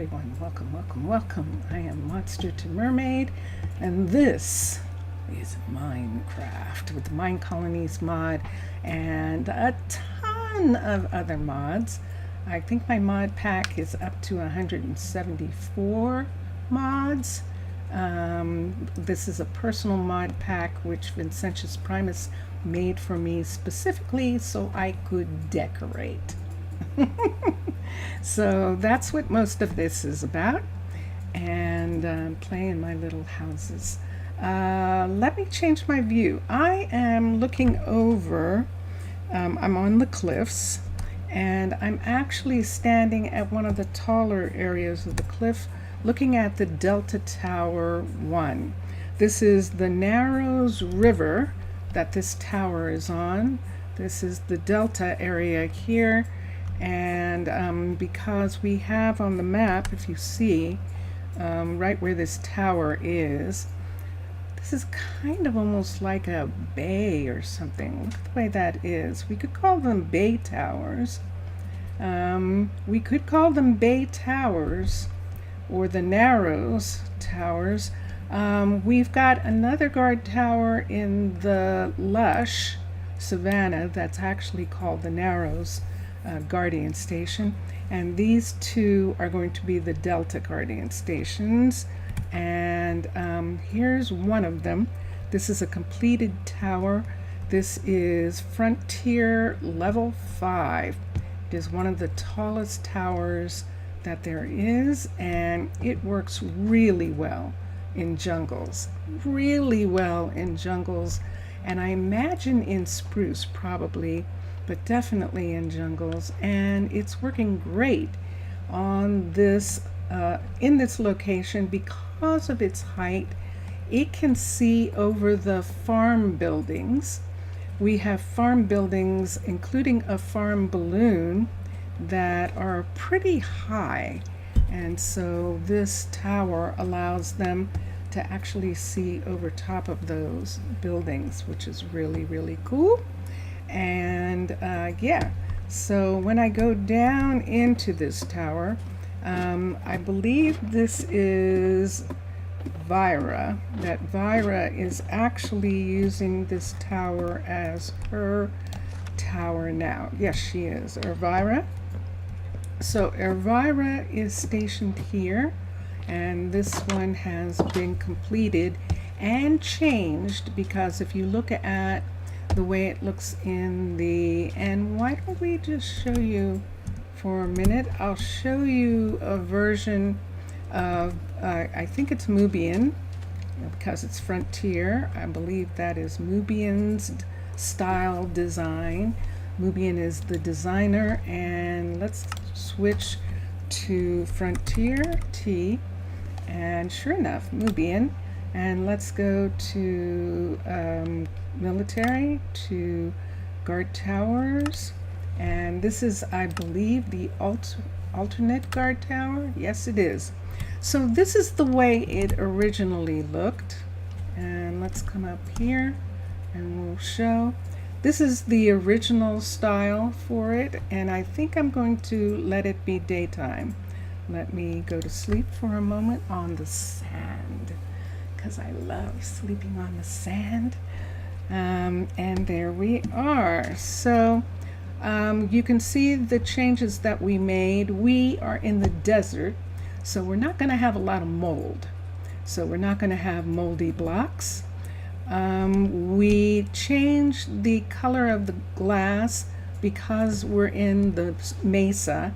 everyone. Welcome, welcome, welcome. I am Monster to Mermaid, and this is Minecraft with the Minecolonies mod and a ton of other mods. I think my mod pack is up to 174 mods. This is a personal mod pack which Vincentius Primus made for me specifically so I could decorate. So that's what most of this is about, and playing my little houses. Let me change my view. I am looking over, I'm on the cliffs, and I'm actually standing at one of the taller areas of the cliff looking at the Delta Tower 1. This is the Narrows River that this tower is on. This is the Delta area here. And because we have on the map, if you see, right where this tower is, this is kind of almost like a bay or something. Look at the way that is. We could call them bay towers. We could call them bay towers or the Narrows towers. We've got another guard tower in the lush savannah that's actually called the Narrows Guardian Station, and these two are going to be the Delta Guardian Stations. And here's one of them. This is a completed tower. This is Frontier Level 5. It is one of the tallest towers that there is, and it works really well in jungles. Really well in jungles, and I imagine in spruce probably, but definitely in jungles. And it's working great on this in this location because of its height. It can see over the farm buildings. We have farm buildings, including a farm balloon, that are pretty high, and so this tower allows them to actually see over top of those buildings, which is really, really cool. And yeah, so when I go down into this tower, I believe this is Vira, that Vira is actually using this tower as her tower now. Yes, she is, Elvira. So Elvira is stationed here, and this one has been completed and changed, because if you look at the way it looks in the, and why don't we just show you for a minute? I'll show you a version of, I think it's Mubian, because it's Frontier. I believe that is Mubian's style design. Mubian is the designer, and let's switch to Frontier T, and sure enough, Mubian. And let's go to military, to guard towers, and this is, I believe, the alternate guard tower. Yes, it is. So this is the way it originally looked, and let's come up here and we'll show. This is the original style for it, and I think I'm going to let it be daytime. Let me go to sleep for a moment on the sand, because I love sleeping on the sand. And there we are. So you can see the changes that we made. We are in the desert, so we're not going to have a lot of mold. So we're not going to have moldy blocks. We changed the color of the glass because we're in the mesa,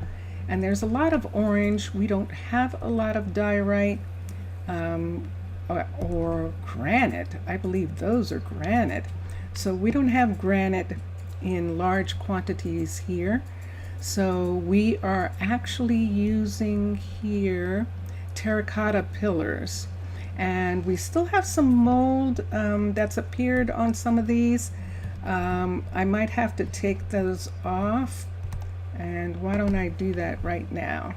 and there's a lot of orange. We don't have a lot of diorite or granite. I believe those are granite. So we don't have granite in large quantities here. So we are actually using here terracotta pillars. And we still have some mold that's appeared on some of these. I might have to take those off. And why don't I do that right now?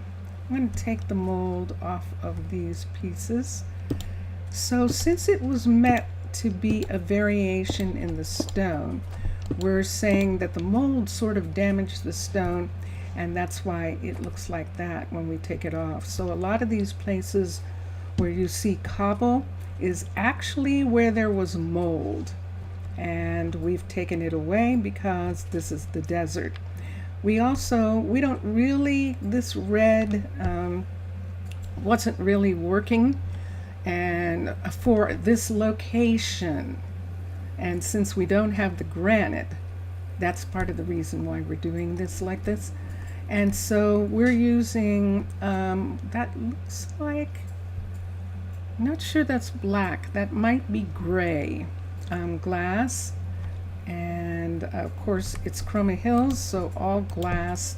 I'm going to take the mold off of these pieces. So since it was meant to be a variation in the stone, we're saying that the mold sort of damaged the stone, and that's why it looks like that when we take it off. So a lot of these places where you see cobble is actually where there was mold, and we've taken it away because this is the desert. We don't really, this red wasn't really working and for this location, and since we don't have the granite, that's part of the reason why we're doing this like this. And so we're using that looks like, not sure that's black, that might be gray glass, and of course it's Chroma Hills, so all glass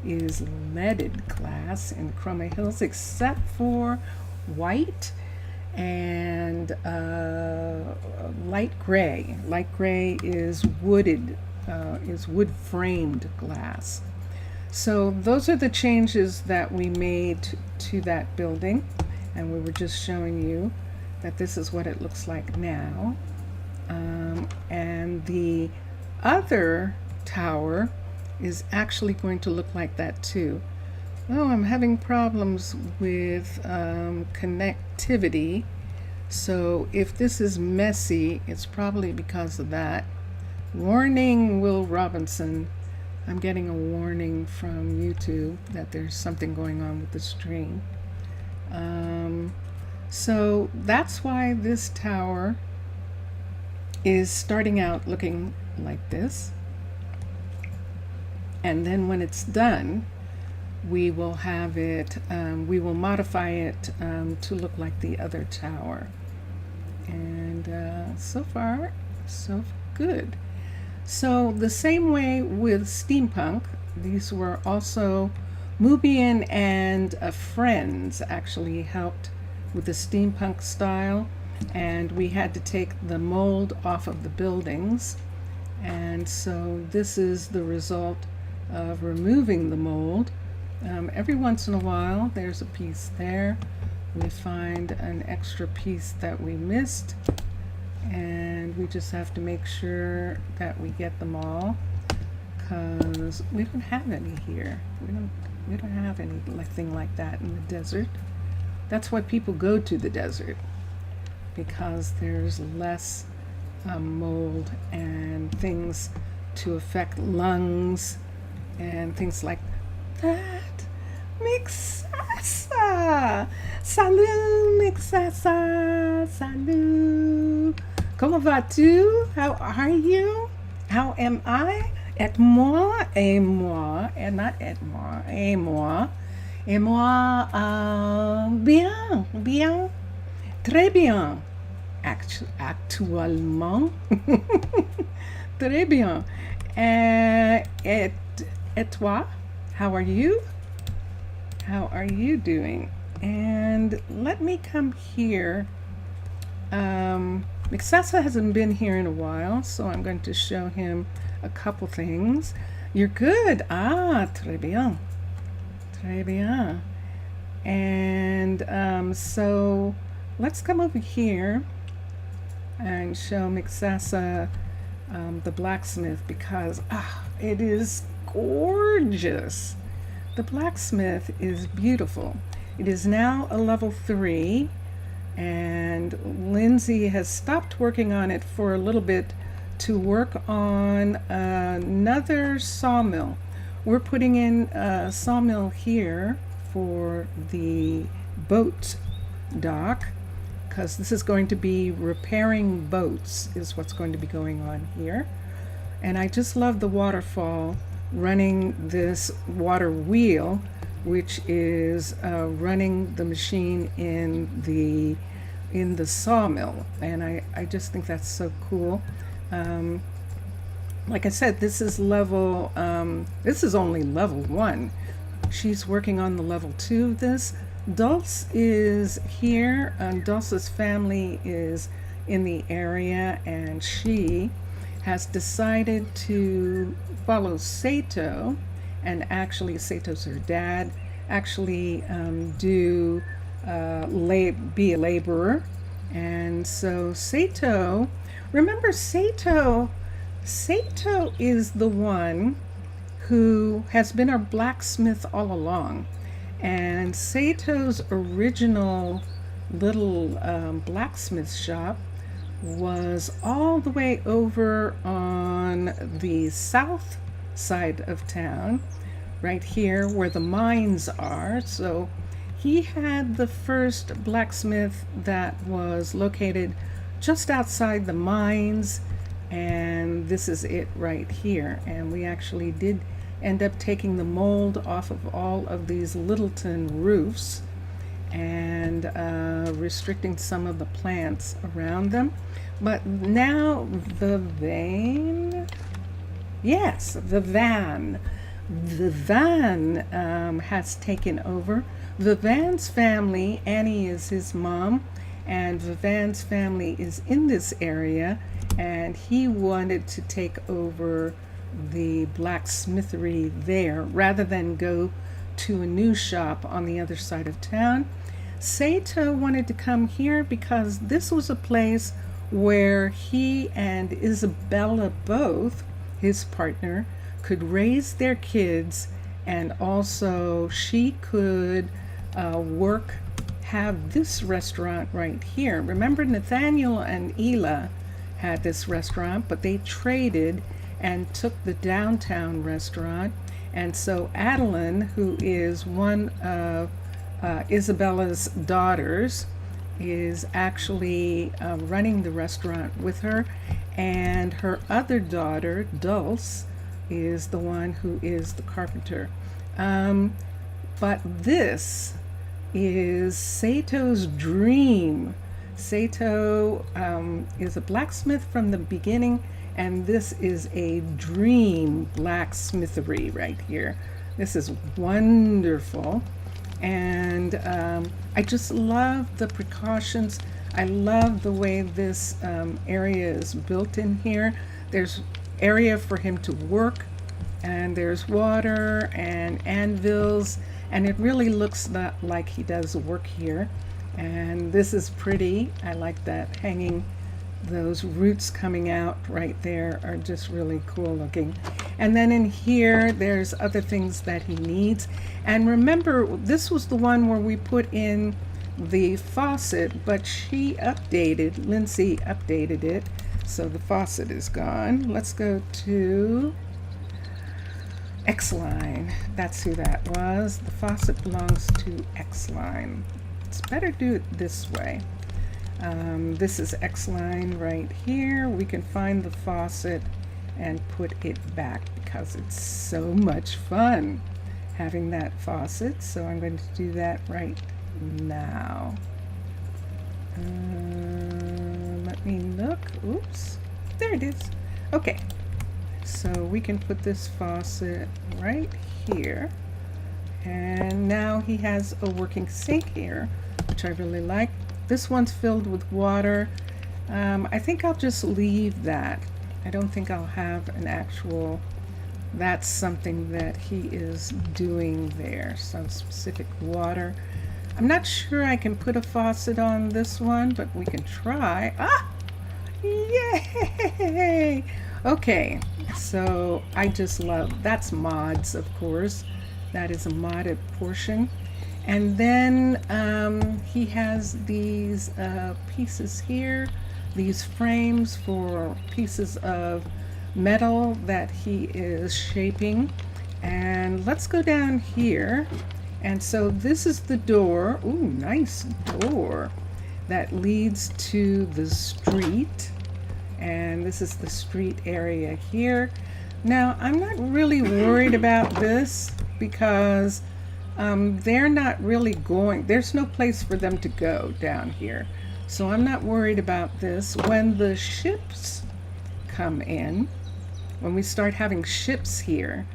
is leaded glass in Chroma Hills except for white and light gray. Light gray is wood framed glass. So those are the changes that we made to that building, and we were just showing you that this is what it looks like now. And the other tower is actually going to look like that too. Oh, I'm having problems with connectivity. So if this is messy, it's probably because of that. Warning, Will Robinson. I'm getting a warning from YouTube that there's something going on with the stream. So that's why this tower is starting out looking like this. And then when it's done, we will have it, we will modify it to look like the other tower. And so far, so good. So the same way with steampunk, these were also Mubian and friends actually helped with the steampunk style, and we had to take the mold off of the buildings. And so this is the result of removing the mold. Every once in a while there's a piece there. We find an extra piece that we missed, and we just have to make sure that we get them all, because we don't have any here. We don't have anything like that in the desert. That's why people go to the desert, because there's less mold and things to affect lungs and things like that. Mixasa! Salut, Mixasa! Salut! Comment vas-tu? How are you? How am I? Et moi, et moi, and not et moi, et moi. Et moi, bien, bien, très bien. Actuellement. Très bien. Et toi? How are you? How are you doing? And let me come here. Mixasa hasn't been here in a while, so I'm going to show him a couple things. You're good. Ah, très bien. Très bien. And so let's come over here and show Mixasa the blacksmith, because it is gorgeous. The blacksmith is beautiful. It is now a level 3, and Lindsay has stopped working on it for a little bit to work on another sawmill. We're putting in a sawmill here for the boat dock, because this is going to be repairing boats is what's going to be going on here. And I just love the waterfall running this water wheel, which is running the machine in the sawmill, and I just think that's so cool. Like I said, this is level this is only level 1. She's working on the level 2 of this. Dulce is here, and Dulce's family is in the area, and she has decided to follow Sato, and actually Sato's her dad, actually be a laborer. And so remember Sato is the one who has been our blacksmith all along. And Sato's original little blacksmith shop was all the way over on the south side of town, right here where the mines are. So he had the first blacksmith that was located just outside the mines, and this is it right here. And we actually did end up taking the mold off of all of these Littleton roofs and restricting some of the plants around them. But now the van, yes, the van has taken over. Vivan's family, Annie is his mom, and Vivan's family is in this area, and he wanted to take over the blacksmithery there rather than go to a new shop on the other side of town. Sato wanted to come here because this was a place where he and Isabella, both his partner, could raise their kids, and also she could have this restaurant right here. Remember, Nathaniel and Ela had this restaurant, but they traded and took the downtown restaurant. And so Adeline, who is one of Isabella's daughters, is actually running the restaurant with her, and her other daughter, Dulce, is the one who is the carpenter. But this is Sato's dream. Sato is a blacksmith from the beginning, and this is a dream blacksmithery right here. This is wonderful, and I just love the precautions. I love the way this area is built in here. There's area for him to work, and there's water and anvils, and it really looks like he does work here. And this is pretty. I like that hanging. Those roots coming out right there are just really cool looking. And then in here, there's other things that he needs. And remember, this was the one where we put in the faucet, but Lindsay updated it. So the faucet is gone. Let's go to X-Line. That's who that was. The faucet belongs to X-Line. It's better do it this way. This is X-Line right here. We can find the faucet and put it back because it's so much fun having that faucet. So I'm going to do that right now. Let me look. Oops. There it is. Okay. So we can put this faucet right here. And now he has a working sink here, which I really like. This one's filled with water. I think I'll just leave that. I don't think I'll have an actual, that's something that he is doing there, some specific water. I'm not sure I can put a faucet on this one, but we can try. Ah! Yay! Okay, so I just love, that's mods, of course. That is a modded portion. And then he has these pieces here, these frames for pieces of metal that he is shaping. And let's go down here. And so this is the door. Ooh, nice door that leads to the street. And this is the street area here. Now, I'm not really worried about this because they're not really going, there's no place for them to go down here. So I'm not worried about this. When the ships come in, when we start having ships here,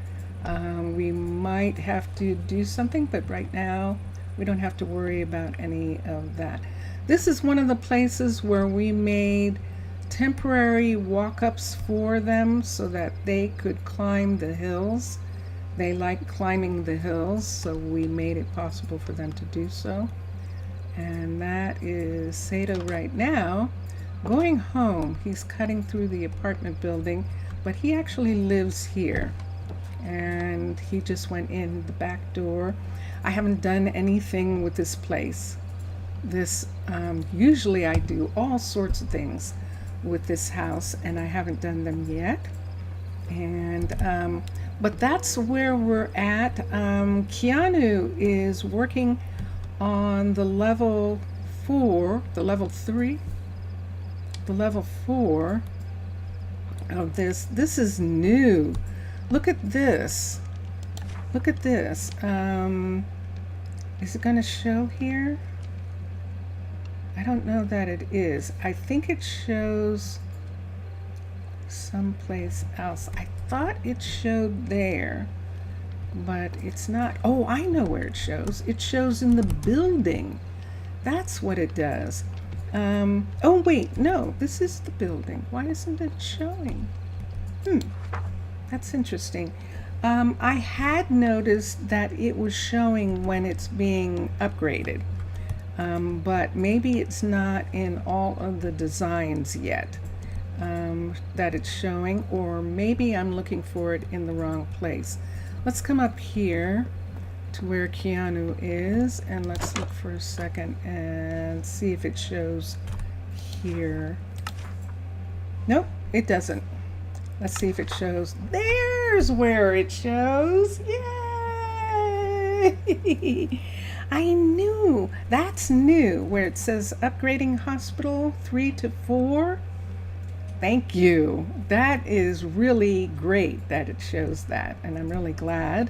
we might have to do something, but right now we don't have to worry about any of that. This is one of the places where we made temporary walk-ups for them so that they could climb the hills. They like climbing the hills, so we made it possible for them to do so. And that is Sato right now going home. He's cutting through the apartment building, but he actually lives here. and he just went in the back door. I haven't done anything with this place. Usually I do all sorts of things with this house, and I haven't done them yet. And but that's where we're at. Keanu is working on the level 4, the level 3, the level 4 of this. This is new. Look at this. Look at this. Is it going to show here? I don't know that it is. I think it shows someplace else. I thought it showed there, but it's not. Oh, I know where it shows. It shows in the building. That's what it does. Oh wait, no, this is the building. Why isn't it showing? That's interesting. I had noticed that it was showing when it's being upgraded, but maybe it's not in all of the designs yet that it's showing, or maybe I'm looking for it in the wrong place. Let's come up here to where Keanu is, and let's look for a second and see if it shows here. Nope, it doesn't. Let's see if it shows. There's where it shows. Yay! I knew. That's new, where it says upgrading hospital 3 to 4. Thank you. That is really great that it shows that, and I'm really glad.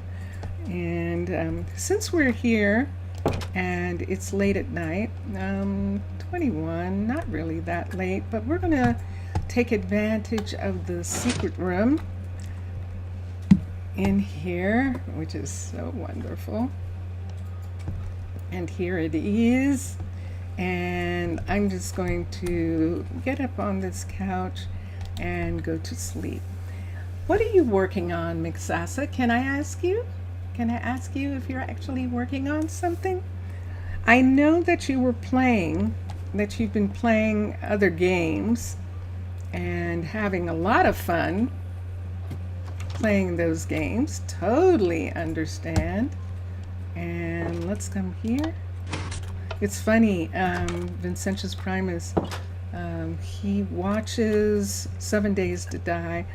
And since we're here and it's late at night, 21, not really that late, but we're gonna take advantage of the secret room in here, which is so wonderful. And here it is. And I'm just going to get up on this couch and go to sleep. What are you working on, Mixasa? Can I ask you? Can I ask you if you're actually working on something? I know that you were playing, that you've been playing other games and having a lot of fun playing those games. Totally understand. And let's come here. It's funny, Vincentius Primus, he watches 7 Days to Die.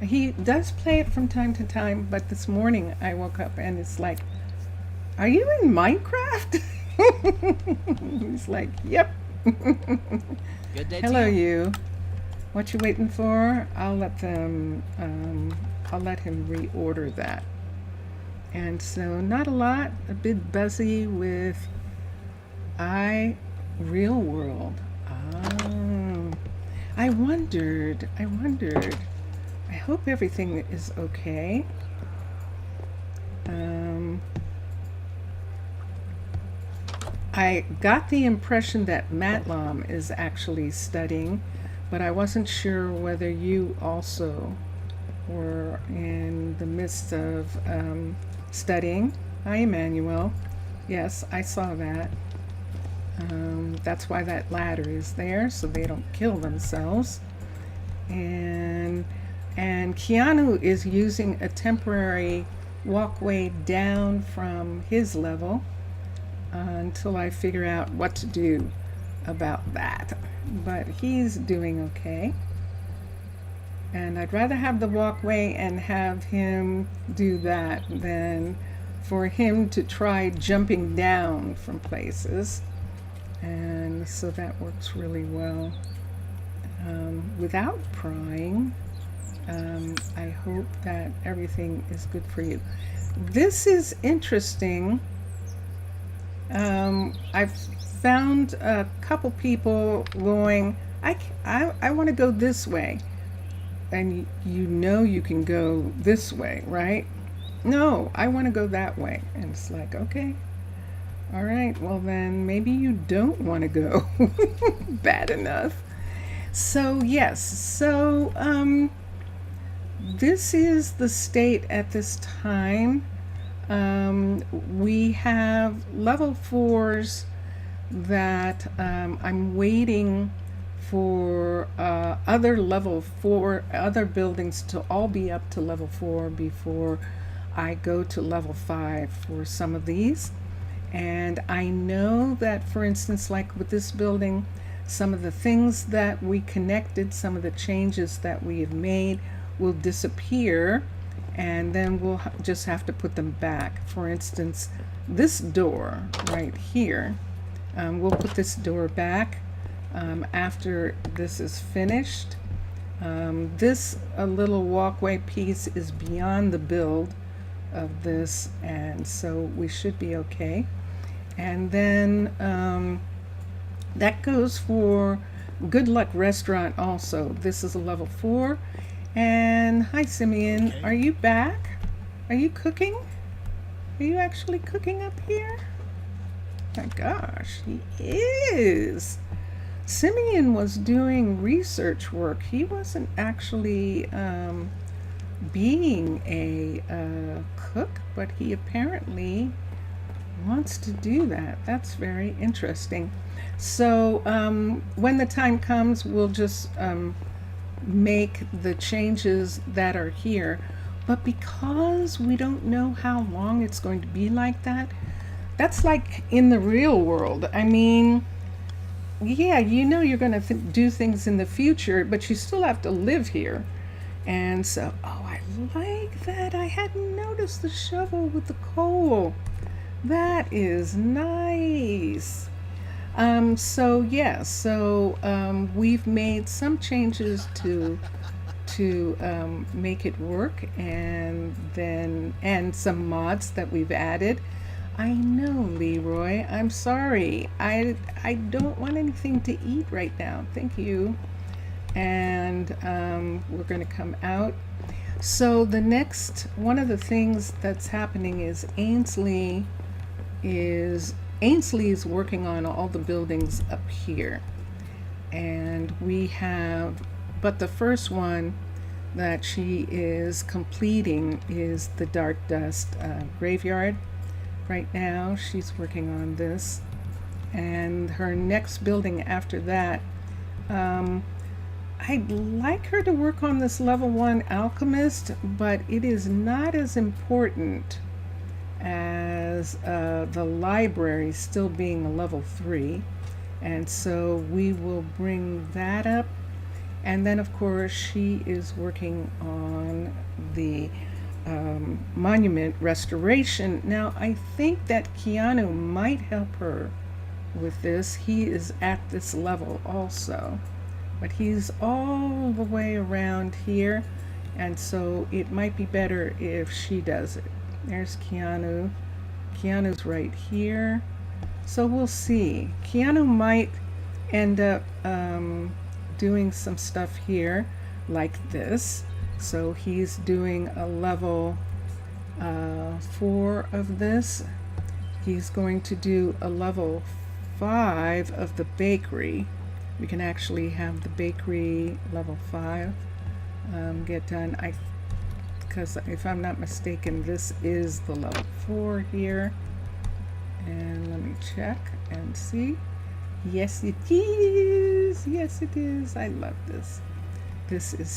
He does play it from time to time, but this morning I woke up and it's like, are you in Minecraft? He's like, yep. Good day. Hello, you. What you waiting for? I'll let him reorder that. And so not a lot, a bit busy with real world. Oh, I wondered. I hope everything is okay. I got the impression that Matlam is actually studying, but I wasn't sure whether you also were in the midst of studying. Hi, Emmanuel. Yes, I saw that. That's why that ladder is there, so they don't kill themselves. And Keanu is using a temporary walkway down from his level until I figure out what to do about that. But he's doing okay. And I'd rather have the walkway and have him do that than for him to try jumping down from places. And so that works really well. Without prying, I hope that everything is good for you. This is interesting. I've found a couple people going, I want to go this way. And you know you can go this way, right? No, I want to go that way. And it's like, okay. All right, well then maybe you don't want to go. Bad enough. So yes, this is the state at this time. We have level 4s that I'm waiting for other buildings to all be up to level 4 before I go to level 5 for some of these. And I know that, for instance, like with this building, some of the things that we connected, some of the changes that we have made will disappear, and then we'll just have to put them back. For instance, this door right here, we'll put this door back after this is finished. This a little walkway piece is beyond the build of this, and so we should be okay. And then that goes for Good Luck Restaurant also. This is a level 4. And hi, Simeon. Okay. Are you back? Are you cooking? Are you actually cooking up here? My gosh, he is. Simeon was doing research work. He wasn't actually being a cook, but he apparently wants to do that. That's very interesting. So when the time comes, we'll just make the changes that are here. But because we don't know how long it's going to be like that, that's like in the real world. I mean, yeah, you know you're going to do things in the future, but you still have to live here. And so, oh, I like that. I hadn't noticed the shovel with the coal. That is nice. So yeah, so we've made some changes to make it work, and some mods that we've added. I know, Leroy. I'm sorry. I don't want anything to eat right now. Thank you. And we're going to come out. So the next one of the things that's happening is Ainsley is working on all the buildings up here, and we have, but the first one that she is completing is the Dark Dust graveyard. Right now she's working on this, and her next building after that, I'd like her to work on this level 1 alchemist, but it is not as important as the library still being a level 3, and so we will bring that up. And then of course she is working on the monument restoration. Now I think that Keanu might help her with this. He is at this level also, but he's all the way around here, and so it might be better if she does it. There's Keanu. Keanu's right here. So we'll see. Keanu might end up doing some stuff here like this. So he's doing a level 4 of this. He's going to do a level 5 of the bakery. We can actually have the bakery level 5 get done. Because if I'm not mistaken, this is the level 4 here. And let me check and see. Yes, it is. Yes, it is. I love this. This is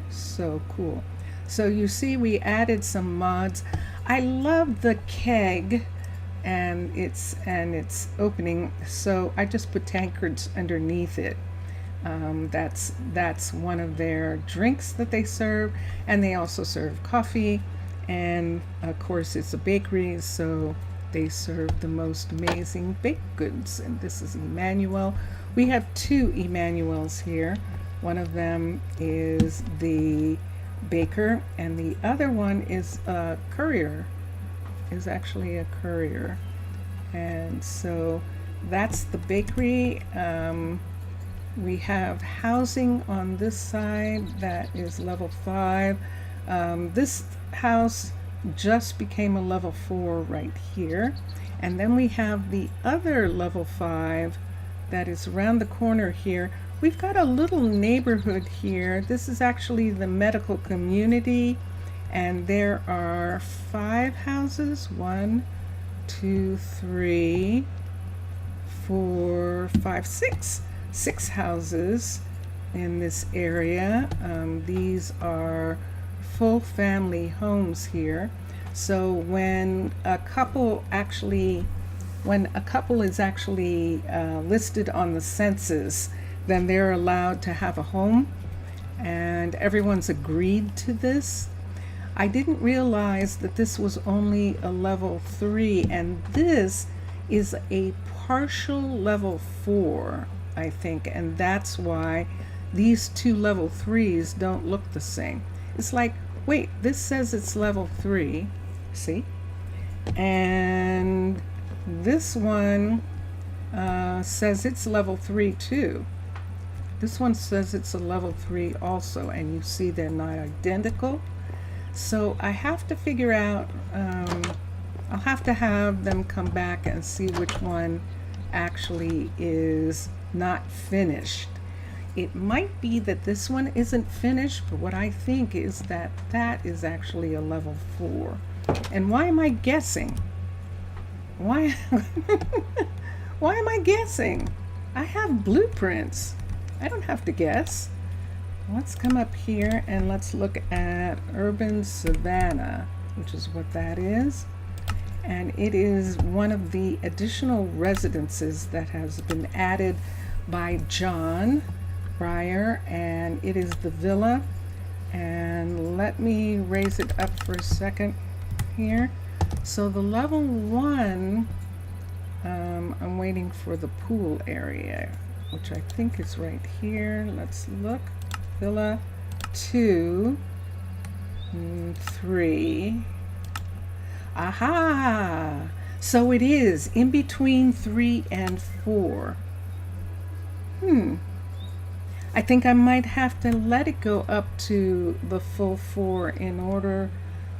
so cool. So you see we added some mods. I love the keg and its opening. So I just put tankards underneath it. That's one of their drinks that they serve, and they also serve coffee, and of course it's a bakery, so they serve the most amazing baked goods. And this is Emmanuel. We have 2 Emmanuels here. One of them is the baker, and the other one is a courier, is actually a courier. And so that's the bakery. We have housing on this side that is level 5. This house just became a level 4 right here. And then we have the other level 5 that is around the corner here. We've got a little neighborhood here. This is actually the medical community, and there are 5 houses. 1, 2, 3, 4, 5, 6 houses in this area. These are full family homes here. So when a couple is actually listed on the census, then they're allowed to have a home, and everyone's agreed to this. I didn't realize that this was only a level 3, and this is a partial level 4, I think, and that's why these two level 3s don't look the same. It's like, wait, this says it's level 3, see? And this one says it's level 3 too. This one says it's a level 3 also, and you see they're not identical. So I have to figure out, I'll have to have them come back and see which one actually is not finished. It might be that this one isn't finished, but what I think is that that is actually a level 4. And why am I guessing? Why why am I guessing? I have blueprints. I don't have to guess. Let's come up here and let's look at urban savanna, which is what that is. And it is one of the additional residences that has been added by John Breyer, and it is the villa. And let me raise it up for a second here. So the level 1, I'm waiting for the pool area, which I think is right here. Let's look. Villa 2, 3. Aha! So it is in between 3 and 4. I think I might have to let it go up to the full 4 in order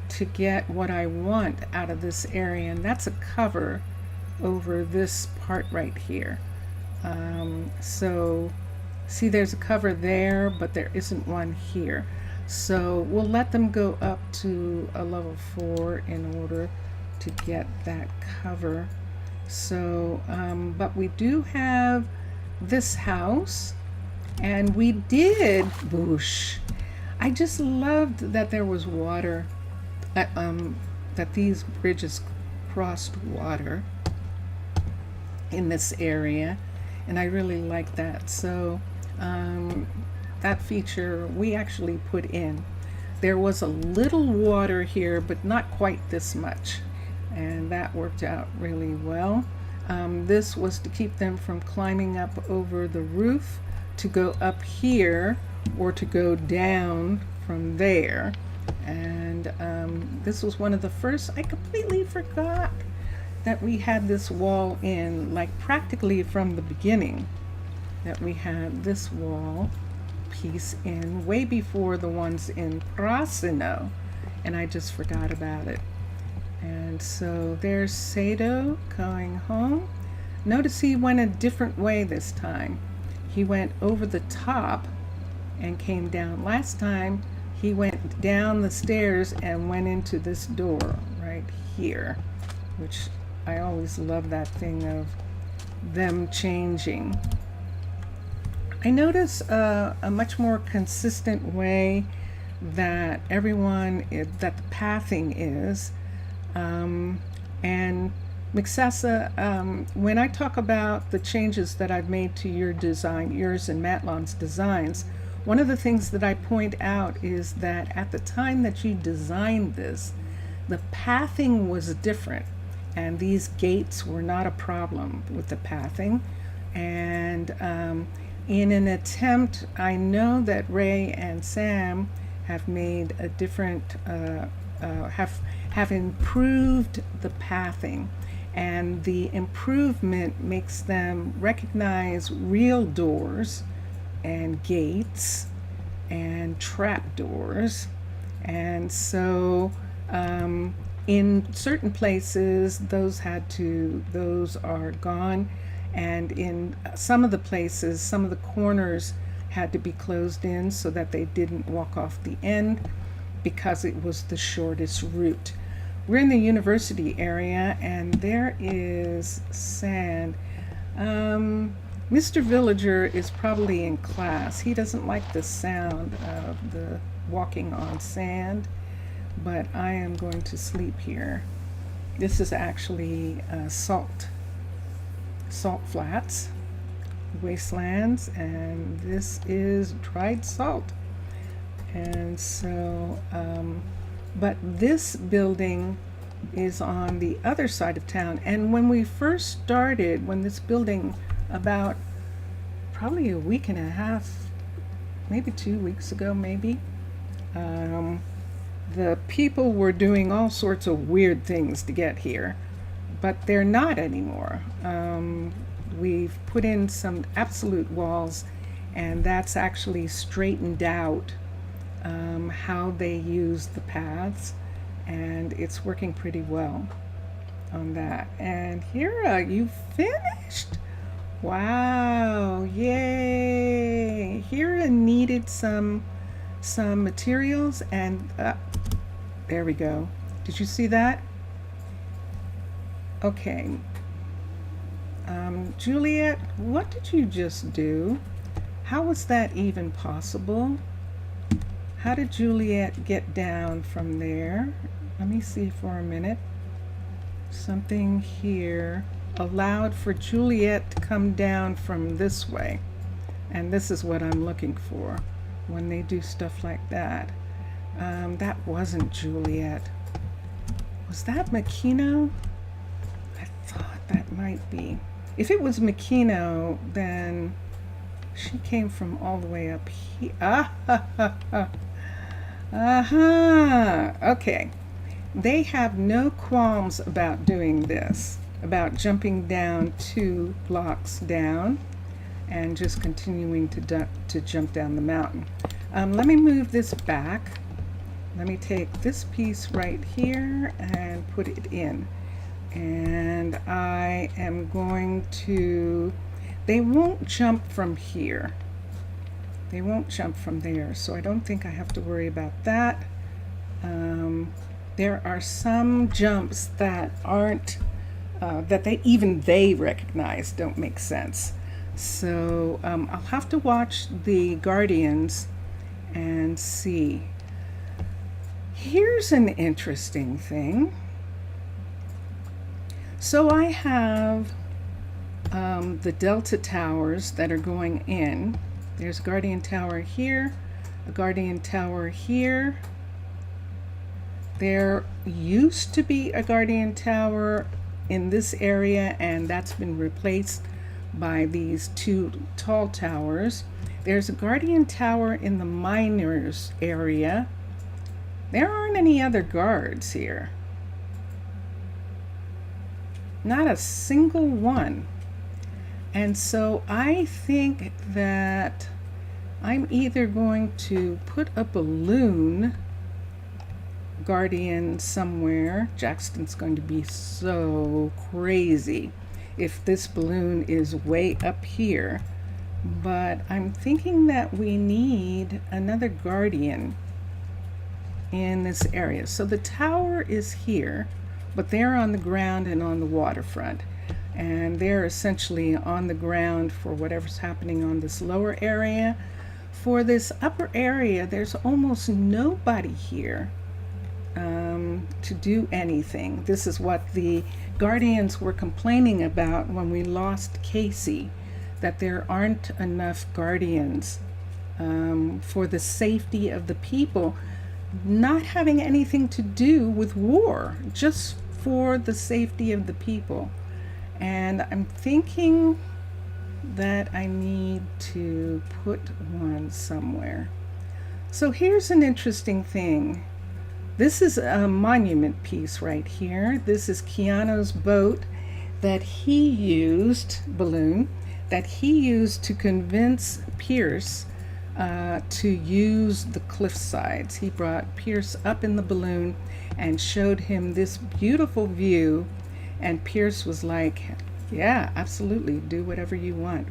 to get what I want out of this area, and that's a cover over this part right here. So see, there's a cover there, but there isn't one here. So we'll let them go up to a level 4 in order to get that cover. So, but we do have this house, and we did, boosh. I just loved that there was water, that these bridges crossed water in this area, and I really like that. So that feature we actually put in. There was a little water here, but not quite this much, and that worked out really well. This was to keep them from climbing up over the roof to go up here or to go down from there. And this was one of the first. I completely forgot that we had this wall in, like practically from the beginning, that we had this wall piece in way before the ones in Prasino, and I just forgot about it. And so there's Sado going home. Notice he went a different way this time. He went over the top and came down. Last time he went down the stairs and went into this door right here, which I always love that thing of them changing. I notice a much more consistent way that that the pathing is. And Mixessa, when I talk about the changes that I've made to your design, yours and Matlon's designs, one of the things that I point out is that at the time that you designed this, the pathing was different, and these gates were not a problem with the pathing. And in an attempt, I know that Ray and Sam have made a different, have improved the pathing, and the improvement makes them recognize real doors and gates and trap doors. And so in certain places those are gone, and in some of the places, some of the corners had to be closed in so that they didn't walk off the end, because it was the shortest route. We're in the university area, and there is sand. Mr. Villager is probably in class. He doesn't like the sound of the walking on sand. but I am going to sleep here. This is actually salt flats, wastelands, and this is dried salt. And so, but this building is on the other side of town. And when we first started, when this building, about probably a week and a half, maybe 2 weeks ago, maybe, the people were doing all sorts of weird things to get here, but they're not anymore. We've put in some absolute walls, and that's actually straightened out how they use the paths, and it's working pretty well on that. And here, you finished. Wow, yay. Hira needed some materials, and there we go. Did you see that? Okay. Juliet, what did you just do? How was that even possible? How did Juliet get down from there? Let me see for a minute. Something here allowed for Juliet to come down from this way. And this is what I'm looking for when they do stuff like that. That wasn't Juliet. Was that Makino? I thought that might be. If it was Makino, then she came from all the way up here. Okay. They have no qualms about doing this, about jumping down 2 blocks down and just continuing to jump down the mountain. Let me move this back. Let me take this piece right here and put it in. And I am going to, they won't jump from here. They won't jump from there, so I don't think I have to worry about that. There are some jumps that aren't, that they recognize don't make sense. So I'll have to watch the Guardians and see. Here's an interesting thing. So I have the Delta towers that are going in. There's a Guardian Tower here, a Guardian Tower here. There used to be a Guardian Tower in this area, and that's been replaced by these 2 tall towers. There's a Guardian Tower in the miners area. There aren't any other guards here. Not a single one. And so I think that I'm either going to put a balloon guardian somewhere. Jackson's going to be so crazy if this balloon is way up here. But I'm thinking that we need another guardian in this area. So the tower is here, but they're on the ground and on the waterfront. And they're essentially on the ground for whatever's happening on this lower area. For this upper area, there's almost nobody here to do anything. This is what the Guardians were complaining about when we lost Casey, that there aren't enough Guardians for the safety of the people, not having anything to do with war, just for the safety of the people. And I'm thinking that I need to put one somewhere. So here's an interesting thing. This is a monument piece right here. This is Keanu's boat that he used, balloon, that he used to convince Pierce to use the cliff sides. He brought Pierce up in the balloon and showed him this beautiful view, and Pierce was like, yeah, absolutely, do whatever you want.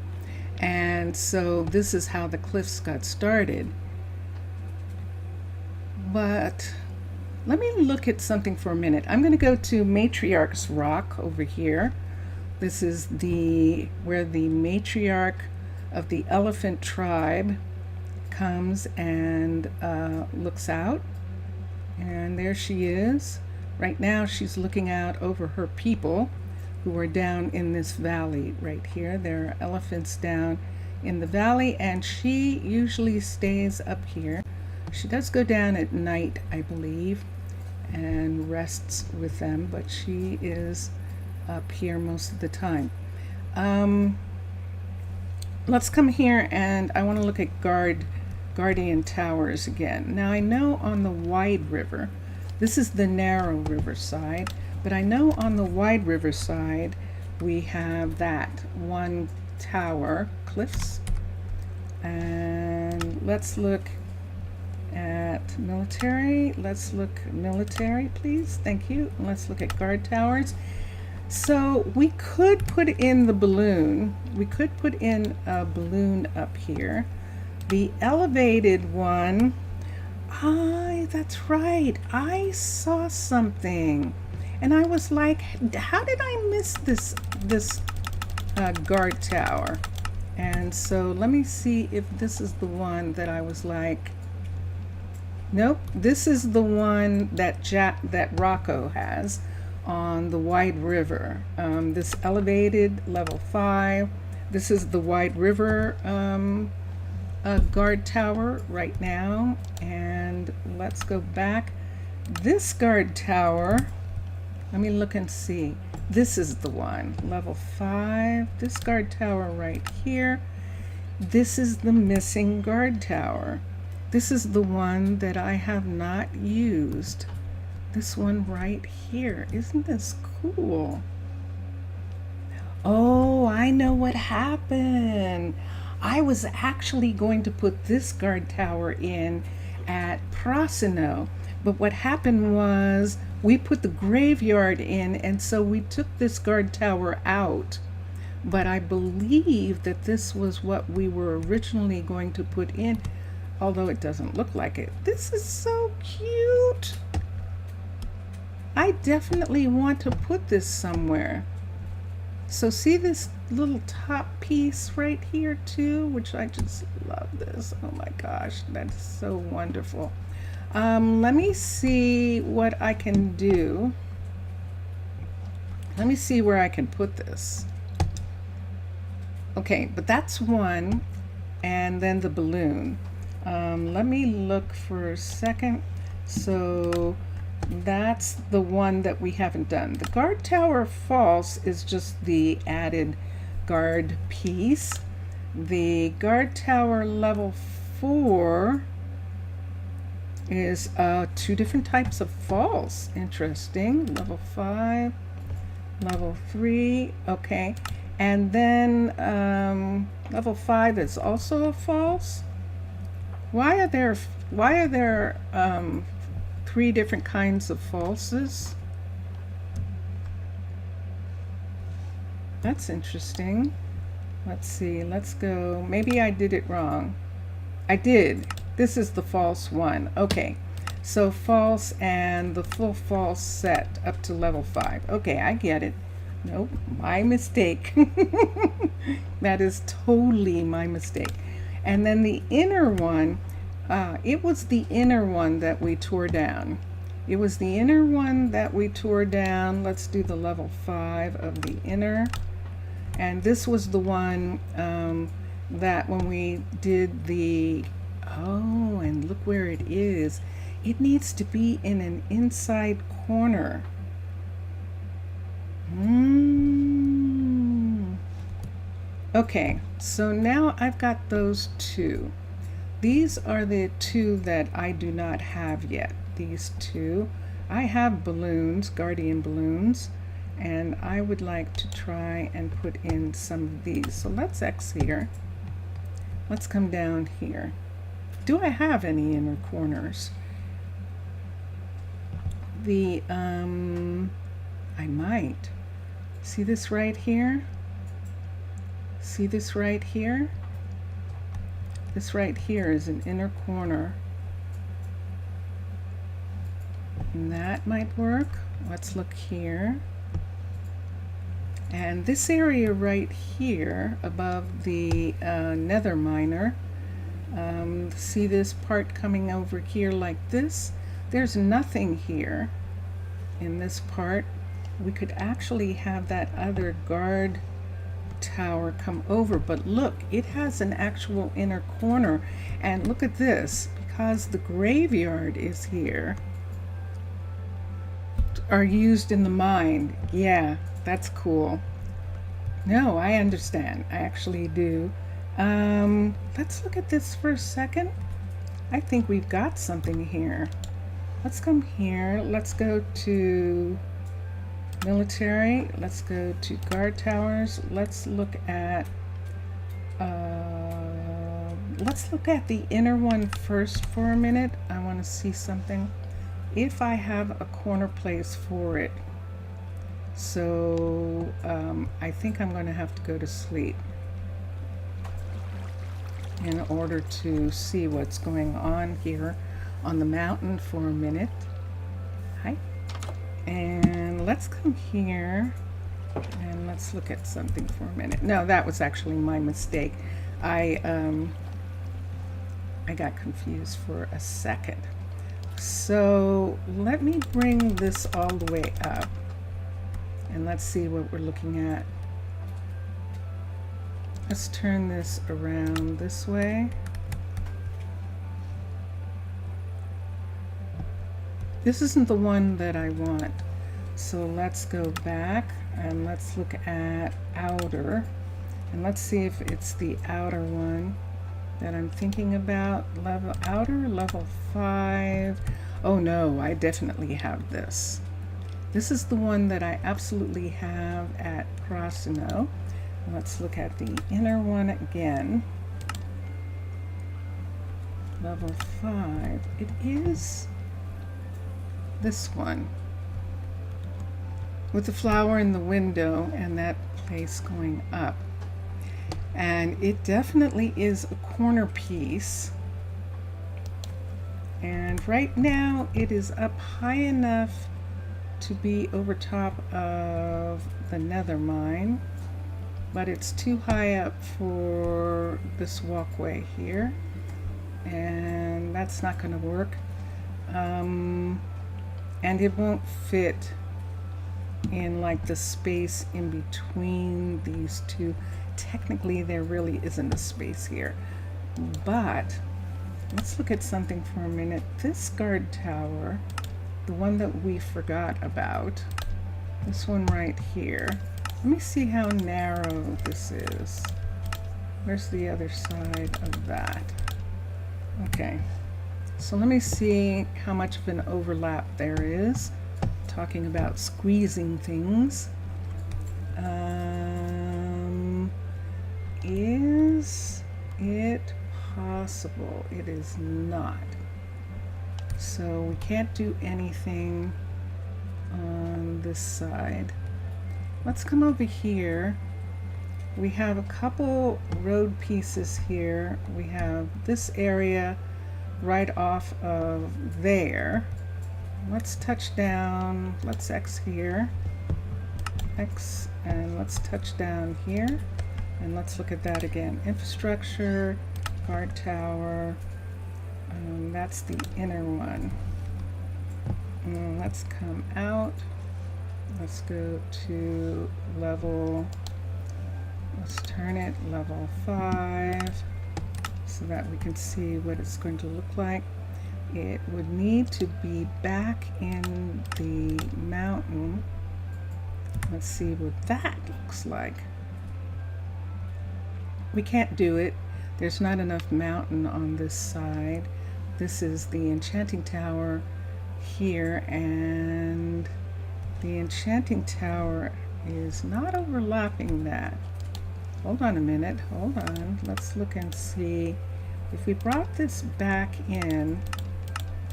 And so this is how the cliffs got started. But let me look at something for a minute. I'm going to go to Matriarch's Rock over here. This is where the matriarch of the elephant tribe comes and looks out. And there she is. Right now she's looking out over her people who are down in this valley right here. There are elephants down in the valley, and she usually stays up here. She does go down at night, I believe, and rests with them, but she is up here most of the time. Let's come here, and I want to look at guardian towers again. Now I know on the wide river, this is the narrow river side, but I know on the wide river side we have that one tower, cliffs. And let's look at military. Let's look military, please. Thank you. Let's look at guard towers. So we could put in the balloon. We could put in a balloon up here. The elevated one, that's right. I saw something and I was like, how did I miss this guard tower? And so let me see if this is the one that I was like, nope, this is the one that Rocco has on the wide river. This elevated level 5. This is the wide river guard tower right now. And let's go back. This guard tower, let me look and see. This is the one, level 5. This guard tower right here. This is the missing guard tower. This is the one that I have not used. This one right here. Isn't this cool? Oh, I know what happened. I was actually going to put this guard tower in at Prasino, but what happened was we put the graveyard in, and so we took this guard tower out. But I believe that this was what we were originally going to put in, although it doesn't look like it. This is so cute. I definitely want to put this somewhere. So see this little top piece right here too, which I just love this. Oh my gosh, that's so wonderful. Let me see what I can do. Let me see where I can put this. Okay, but that's one, and then the balloon. Let me look for a second. So that's the one that we haven't done. The guard tower false is just the added guard piece. The guard tower level 4 is 2 different types of false. Interesting. Level 5, level 3. Okay, and then level 5 is also a false. Why are there 3 different kinds of falses? That's interesting. Let's see, let's go. Maybe I did it wrong. I did. This is the false one. Okay, so false and the full false set up to level 5. Okay, I get it. Nope, my mistake. That is totally my mistake. And then the inner one, it was the inner one that we tore down. It was the inner one that we tore down. Let's do the level 5 of the inner. And this was the one that when we did the, oh, and look where it is. It needs to be in an inside corner. Okay, so now I've got those 2. These are the 2 that I do not have yet. These 2. I have balloons, guardian balloons, and I would like to try and put in some of these. So let's X here. Let's come down here. Do I have any inner corners? I might. See this right here? See this right here? This right here is an inner corner. And that might work. Let's look here. And this area right here above the nether miner, see this part coming over here like this? there's nothing here in this part. We could actually have that other guard tower come over, but look, it has an actual inner corner. And look at this, because the graveyard is here, are used in the mine. Yeah, that's cool. No, I understand. I actually do. Let's look at this for a second. I think we've got something here. Let's come here. Let's go to military. Let's go to guard towers. Let's look at the inner one first for a minute. I want to see something. If I have a corner place for it. So I think I'm going to have to go to sleep in order to see what's going on here on the mountain for a minute. Hi. And let's come here and let's look at something for a minute. No, that was actually my mistake. I got confused for a second. So let me bring this all the way up and let's see what we're looking at. Let's turn this around this way. This isn't the one that I want. So let's go back and let's look at outer. And let's see if it's the outer one that I'm thinking about. Level 5. Oh no, I definitely have this. This is the one that I absolutely have at Prasino. Let's look at the inner one again. Level 5. It is this one with the flower in the window and that place going up. And it definitely is a corner piece. And right now it is up high enough to be over top of the nether mine, but it's too high up for this walkway here, and that's not going to work. And it won't fit in like the space in between these two. Technically there really isn't a space here, but let's look at something for a minute. This guard tower, the one that we forgot about, this one right here, let me see how narrow this is. Where's the other side of that? Okay, so let me see how much of an overlap there is. Talking about squeezing things. Is it possible? It is not. So we can't do anything on this side. Let's come over here. We have a couple road pieces here. We have this area right off of there. Let's touch down. Let's X here. X, and let's touch down here. And let's look at that again. Infrastructure, guard tower. That's the inner one. Let's come out. Let's go to level, let's turn it level 5 so that we can see what it's going to look like. It would need to be back in the mountain. Let's see what that looks like. We can't do it. There's not enough mountain on this side. This is the enchanting tower here, and the enchanting tower is not overlapping that. Hold on a minute. Hold on. Let's look and see. If we brought this back in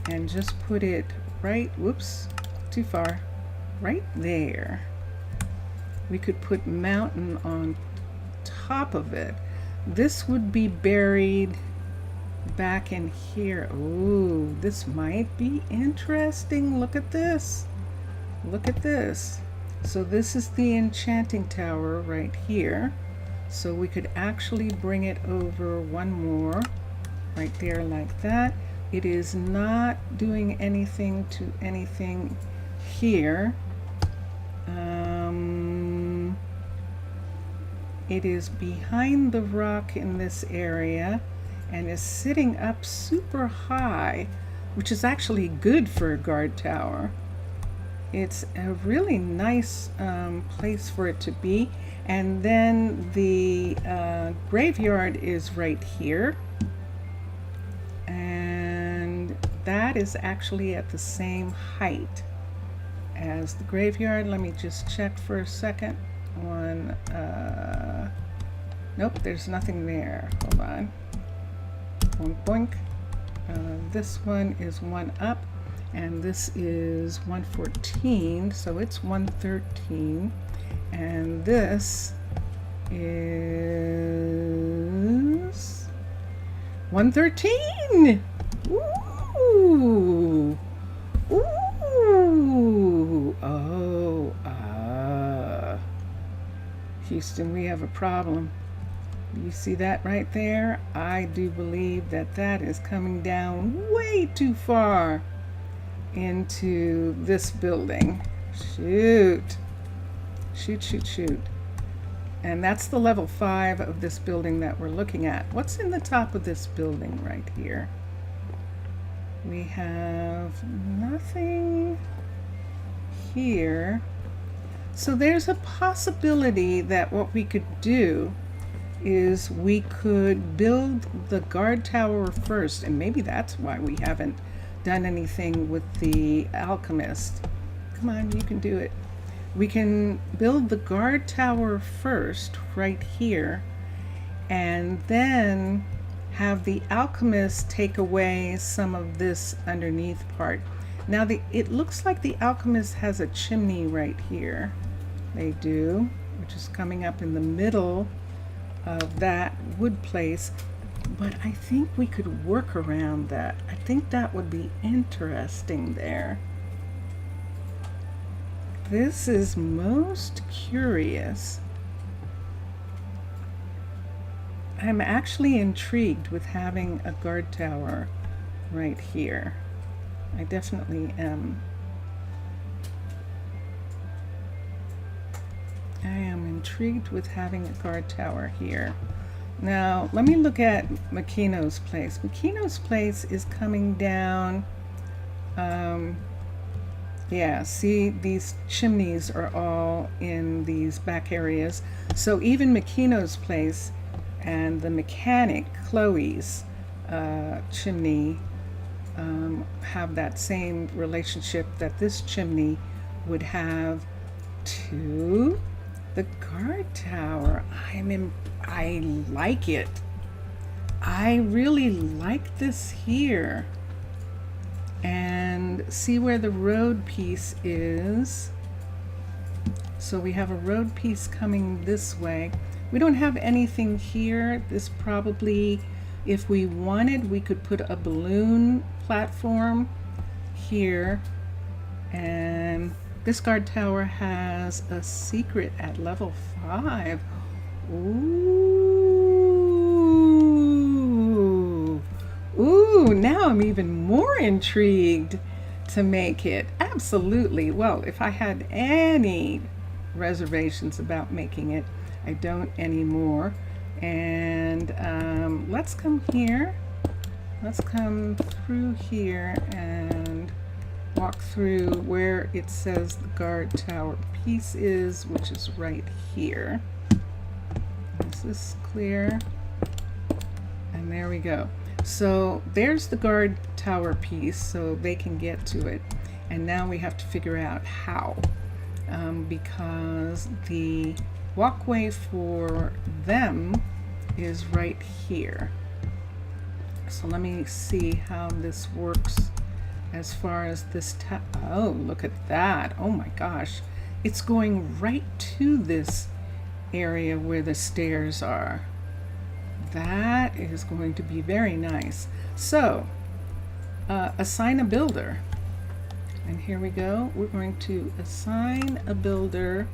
and just put it right, whoops, too far, right there, we could put mountain on top of it. This would be buried back in here. Ooh, this might be interesting. Look at this. Look at this. So this is the enchanting tower right here. So we could actually bring it over one more right there like that. It is not doing anything to anything here. It is behind the rock in this area and is sitting up super high, which is actually good for a guard tower. It's a really nice place for it to be. And then the graveyard is right here. And that is actually at the same height as the graveyard. Let me just check for a second. Nope, there's nothing there. Hold on. Boink, boink. This one is one up, and this is 114, so it's 113. And this is 113. Ooh. Ooh. Oh, Houston, we have a problem. You see that right there? I do believe that that is coming down way too far into this building. Shoot. Shoot, shoot, shoot. And that's the level 5 of this building that we're looking at. What's in the top of this building right here? We have nothing here. So there's a possibility that what we could do is we could build the guard tower first, and maybe that's why we haven't done anything with the alchemist. Come on, you can do it. We can build the guard tower first right here, and then have the alchemist take away some of this underneath part. Now it looks like the alchemist has a chimney right here. They do, which is coming up in the middle of that wood place, but I think we could work around that. I think that would be interesting there. This is most curious. I'm actually intrigued with having a guard tower right here. I definitely am. I am intrigued with having a guard tower here. Now, let me look at Makino's place. Makino's place is coming down. Yeah, see, these chimneys are all in these back areas. So even Makino's place and the mechanic, Chloe's chimney, have that same relationship that this chimney would have to the guard tower. I like it. I really like this here. And see where the road piece is. So we have a road piece coming this way. We don't have anything here. This probably, if we wanted, we could put a balloon platform here. And this guard tower has a secret at level 5. Ooh. Ooh, now I'm even more intrigued to make it. Absolutely. Well, if I had any reservations about making it, I don't anymore. And let's come here. Let's come through here and walk through where it says the guard tower piece is, which is right here. Is this clear? And there we go. So there's the guard tower piece, so they can get to it. And now we have to figure out how, because the walkway for them is right here. So let me see how this works as far as this oh, look at that. Oh my gosh. It's going right to this area where the stairs are. That is going to be very nice. So, assign a builder. And here we go. We're going to assign a builder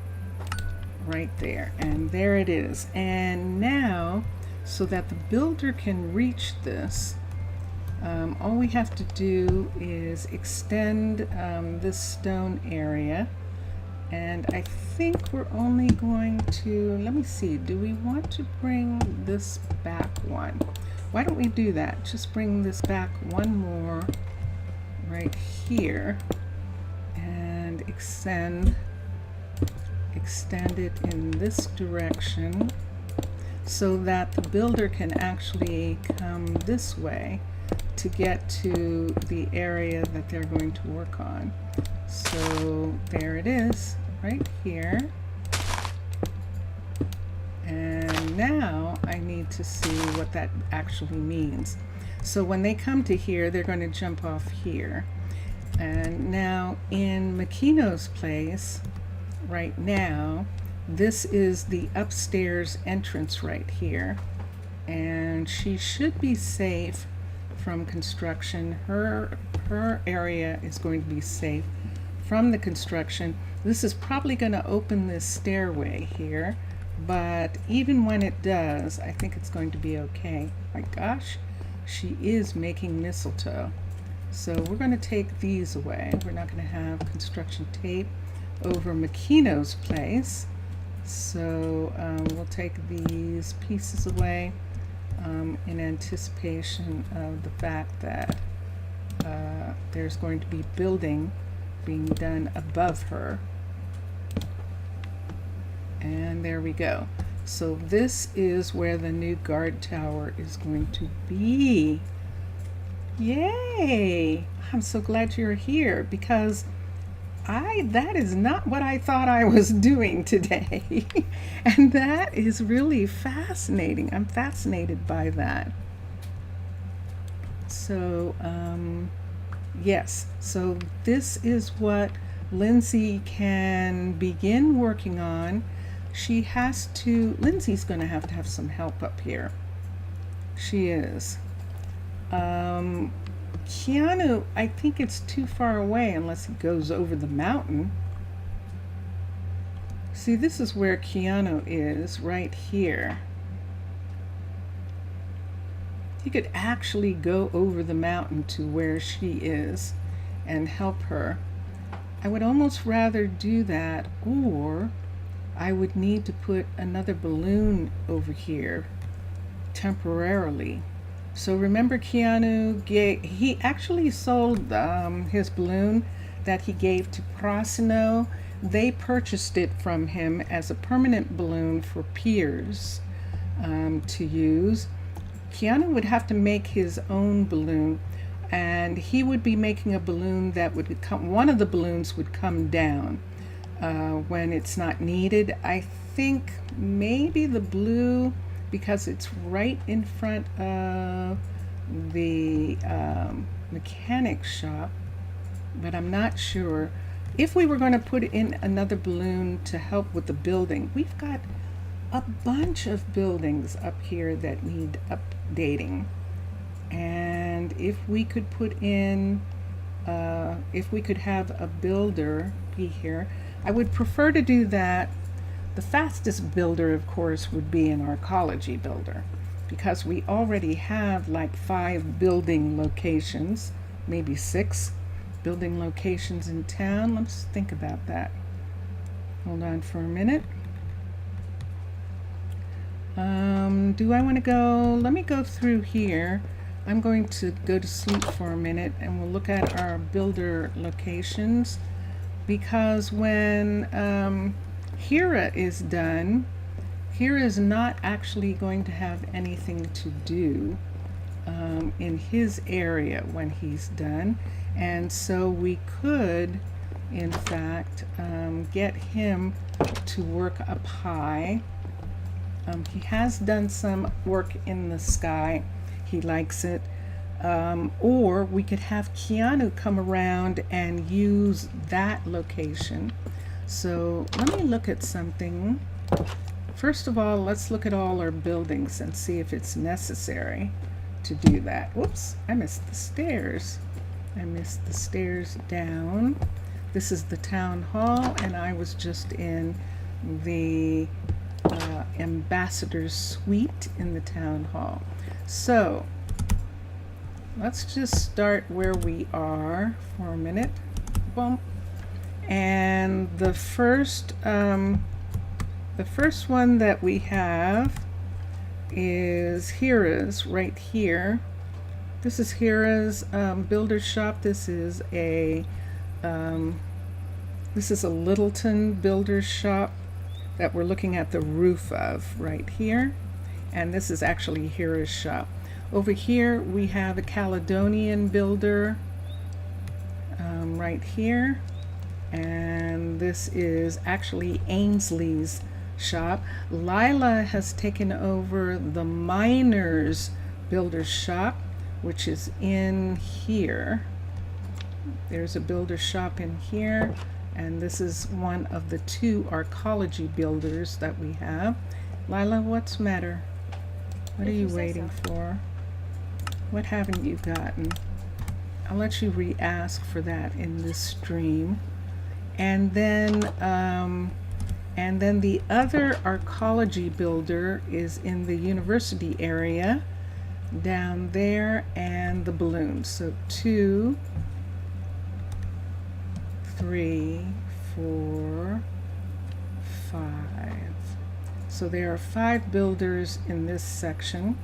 right there. And there it is. And now, so that the builder can reach this, All we have to do is extend this stone area, and I think we're only going to, let me see, do we want to bring this back one? Why don't we do that? Just bring this back one more right here and extend it in this direction so that the builder can actually come this way to get to the area that they're going to work on. So there it is, right here. And now I need to see what that actually means. So when they come to here, they're going to jump off here. And now in Makino's place, right now, this is the upstairs entrance right here. And she should be safe from construction. Her area is going to be safe from the construction. This is probably going to open this stairway here, but even when it does, I think it's going to be okay. My gosh, she is making mistletoe. So we're going to take these away. We're not going to have construction tape over Makino's place. So we'll take these pieces away in anticipation of the fact that there's going to be building being done above her. And there we go. So this is where the new guard tower is going to be. Yay! I'm so glad you're here, because that is not what I thought I was doing today. And that is really fascinating. I'm fascinated by that. So, yes. So this is what Lindsay can begin working on. Lindsay's going to have some help up here. She is. Keanu, I think it's too far away unless he goes over the mountain. See, this is where Keanu is, right here. He could actually go over the mountain to where she is and help her. I would almost rather do that, or I would need to put another balloon over here temporarily. So remember, Keanu he actually sold his balloon that he gave to Prasino. They purchased it from him as a permanent balloon for peers to use. Keanu would have to make his own balloon, and he would be making a balloon that would come, one of the balloons would come down when it's not needed. I think maybe the blue, because it's right in front of the mechanic shop, but I'm not sure. If we were going to put in another balloon to help with the building, we've got a bunch of buildings up here that need updating. And if we could put in, if we could have a builder be here, I would prefer to do that. The fastest builder, of course, would be an Arcology builder, because we already have like 5 building locations, maybe 6 building locations in town. Let's think about that. Hold on for a minute. Do I want to go? Let me go through here. I'm going to go to sleep for a minute and we'll look at our builder locations, because when Hira is done, Hira is not actually going to have anything to do in his area when he's done, and so we could in fact get him to work up high. He has done some work in the sky. He likes it. Or we could have Keanu come around and use that location. So let me look at something. First of all, let's look at all our buildings and see if it's necessary to do that. Whoops, I missed the stairs. I missed the stairs down. This is the town hall, and I was just in the ambassador's suite in the town hall. So let's just start where we are for a minute. Boom. And the first one that we have is Hira's right here. This is Hira's builder shop. This is a Littleton builder's shop that we're looking at the roof of right here. And this is actually Hira's shop. Over here we have a Caledonian builder right here. And this is actually Ainsley's shop. Lila has taken over the Miners builder's shop, which is in here. There's a builder shop in here, and this is one of the 2 Arcology builders that we have. Lila, what's the matter? What are you waiting for? What haven't you gotten? I'll let you re-ask for that in this stream. And then the other Arcology builder is in the university area down there, and the balloons. So 2, 3, 4, 5. So there are 5 builders in this section.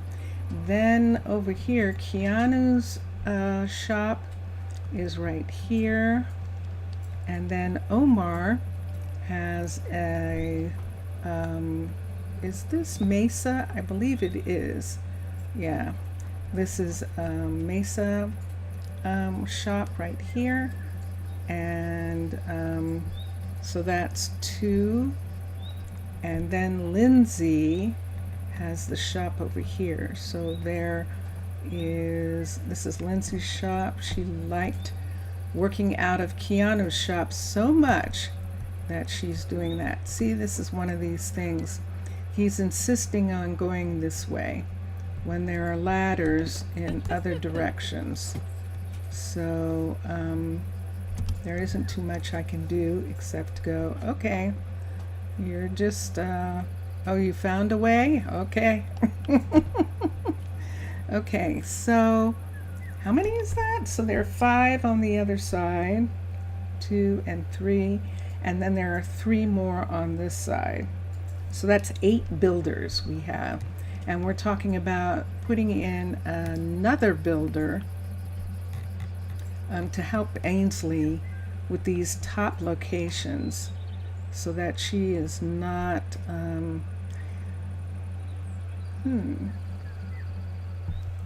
Then over here, Keanu's shop is right here. And then Omar has a, is this Mesa? I believe it is. Yeah, this is Mesa shop right here. And so that's 2. And then Lindsay has the shop over here. So this is Lindsay's shop. She liked working out of Keanu's shop so much that she's doing that. See, this is one of these things. He's insisting on going this way when there are ladders in other directions. So there isn't too much I can do except go, okay, you're just, oh, you found a way? Okay. Okay, so how many is that? So there are 5 on the other side, 2 and 3, and then there are 3 more on this side. So that's 8 builders we have. And we're talking about putting in another builder to help Ainsley with these top locations so that she is not,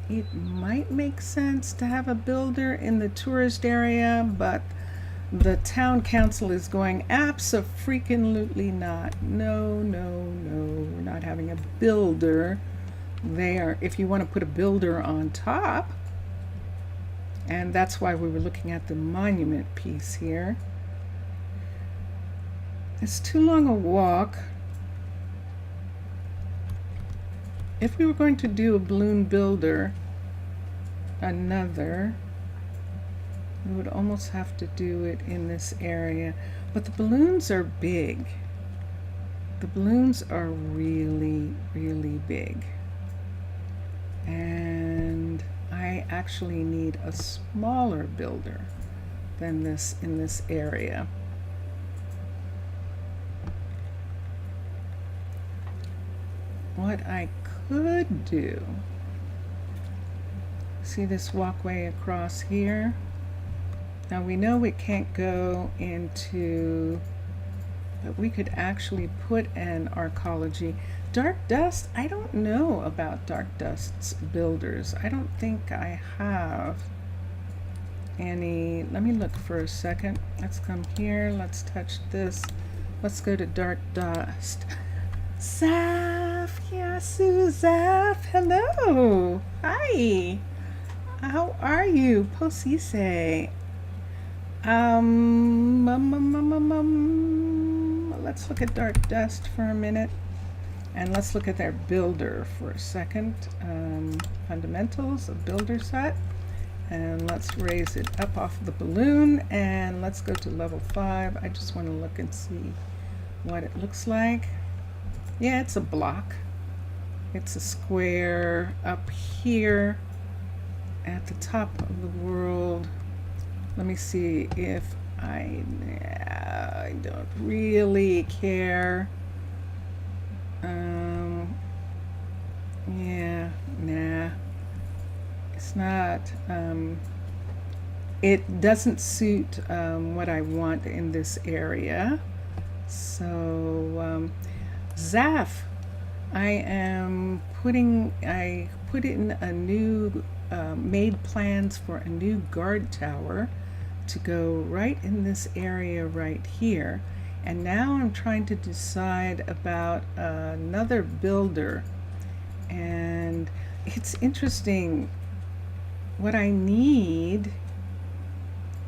it might make sense to have a builder in the tourist area, but the town council is going abso-freaking-lutely not. No, no, no, we're not having a builder there. If you want to put a builder on top, and that's why we were looking at the monument piece here. It's too long a walk. If we were going to do a balloon builder, another, we would almost have to do it in this area. But the balloons are big. The balloons are really, really big. And I actually need a smaller builder than this in this area. What I could do, see this walkway across here? Now we know it can't go into, but we could actually put an Arcology. Dark Dust, I don't know about Dark Dust's builders. I don't think I have any. Let me look for a second. Let's come here, let's touch this. Let's go to Dark Dust. Zaf, Yasu, Zaf, hello. Hi. How are you? Posise. Let's look at Dark Dust for a minute. And let's look at their builder for a second. Fundamentals of builder set. And let's raise it up off the balloon. And let's go to level 5. I just want to look and see what it looks like. Yeah, it's a block. It's a square up here. at the top of the world. Let me see if I don't really care. Yeah, nah. It's not, it doesn't suit what I want in this area. So, Zaf, I put in a new, made plans for a new guard tower to go right in this area right here. And now I'm trying to decide about another builder. And it's interesting. What I need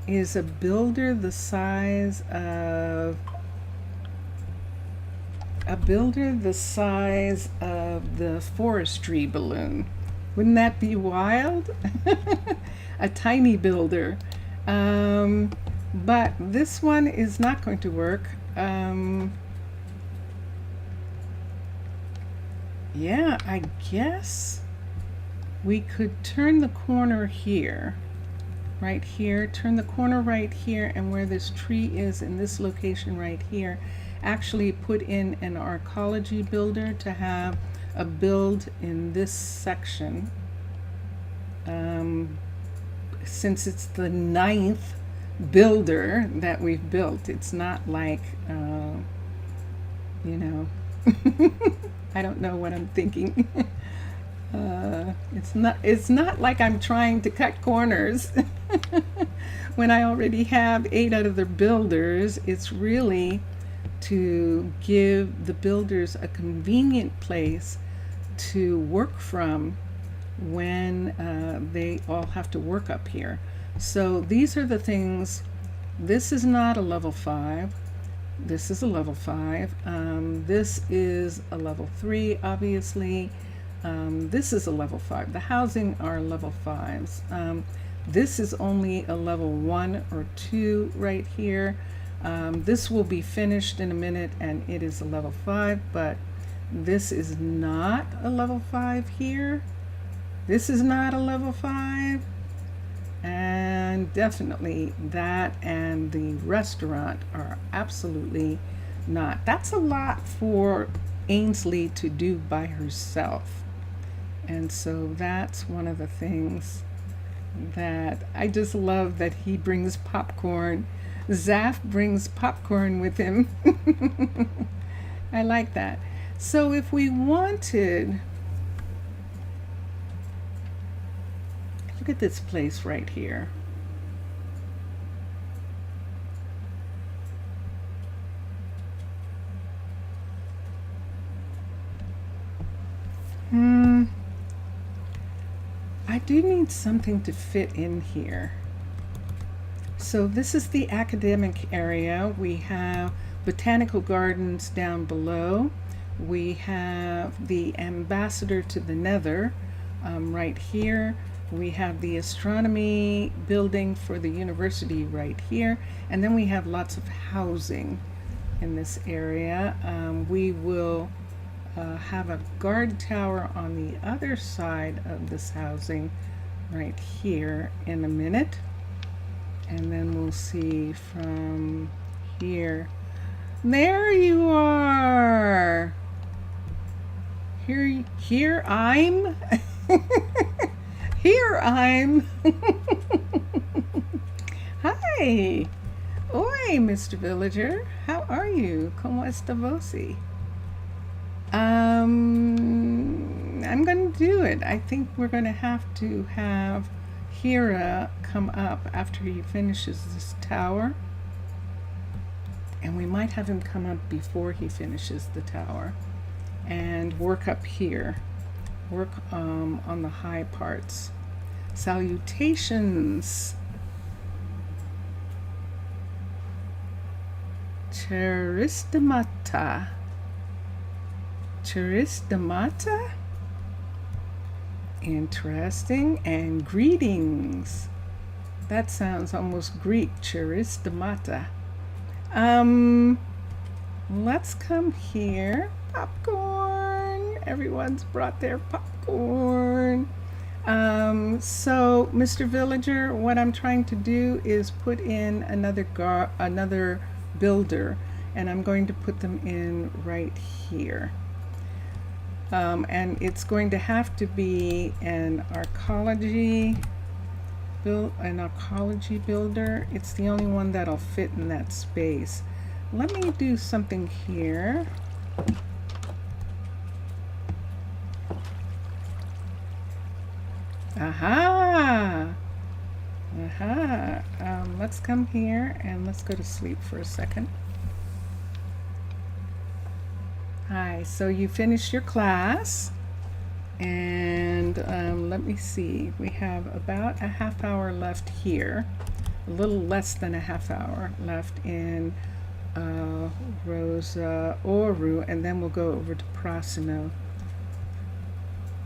is a builder the size of the forestry balloon. Wouldn't that be wild? A tiny builder. But this one is not going to work. Yeah, I guess we could turn the corner here, right here, turn the corner right here, and where this tree is in this location right here, actually put in an Arcology builder to have a build in this section. Since it's the 9th builder that we've built, it's not like, I don't know what I'm thinking. It's not like I'm trying to cut corners when I already have 8 other builders. It's really to give the builders a convenient place to work from when they all have to work up here. So these are the things. This is not a level 5. This is a level 5. This is a level 3, obviously. This is a level 5. The housing are level 5s. This is only a level 1 or 2 right here. This will be finished in a minute, and it is a level 5, but this is not a level 5 here. This is not a level 5. And definitely that and the restaurant are absolutely not. That's a lot for Ainsley to do by herself. And so that's one of the things that I just love, that he brings popcorn. Zaf brings popcorn with him. I like that. So if we wanted, look at this place right here. I do need something to fit in here. So this is the academic area. We have botanical gardens down below. We have the ambassador to the nether right here. We have the astronomy building for the university right here. And then we have lots of housing in this area. We will have a guard tower on the other side of this housing right here in a minute. And then we'll see from here. There you are. Here I'm. Here I'm. Hi. Oi, Mr. Villager. How are you? ¿Cómo está você? I'm going to do it. I think we're going to have Hira come up after he finishes this tower. And we might have him come up before he finishes the tower and work up here. Work on the high parts. Salutations. Charistamata. Charistamata? Interesting. And greetings. That sounds almost Greek. Charistamata. Let's come here. Popcorn. Everyone's brought their popcorn. So, Mr. Villager, what I'm trying to do is put in another builder, and I'm going to put them in right here. And it's going to have to be an Arcology builder. It's the only one that'll fit in that space. Let me do something here. Aha! Aha! Let's come here and let's go to sleep for a second. Hi, so you finished your class, and let me see, we have about a half hour left here, a little less than a half hour left in Rosa Ouro, and then we'll go over to Prasino.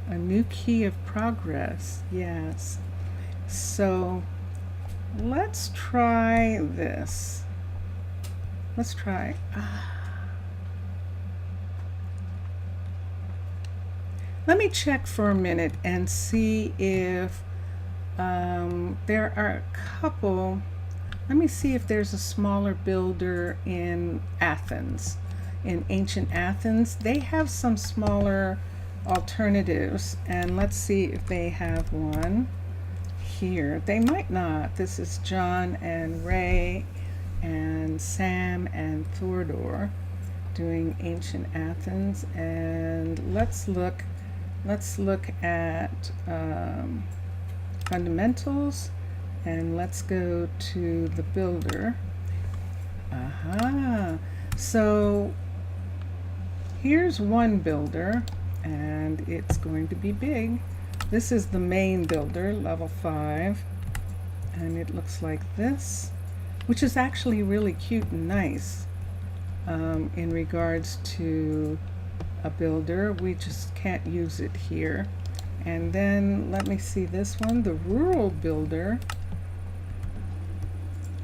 A new key of progress, yes. So let's try this. Let's try. Let me check for a minute and see if there are a couple. Let me see if there's a smaller builder in Athens, in ancient Athens. They have some smaller alternatives, and let's see if they have one here. They might not. This is John and Ray and Sam and Thordor doing ancient Athens, and let's look at fundamentals, and let's go to the builder. Aha, so here's one builder, and it's going to be big. This is the main builder, level 5, and it looks like this, which is actually really cute and nice in regards to a builder. We just can't use it here. And then let me see this one, the rural builder.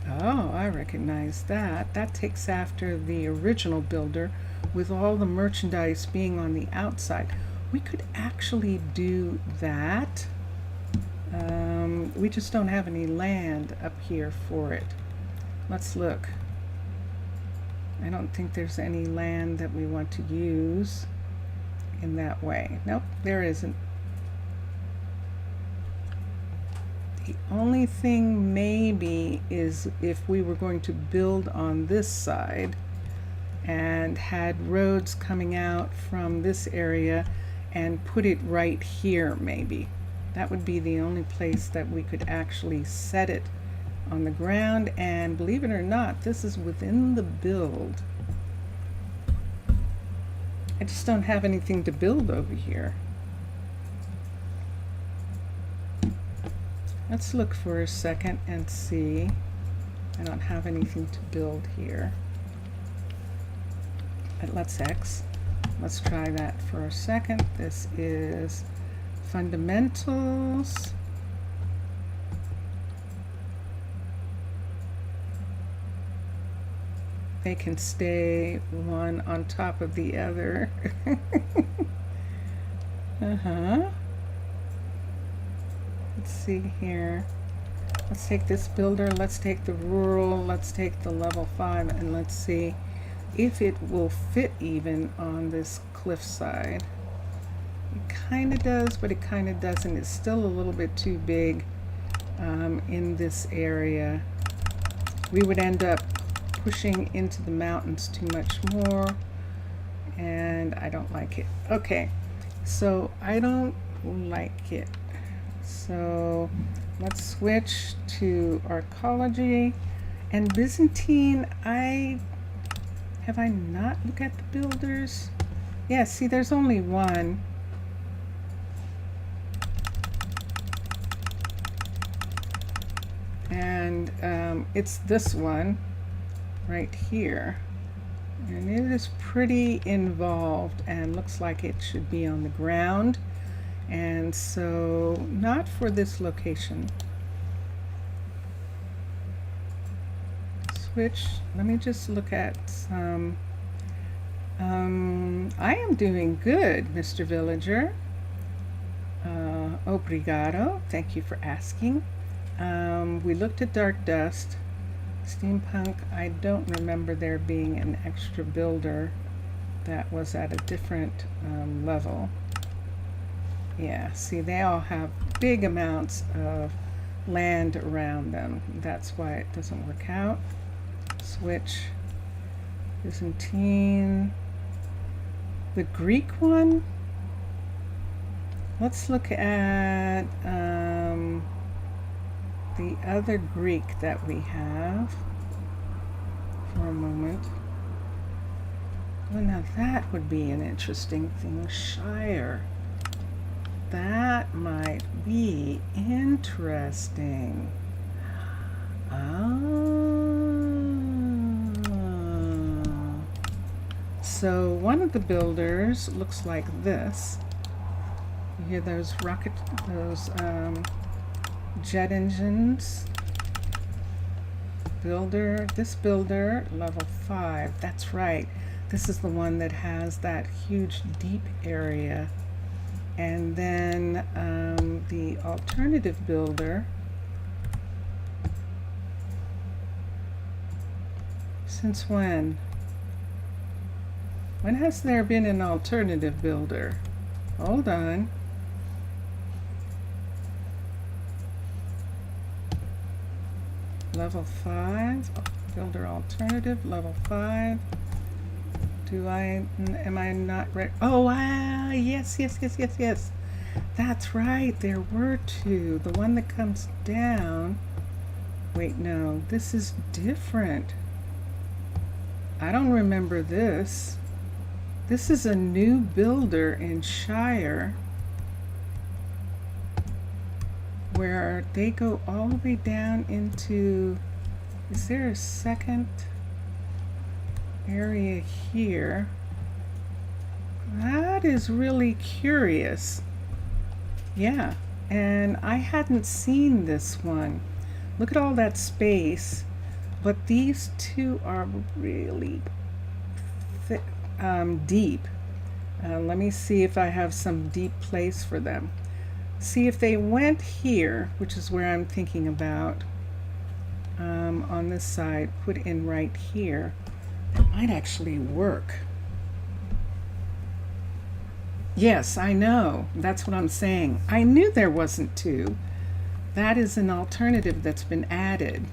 Oh, I recognize that. That takes after the original builder, with all the merchandise being on the outside. We could actually do that. We just don't have any land up here for it. Let's look. I don't think there's any land that we want to use in that way. Nope, there isn't. The only thing maybe is if we were going to build on this side and had roads coming out from this area and put it right here, maybe. That would be the only place that we could actually set it on the ground, and believe it or not, this is within the build. I just don't have anything to build over here. Let's look for a second and see. I don't have anything to build here. But let's X. Let's try that for a second. This is fundamentals. They can stay one on top of the other. Let's see here. Let's take this builder, let's take the rural, let's take the level 5, and let's see if it will fit even on this cliffside. It kind of does, but it kind of doesn't. It's still a little bit too big in this area. We would end up pushing into the mountains too much more, and I don't like it. Okay, so I don't like it. So let's switch to Arcology and Byzantine. Have I not looked at the builders? Yeah, see, there's only one. And it's this one right here. And it is pretty involved and looks like it should be on the ground. And so, not for this location. Switch. Let me just look at some. I am doing good, Mr. Villager. Obrigado. Thank you for asking. We looked at dark dust. Steampunk, I don't remember there being an extra builder that was at a different level. Yeah, see, they all have big amounts of land around them. That's why it doesn't work out. Switch. Byzantine. The Greek one? Let's look at the other Greek that we have for a moment. Well, now that would be an interesting thing. Shire. That might be interesting. So one of the builders looks like this. You hear those jet engines. This builder, level 5. That's right. This is the one that has that huge deep area. And then the alternative builder, since when? When has there been an alternative builder? Hold on. Level 5, builder alternative, level 5. Am I not ready? Oh, yes. That's right, there were two. The one that comes down. Wait, no, this is different. I don't remember this. This is a new builder in Shire where they go all the way down into, is there a second area here? That is really curious. Yeah, and I hadn't seen this one. Look at all that space, but these two are really deep. Let me see if I have some deep place for them. See if they went here, which is where I'm thinking about, on this side, put in right here. It might actually work. Yes, I know. That's what I'm saying. I knew there wasn't two. That is an alternative that's been added.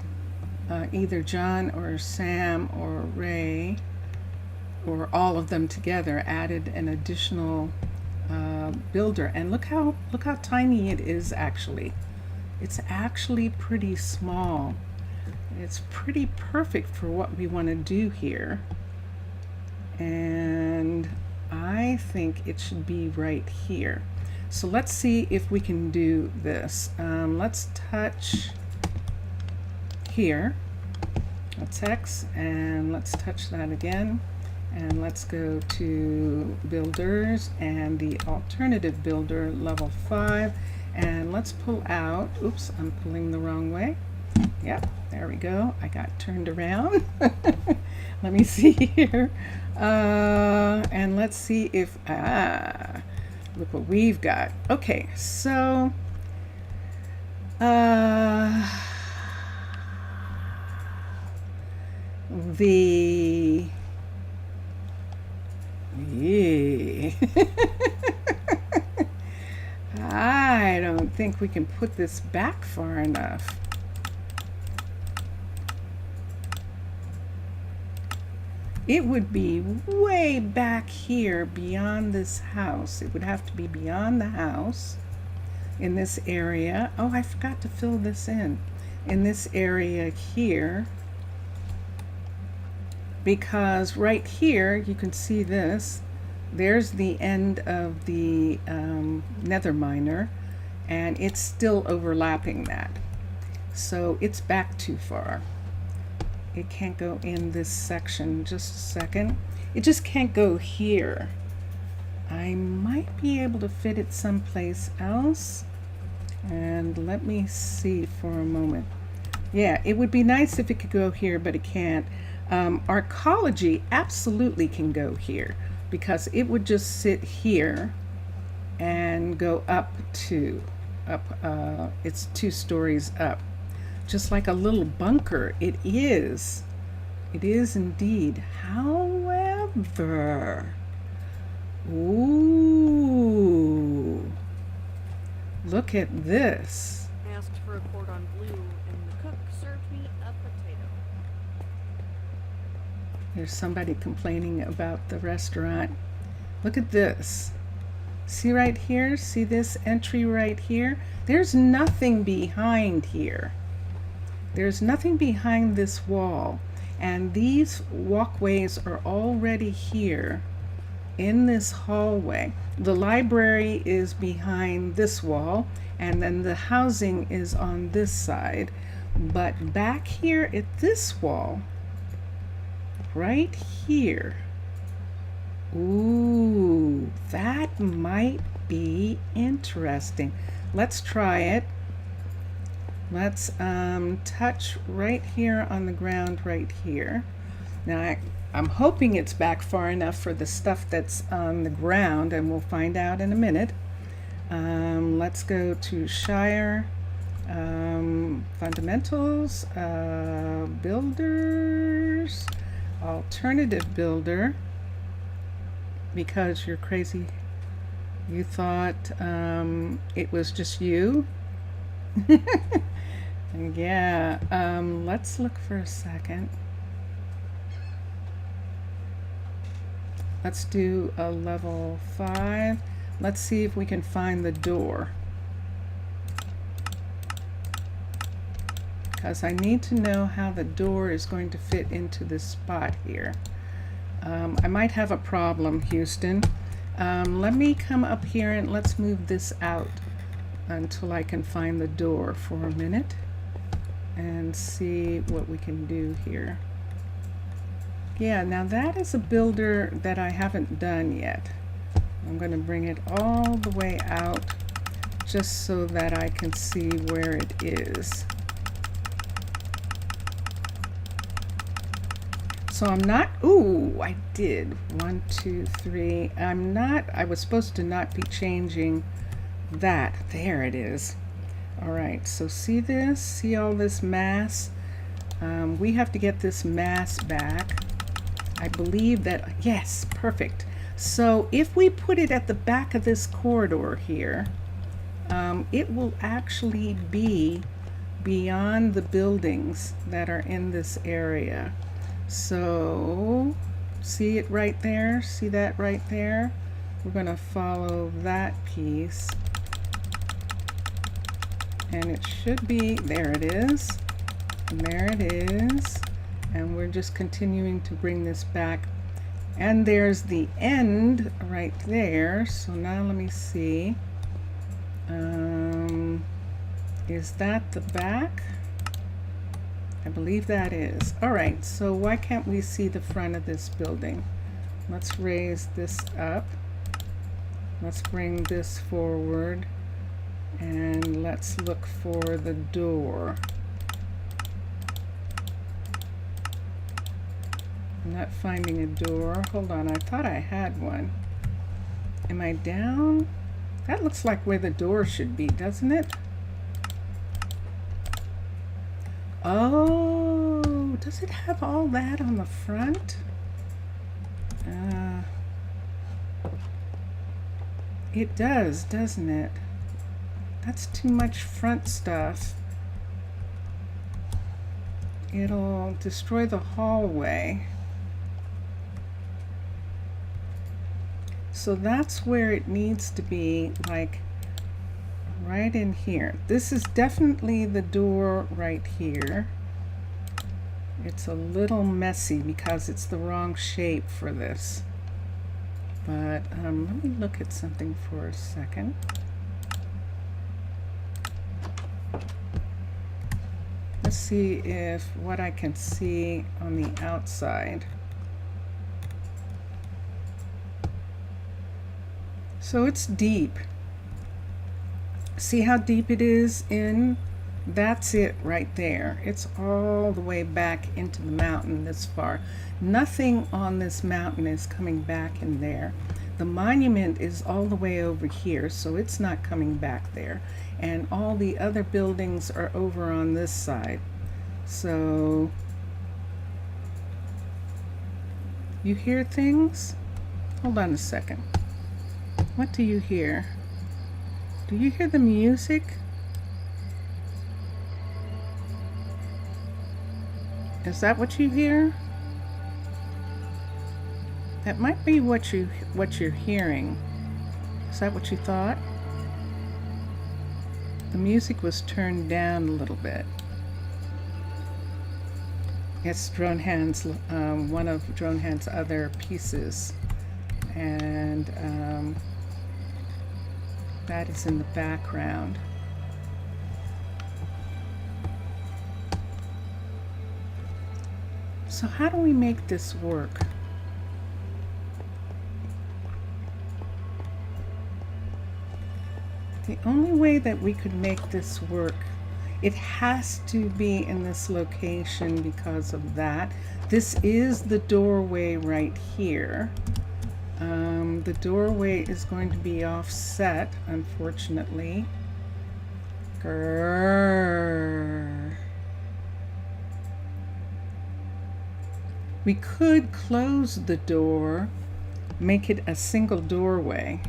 Either John or Sam or Ray, or all of them together, added an additional builder. And look how tiny it is actually. It's actually pretty small. It's pretty perfect for what we want to do here. And I think it should be right here. So let's see if we can do this. Let's touch here. Let's X, and let's touch that again. And let's go to builders and the alternative builder, level 5. And let's pull out, oops, I'm pulling the wrong way. Yep, there we go. I got turned around. Let me see here. And let's see if, look what we've got. Okay, so, I don't think we can put this back far enough. It would be way back here beyond this house. It would have to be beyond the house in this area. Oh, I forgot to fill this in this area here. Because right here, you can see this. There's the end of the nether miner, and it's still overlapping that. So it's back too far. It can't go in this section. Just a second. It just can't go here. I might be able to fit it someplace else. And let me see for a moment. Yeah, it would be nice if it could go here, but it can't. Arcology absolutely can go here because it would just sit here and go up two. It's 2 stories up. Just like a little bunker. It is. It is indeed. However, ooh, look at this. I asked for a cordon bleu, and the cook served me a potato. There's somebody complaining about the restaurant. Look at this. See right here? See this entry right here? There's nothing behind here. There's nothing behind this wall. And these walkways are already here in this hallway. The library is behind this wall, and then the housing is on this side. But back here at this wall, right here, ooh, that might be interesting. Let's try it. Let's touch right here on the ground right here. Now I'm hoping it's back far enough for the stuff that's on the ground, and we'll find out in a minute. Let's go to Shire, Fundamentals, Builders, Alternative Builder, because you're crazy. You thought it was just you. Yeah, let's look for a second. Let's do a level 5. Let's see if we can find the door, because I need to know how the door is going to fit into this spot here. I might have a problem, Houston. Let me come up here and let's move this out until I can find the door for a minute and see what we can do here. Yeah, now that is a builder that I haven't done yet. I'm going to bring it all the way out just so that I can see where it is. So I'm not, ooh, I did 1, 2, 3. I was supposed to not be changing that. There it is. All right, so see this? See all this mass? We have to get this mass back. I believe that, yes, perfect. So if we put it at the back of this corridor here, it will actually be beyond the buildings that are in this area. So see it right there? See that right there? We're going to follow that piece. And it should be, there it is, and there it is, and we're just continuing to bring this back, and there's the end right there. So now let me see, is that the back? I believe that is. All right, so why can't we see the front of this building? Let's raise this up, let's bring this forward, and let's look for the door. I'm not finding a door. Hold on, I thought I had one. Am I down? That looks like where the door should be, doesn't it? Oh, does it have all that on the front? It does, doesn't it? That's too much front stuff. It'll destroy the hallway. So that's where it needs to be, like right in here. This is definitely the door right here. It's a little messy because it's the wrong shape for this. But let me look at something for a second. Let's see if what I can see on the outside. So it's deep. See how deep it is in? That's it right there. It's all the way back into the mountain this far. Nothing on this mountain is coming back in there. the monument is all the way over here, so it's not coming back there. And all the other buildings are over on this side. So, you hear things? Hold on a second. What do you hear? Do you hear the music? Is that what you hear? That might be what you're hearing. Is that what you thought? The music was turned down a little bit. It's Drone Hand's one of Drone Hand's other pieces, and that is in the background. So how do we make this work? The only way that we could make this work, it has to be in this location because of that. This is the doorway right here. The doorway is going to be offset, unfortunately. Grrr. We could close the door, make it a single doorway,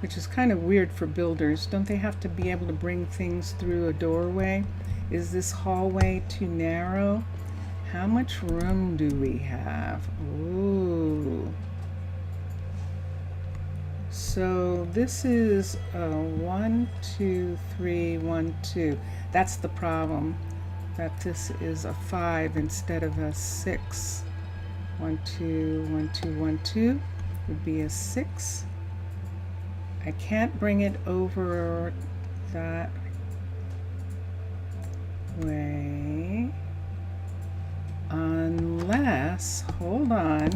which is kind of weird for builders. Don't they have to be able to bring things through a doorway? Is this hallway too narrow? How much room do we have? Ooh. So this is a 1, 2, 3, 1, 2. That's the problem, that this is a 5 instead of a 6. 1, 2, 1, 2, 1, 2 would be a 6. I can't bring it over that way unless, hold on,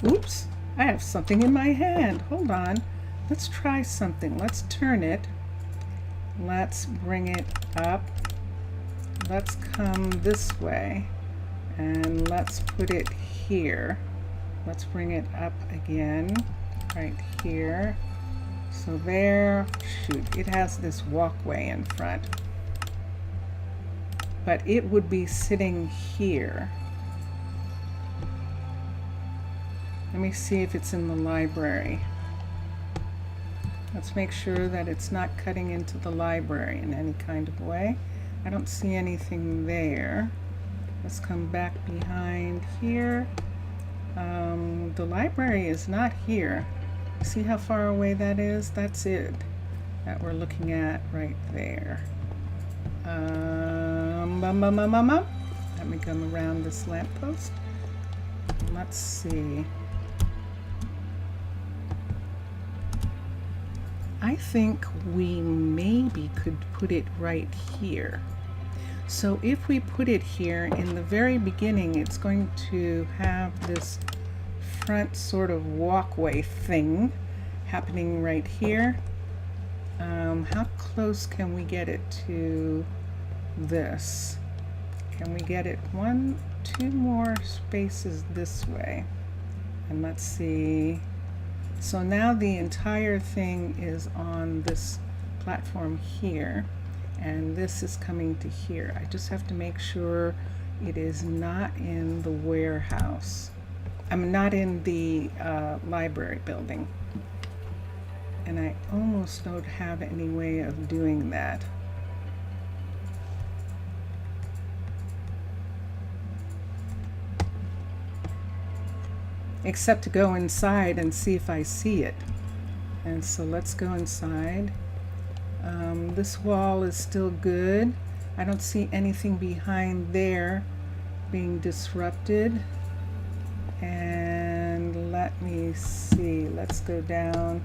oops, I have something in my hand. Hold on, let's try something. Let's turn it. Let's bring it up. Let's come this way and let's put it here. Let's bring it up again, right here. So there, shoot, it has this walkway in front, but it would be sitting here. Let me see if it's in the library. Let's make sure that it's not cutting into the library in any kind of way. I don't see anything there. Let's come back behind here. The library is not here. See how far away that is? That's it that we're looking at right there. Let me come around this lamppost. Let's see. I think we maybe could put it right here. So if we put it here in the very beginning, it's going to have this front sort of walkway thing happening right here. How close can we get it to this? Can we get it 1, 2 more spaces this way? And let's see. So now the entire thing is on this platform here, and this is coming to here. I just have to make sure it is not in the warehouse. I'm not in the library building. And I almost don't have any way of doing that. Except to go inside and see if I see it. And so let's go inside. This wall is still good. I don't see anything behind there being disrupted. And let me see, let's go down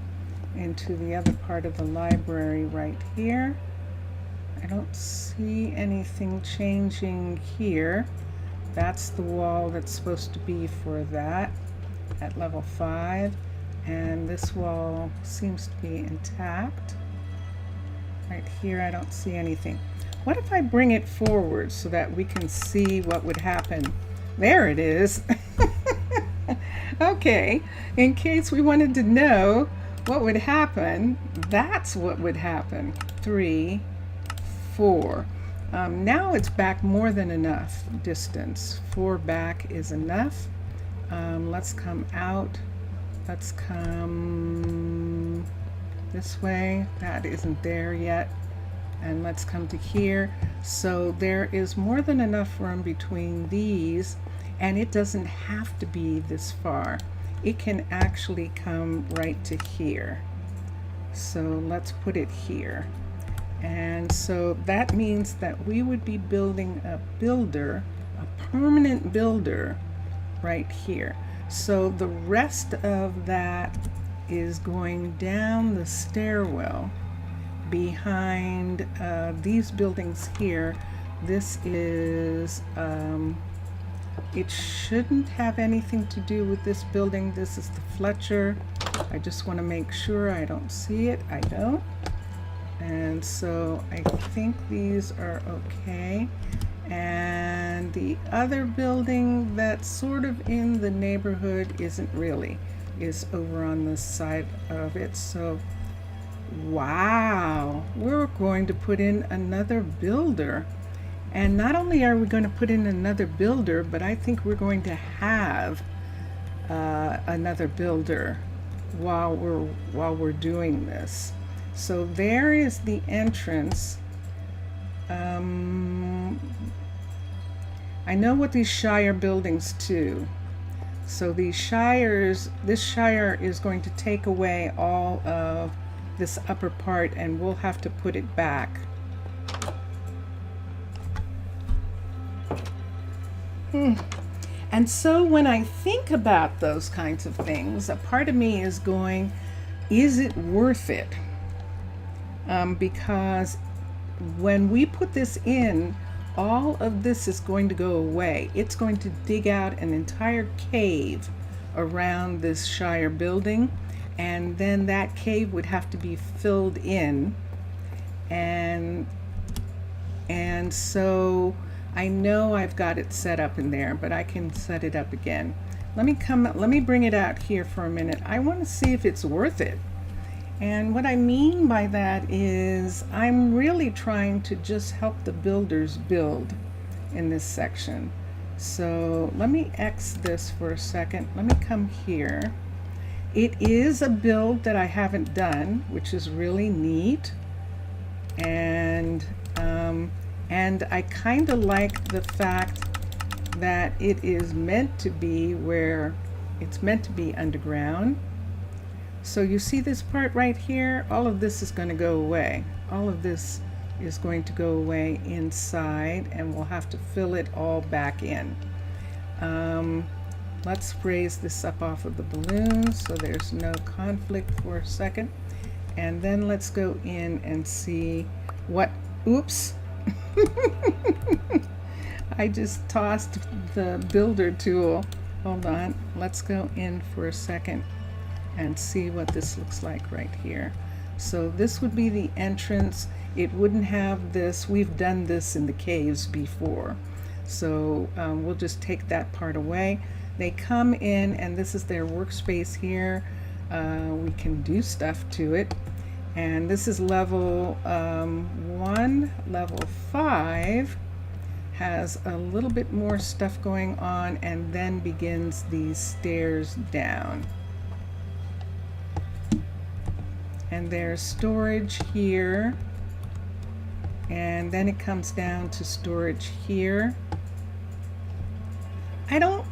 into the other part of the library right here. I don't see anything changing here. That's the wall that's supposed to be for that at level 5, and this wall seems to be intact. Right here I don't see anything. What if I bring it forward so that we can see what would happen? There it is. Okay, in case we wanted to know what would happen, that's what would happen. 3, 4. Now it's back more than enough distance. 4 back is enough. Let's come out. Let's come this way. That isn't there yet. And let's come to here. So there is more than enough room between these, and it doesn't have to be this far. It can actually come right to here. So let's put it here. And so that means that we would be building a builder, a permanent builder right here. So the rest of that is going down the stairwell behind these buildings here. This is, it shouldn't have anything to do with this building. This is the Fletcher. I just want to make sure I don't see it. I don't. And so I think these are okay. And the other building that's sort of in the neighborhood isn't really, is over on this side of it. So wow, we're going to put in another builder. And not only are we going to put in another builder, but I think we're going to have another builder while we're doing this. So there is the entrance. I know what these Shire buildings do. So these Shires, this Shire is going to take away all of this upper part, and we'll have to put it back. And so when I think about those kinds of things, a part of me is going, is it worth it? Because when we put this in, all of this is going to go away. It's going to dig out an entire cave around this Shire building, and then that cave would have to be filled in. And so I know I've got it set up in there, but I can set it up again. Let me bring it out here for a minute. I want to see if it's worth it. And what I mean by that is I'm really trying to just help the builders build in this section. So let me X this for a second. Let me come here. It is a build that I haven't done, which is really neat. And I kind of like the fact that it is meant to be where it's meant to be underground. So you see this part right here, all of this is going to go away. All of this is going to go away inside, and we'll have to fill it all back in. Let's raise this up off of the balloon so there's no conflict for a second. And then let's go in and see what, oops. I just tossed the builder tool. Hold on, let's go in for a second and see what this looks like right here. So this would be the entrance. It wouldn't have this. We've done this in the caves before. So we'll just take that part away. They come in, and this is their workspace here. We can do stuff to it. And this is level 1. Level 5 has a little bit more stuff going on, and then begins these stairs down. And there's storage here, and then it comes down to storage here. I don't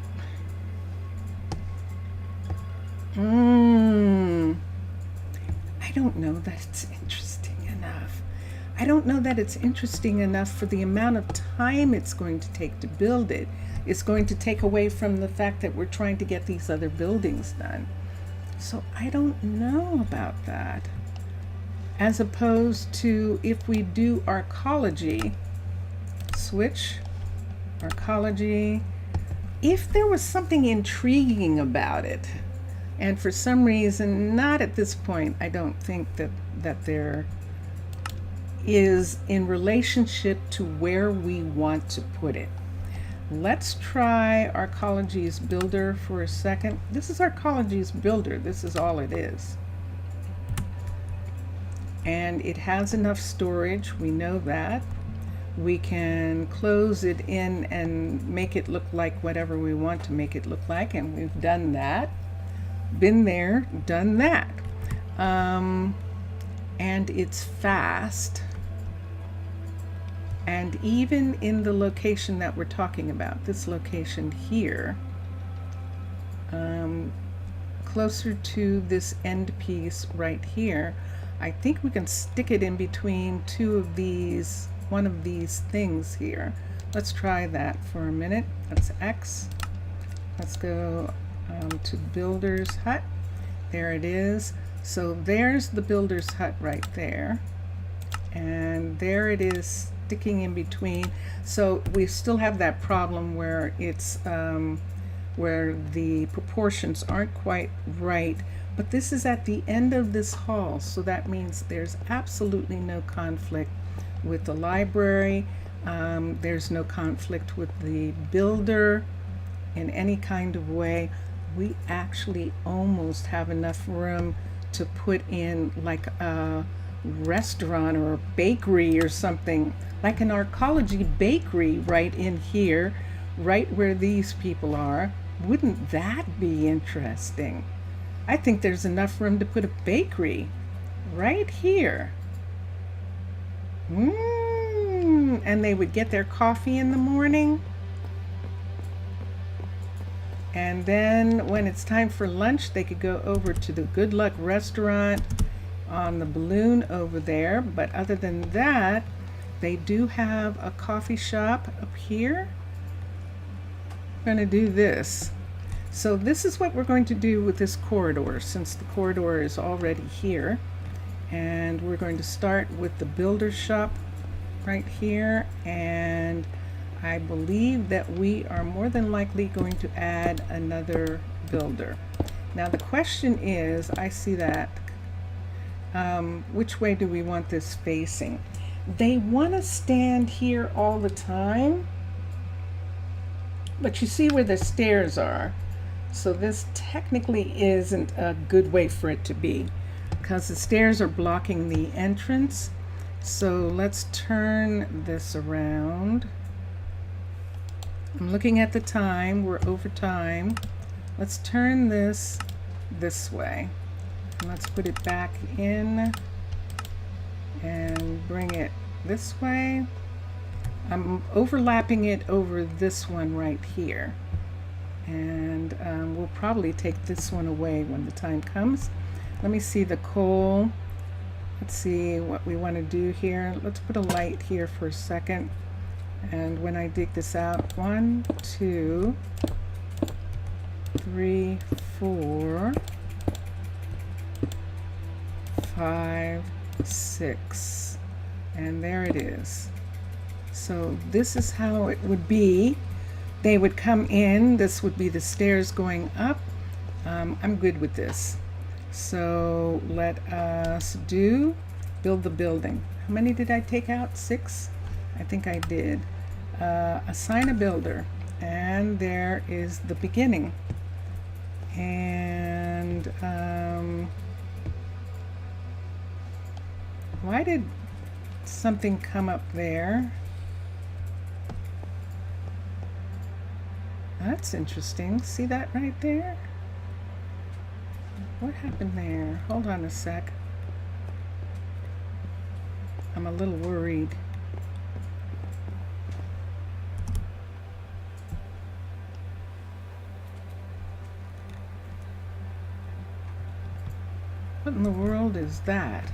know that it's interesting enough. I don't know that it's interesting enough for the amount of time it's going to take to build it. It's going to take away from the fact that we're trying to get these other buildings done. So I don't know about that. As opposed to if we do Arcology, switch, Arcology, if there was something intriguing about it, and for some reason, not at this point, I don't think that there is in relationship to where we want to put it. Let's try Arcology's builder for a second. This is Arcology's builder. This is all it is. And it has enough storage. We know that. We can close it in and make it look like whatever we want to make it look like. And we've done that. Been there, done that. And it's fast. And even in the location that we're talking about, this location here, closer to this end piece right here, I think we can stick it in between one of these things here. Let's try that for a minute. That's X. Let's go to Builder's Hut. There it is. So there's the Builder's Hut right there. And there it is, sticking in between. So we still have that problem where it's where the proportions aren't quite right, but this is at the end of this hall, so that means there's absolutely no conflict with the library. There's no conflict with the builder in any kind of way. We actually almost have enough room to put in like a restaurant or a bakery or something, like an Arcology bakery right in here, right where these people are. Wouldn't that be interesting? I think there's enough room to put a bakery right here. And they would get their coffee in the morning. And then when it's time for lunch, they could go over to the Good Luck restaurant on the balloon over there. But other than that, they do have a coffee shop up here. We're going to do this. So this is what we're going to do with this corridor, since the corridor is already here. And we're going to start with the builder shop right here, and I believe that we are more than likely going to add another builder. Now the question is, I see that, which way do we want this facing? They want to stand here all the time, but you see where the stairs are, so this technically isn't a good way for it to be, because the stairs are blocking the entrance. So let's turn this around. I'm looking at the time, we're over time. Let's turn this way. And let's put it back in and bring it this way. I'm overlapping it over this one right here. And we'll probably take this one away when the time comes. Let me see the coal. Let's see what we want to do here. Let's put a light here for a second. And when I dig this out, 1, 2, 3, 4, 5, 6. And there it is. So this is how it would be. They would come in. This would be the stairs going up. I'm good with this. So let us build the building. How many did I take out? 6? I think I did. Assign a builder. And there is the beginning. And why did something come up there? That's interesting. See that right there? What happened there? Hold on a sec. I'm a little worried. What in the world is that?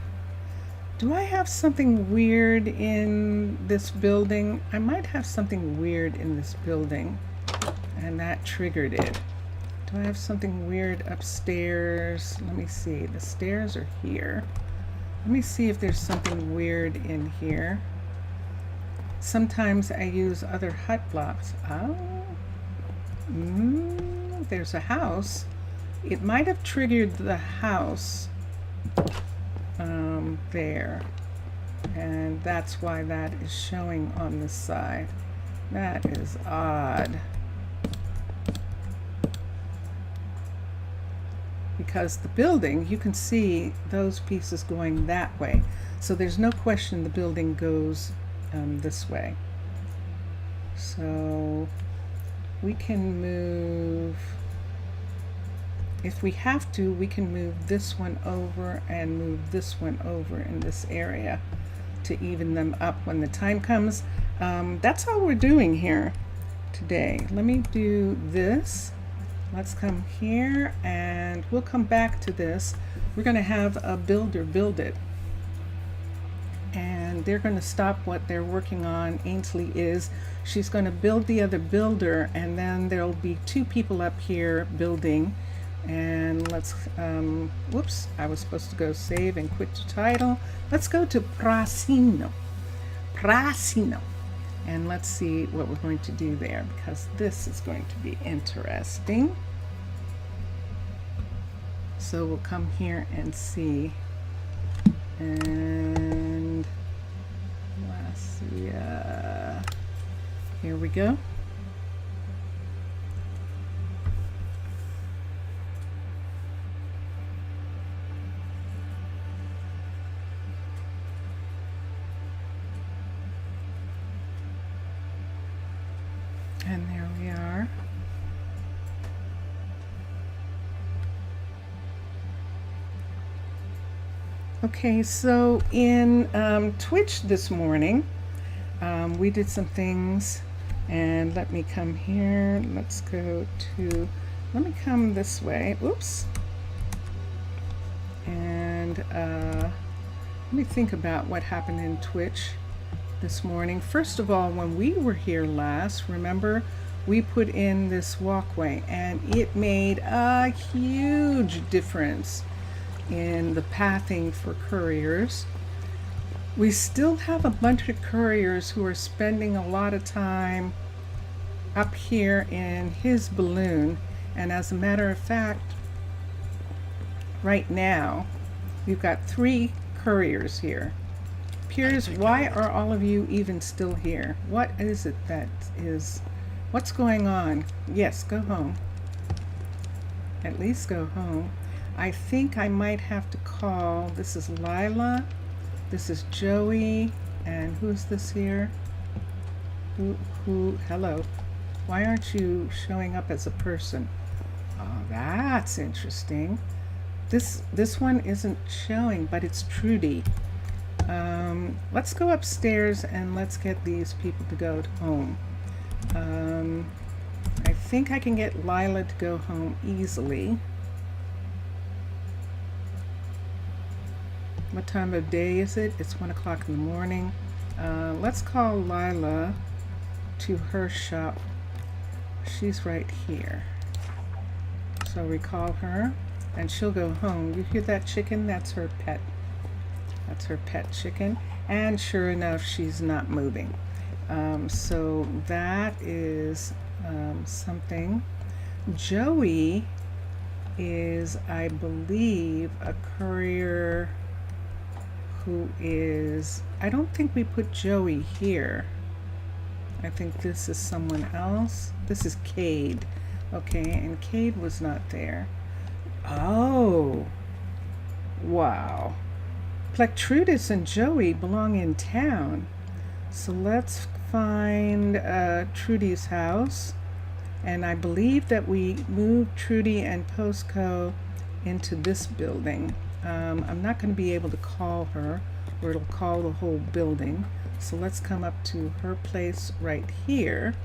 Do I have something weird in this building? I might have something weird in this building, and that triggered it. Do I have something weird upstairs? Let me see. The stairs are here. Let me see if there's something weird in here. Sometimes I use other hut blocks. Oh, there's a house. It might have triggered the house there, and that's why that is showing on this side. That is odd. Because the building, you can see those pieces going that way. So there's no question the building goes this way. So we can move, if we have to, we can move this one over and move this one over in this area to even them up when the time comes. That's all we're doing here today. Let me do this. Let's come here and we'll come back to this. We're going to have a builder build it. And they're going to stop what they're working on. Ainsley is. She's going to build the other builder, and then there'll be two people up here building. And let's, whoops, I was supposed to go save and quit the title. Let's go to Prasino. Prasino. And let's see what we're going to do there, because this is going to be interesting. So we'll come here and see. And let's see, here we go. And there we are. Okay, so in Twitch this morning, we did some things, and let me come here. Let's go to, let me come this way. Oops. And let me think about what happened in Twitch this morning. First of all, when we were here last, remember, we put in this walkway, and it made a huge difference in the pathing for couriers. We still have a bunch of couriers who are spending a lot of time up here in his balloon, and as a matter of fact, right now we've got 3 couriers here. Piers, why are all of you even still here? What is it that is, what's going on? Yes, go home. At least go home. I think I might have to call, this is Lila, this is Joey, and who's this here? Hello. Why aren't you showing up as a person? Oh, that's interesting. This one isn't showing, but it's Trudy. Let's go upstairs and let's get these people to go home. I think I can get Lila to go home easily. What time of day is it? It's 1 o'clock in the morning. Let's call Lila to her shop. She's right here. So we call her and she'll go home. You hear that chicken? That's her pet. That's her pet chicken. And sure enough, she's not moving. So that is something. Joey is, I believe, a courier who is, I don't think we put Joey here. I think this is someone else. This is Cade. Okay, and Cade was not there. Oh, wow. Plectrudis and Joey belong in town. So let's find Trudy's house. And I believe that we moved Trudy and Postco into this building. I'm not going to be able to call her, or it'll call the whole building. So let's come up to her place right here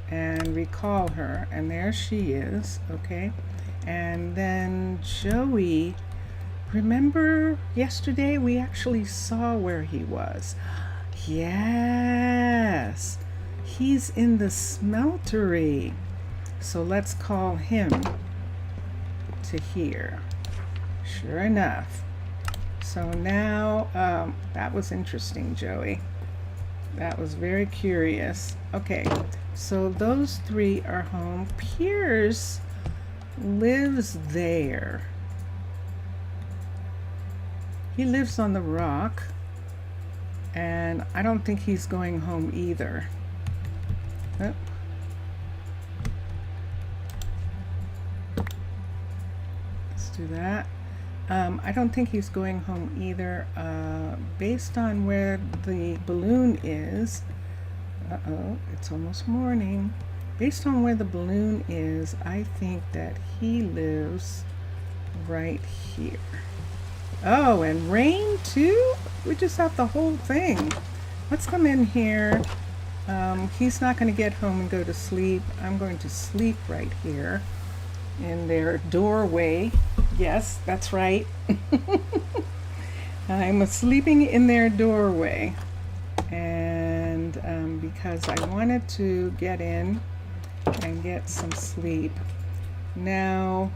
and recall her. And there she is, okay? And then Joey, remember yesterday we actually saw where he was. Yes, he's in the smeltery. So let's call him to here. Sure enough. So now, that was interesting, Joey. That was very curious. Okay, so those 3 are home. Piers lives there. He lives on the rock, and I don't think he's going home either. Oh. Let's do that. I don't think he's going home either. Based on where the balloon is, uh-oh, it's almost morning. Based on where the balloon is, I think that he lives right here. Oh, and rain too? We just have the whole thing. Let's come in here. He's not going to get home and go to sleep. I'm going to sleep right here in their doorway. Yes, that's right. I'm sleeping in their doorway. And because I wanted to get in and get some sleep. Now,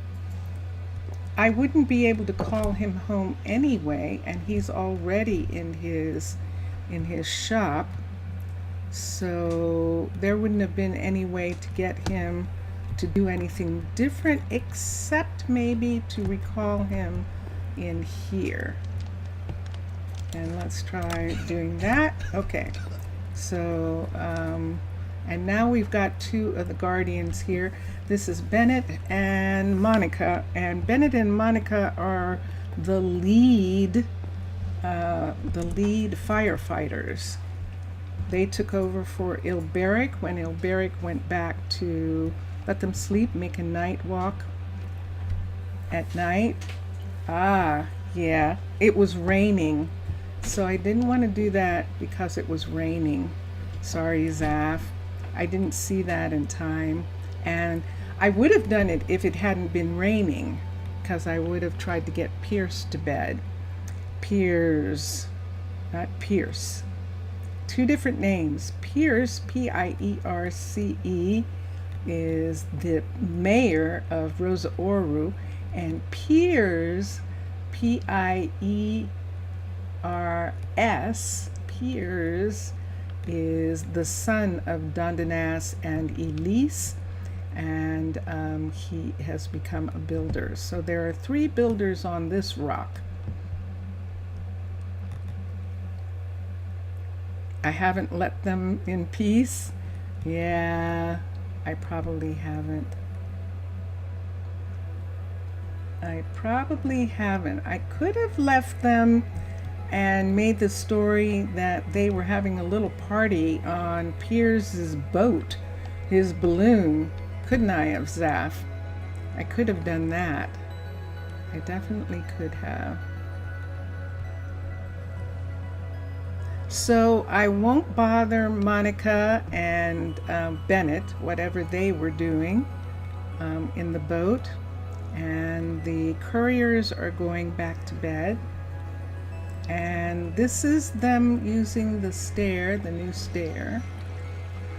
I wouldn't be able to call him home anyway, and he's already in his shop. So there wouldn't have been any way to get him to do anything different except maybe to recall him in here. And let's try doing that. Okay, so and now we've got two of the guardians here. This is Bennett and Monica, and Bennett and Monica are the lead firefighters. They took over for Ilberic when Ilberic went back to let them sleep, make a night walk at night. Ah, yeah, it was raining, so I didn't want to do that because it was raining. Sorry, Zaf. I didn't see that in time, and I would have done it if it hadn't been raining, because I would have tried to get Pierce to bed. Piers, not Pierce. Two different names. Pierce, P-I-E-R-C-E, is the mayor of Rosa Ouro, and Piers, P-I-E-R-S, Piers, is the son of Dondanas and Elise, and he has become a builder. So there are 3 builders on this rock. I haven't let them in peace. Yeah, I probably haven't. I could have left them and made the story that they were having a little party on Piers's boat, his balloon. Couldn't I have, Zaf? I could have done that. I definitely could have. So I won't bother Monica and Bennett, whatever they were doing in the boat. And the couriers are going back to bed. And this is them using the stair, the new stair,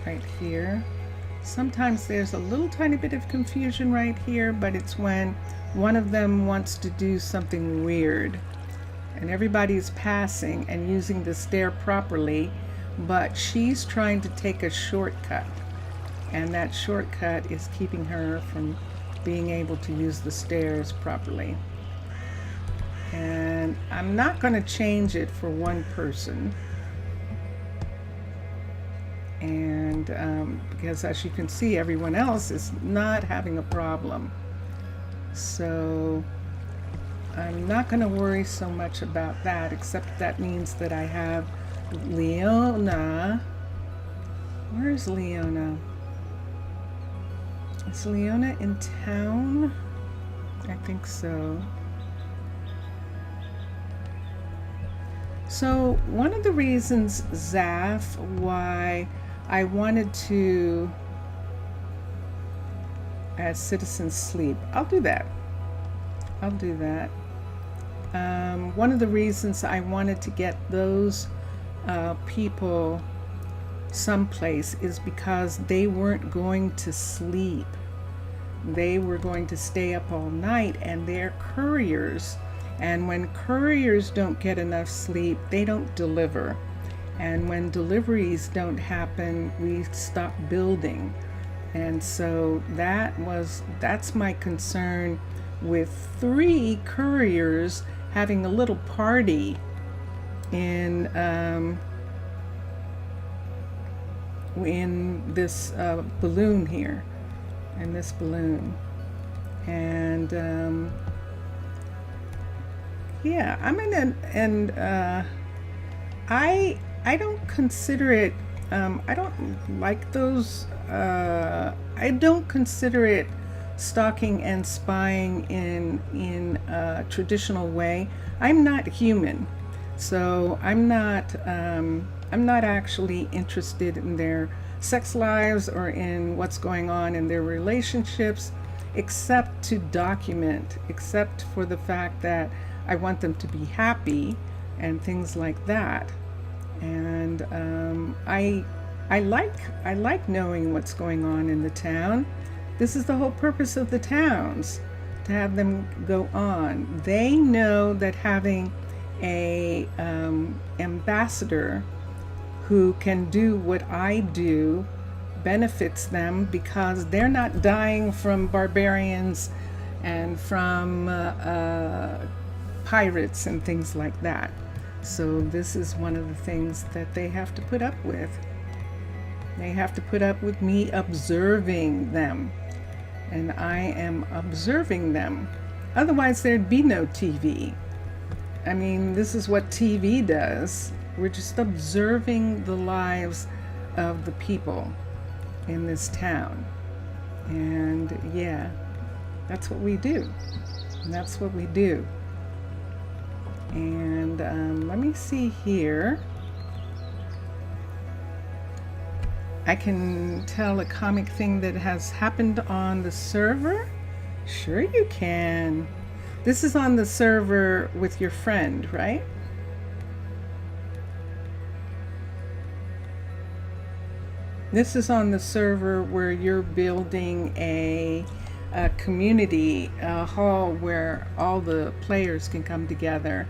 right here. Sometimes there's a little tiny bit of confusion right here, but it's when one of them wants to do something weird. And everybody's passing and using the stair properly, but she's trying to take a shortcut. And that shortcut is keeping her from being able to use the stairs properly. And I'm not going to change it for one person. And because as you can see, everyone else is not having a problem. So I'm not going to worry so much about that, except that means that I have Leona. Where's Leona? Is Leona in town? I think so. So one of the reasons, Zaf, why I wanted to, as citizens sleep, I'll do that. One of the reasons I wanted to get those people someplace is because they weren't going to sleep. They were going to stay up all night, and they're couriers. And when couriers don't get enough sleep, they don't deliver. And when deliveries don't happen, we stop building. And so that's my concern with 3 couriers having a little party in in this balloon here, in this balloon. And yeah, I mean, and I don't consider it. I don't like those. I don't consider it stalking and spying in a traditional way. I'm not human, so I'm not actually interested in their sex lives or in what's going on in their relationships, except to document, except for the fact that I want them to be happy and things like that. And I like knowing what's going on in the town. This is the whole purpose of the towns, to have them go on. They know that having a ambassador who can do what I do benefits them, because they're not dying from barbarians and from pirates and things like that. So this is one of the things that they have to put up with. They have to put up with me observing them, and I am observing them. Otherwise there'd be no TV. I mean, this is what TV does. We're just observing the lives of the people in this town. And yeah, that's what we do. And that's what we do. And let me see here. I can tell a comic thing that has happened on the server. Sure you can. This is on the server with your friend, right? This is on the server where you're building a community, a hall where all the players can come together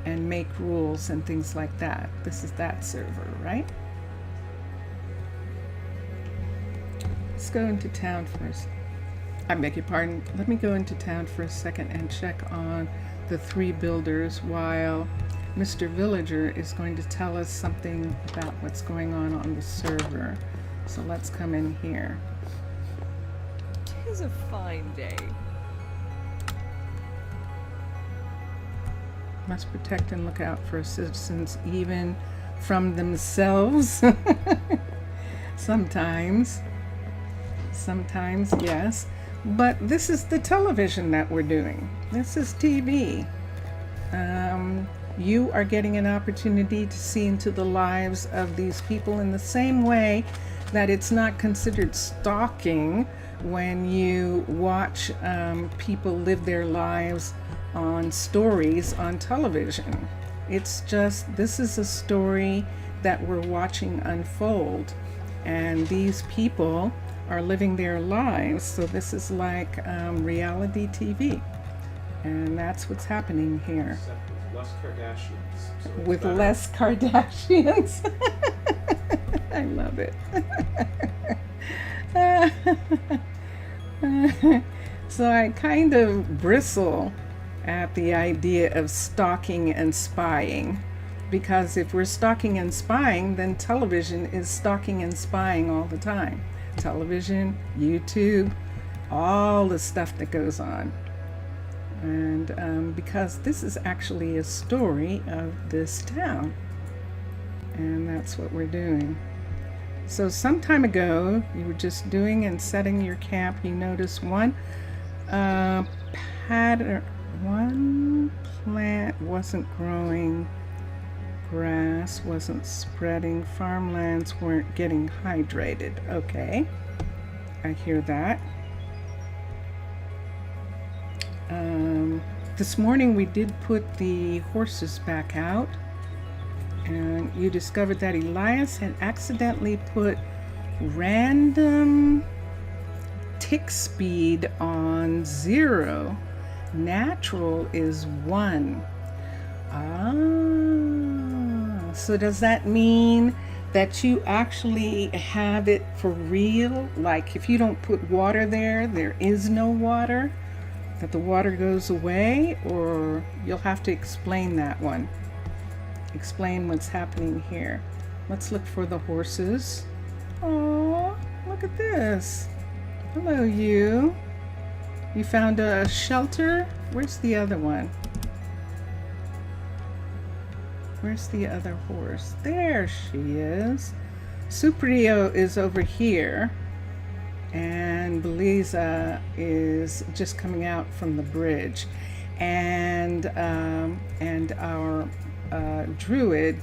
and make rules and things like that. This is that server, right? Let's go into town first. I beg your pardon. Let me go into town for a second and check on the 3 builders while Mr. Villager is going to tell us something about what's going on the server. So let's come in here. 'Tis a fine day. Must protect and look out for citizens even from themselves. Sometimes, yes. But this is the television that we're doing. This is TV. You are getting an opportunity to see into the lives of these people in the same way that it's not considered stalking when you watch people live their lives on stories on television. It's just, this is a story that we're watching unfold, and these people are living their lives. So this is like reality TV, and that's what's happening here. Less Kardashians. So it's With better. less Kardashians. I love it. So I kind of bristle at the idea of stalking and spying, because if we're stalking and spying, then television is stalking and spying all the time. Television, YouTube, all the stuff that goes on. And because this is actually a story of this town, and that's what we're doing. So some time ago, you were just doing and setting your camp. You noticed one plant wasn't growing, grass wasn't spreading, farmlands weren't getting hydrated. Okay, I hear that. This morning we did put the horses back out, and you discovered that Elias had accidentally put random tick speed on 0. Natural is 1. So does that mean that you actually have it for real? Like if you don't put water there, there is no water? That the water goes away? Or you'll have to explain that one. Explain what's happening here. Let's look for the horses. Oh, look at this. Hello, you. You found a shelter? Where's the other one? Where's the other horse? There she is. Suprio is over here. And Beliza is just coming out from the bridge. And our druid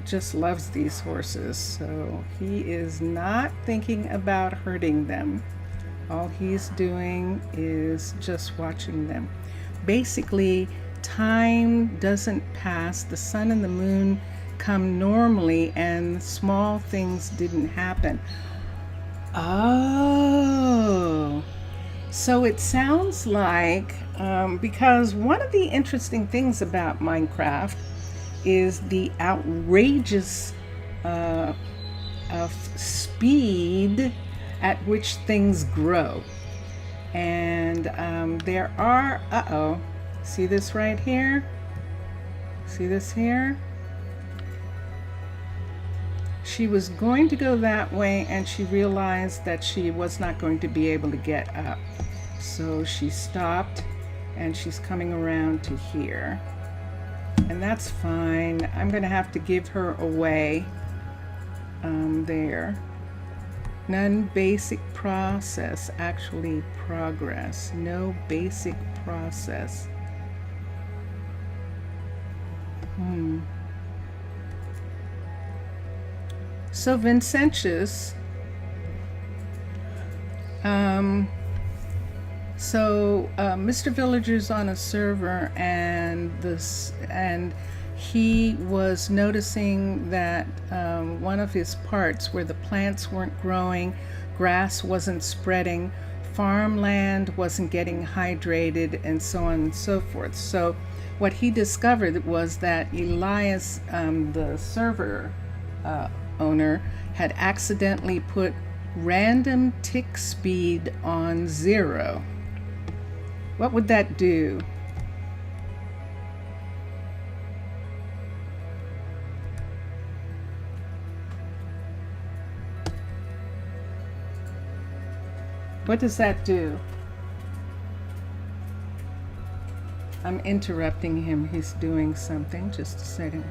just loves these horses. So he is not thinking about hurting them. All he's doing is just watching them. Basically, time doesn't pass. The sun and the moon come normally, and small things didn't happen. Oh, so it sounds like, because one of the interesting things about Minecraft is the outrageous of speed at which things grow. And there are, see this right here? See this here? She was going to go that way, and she realized that she was not going to be able to get up. So she stopped, and she's coming around to here. And that's fine. I'm going to have to give her away there. None basic process, actually progress. No basic process. So Vincentius, Mr. Villager's on a server, and he was noticing that one of his parts where the plants weren't growing, grass wasn't spreading, farmland wasn't getting hydrated, and so on and so forth. So what he discovered was that Elias, the server owner, had accidentally put random tick speed on 0. What would that do? What does that do? I'm interrupting him. He's doing something. Just a second.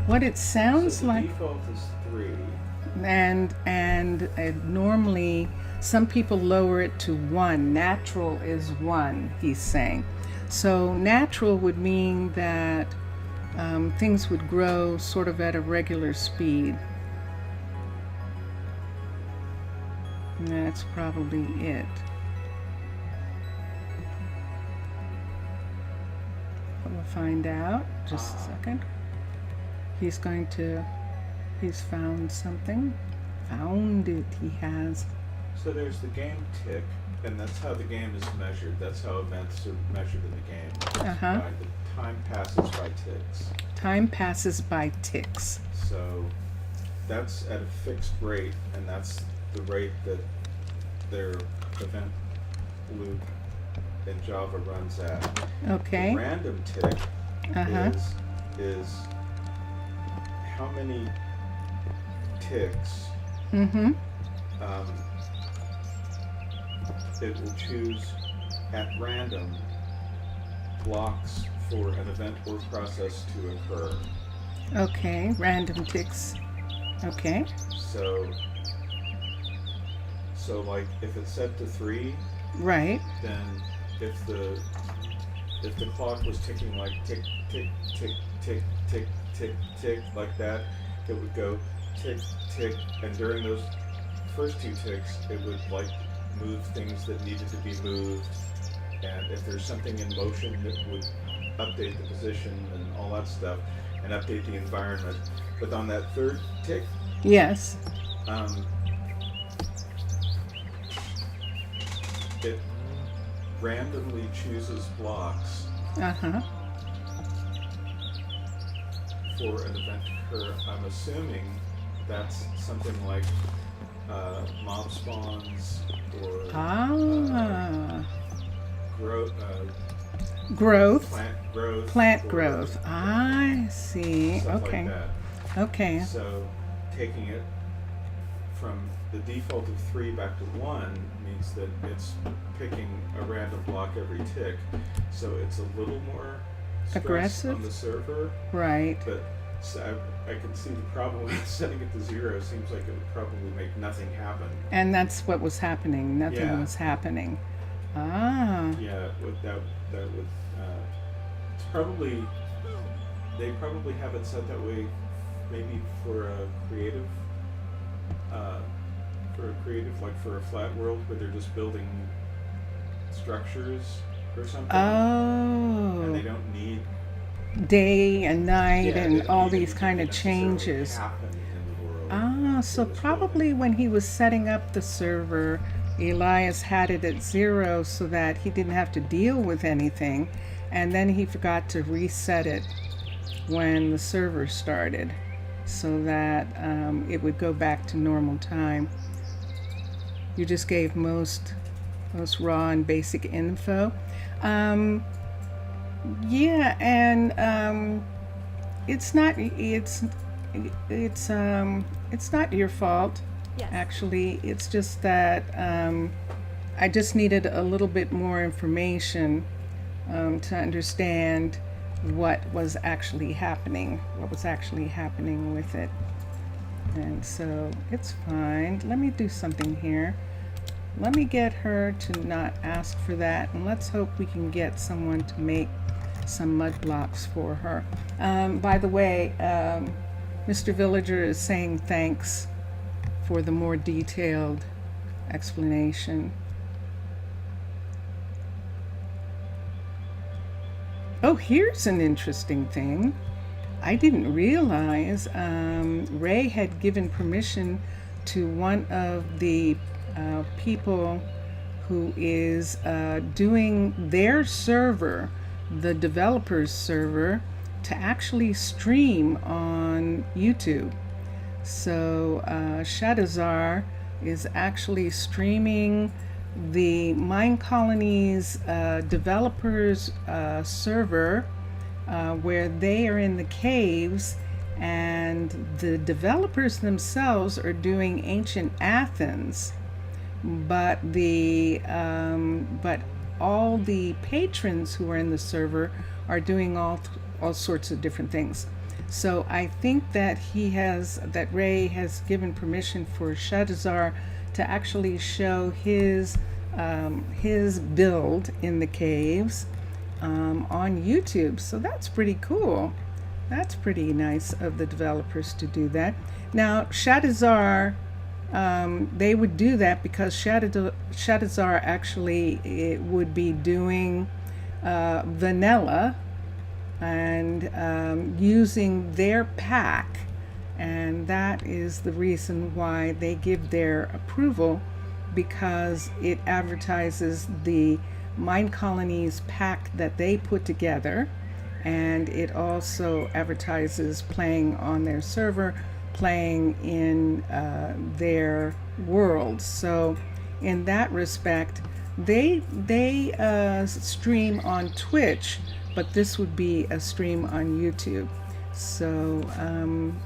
What it sounds So the like, default is 3. and normally some people lower it to 1. Natural is 1, he's saying. So natural would mean that things would grow sort of at a regular speed. And that's probably it. We'll find out. Just a second. He's found something. Found it, he has. So there's the game tick, and that's how the game is measured. That's how events are measured in the game. Uh-huh. By the time passes by ticks. Time passes by ticks. So that's at a fixed rate, and that's the rate that their event loop in Java runs at. Okay. The random tick Uh-huh. is how many ticks Mm-hmm. it will choose at random blocks for an event or process to occur. Okay. Random ticks. Okay. So like if it's set to 3, Right. then if the clock was ticking like tick tick tick tick tick tick tick like that, it would go tick tick, and during those first 2 ticks it would like move things that needed to be moved, and if there's something in motion it would update the position and all that stuff and update the environment. But on that 3rd tick, Yes. it randomly chooses blocks Uh-huh. for an event to occur. I'm assuming that's something like mob spawns or Ah. Growth. plant growth, Plant or growth. I see. stuff Okay. like that. Okay. So taking it from the default of 3 back to 1 means that it's picking a random block every tick. So it's a little more stress Aggressive? on the server, Right. but I can see the problem with setting it to 0. Seems like it would probably make nothing happen. And that's what was happening. Nothing Yeah. was happening. Ah. Yeah, with that would it's probably they probably have it set that way, maybe for a creative, like for a flat world where they're just building structures or something, and they Oh. don't need Day and night they and don't all need these anything kind to of necessarily changes. happen in the world. Ah, so for this probably building. when he was setting up the server, Elias had it at 0 so that he didn't have to deal with anything, and then he forgot to reset it when the server started so that it would go back to normal time. You just gave most raw and basic info. Yeah, and it's not your fault. Yes. Actually, it's just that I just needed a little bit more information to understand what was actually happening with it. And so it's fine. Let me do something here. Let me get her to not ask for that, and let's hope we can get someone to make some mud blocks for her. By the way, Mr. Villager is saying thanks for the more detailed explanation. Oh, here's an interesting thing. I didn't realize Ray had given permission to one of the people who is doing their server, the developer's server, to actually stream on YouTube. So Shadazar is actually streaming the Minecolonies developers server where they are in the caves, and the developers themselves are doing ancient Athens, but all the patrons who are in the server are doing all sorts of different things. So I think that Ray has given permission for Shadazar to actually show his build in the caves on YouTube. So that's pretty cool. That's pretty nice of the developers to do that. Now Shadazar, they would do that because Shadazar actually would be doing vanilla and using their pack, and that is the reason why they give their approval, because it advertises the Minecolonies pack that they put together, and it also advertises playing on their server, playing in their world. So in that respect, they stream on Twitch, but this would be a stream on YouTube. So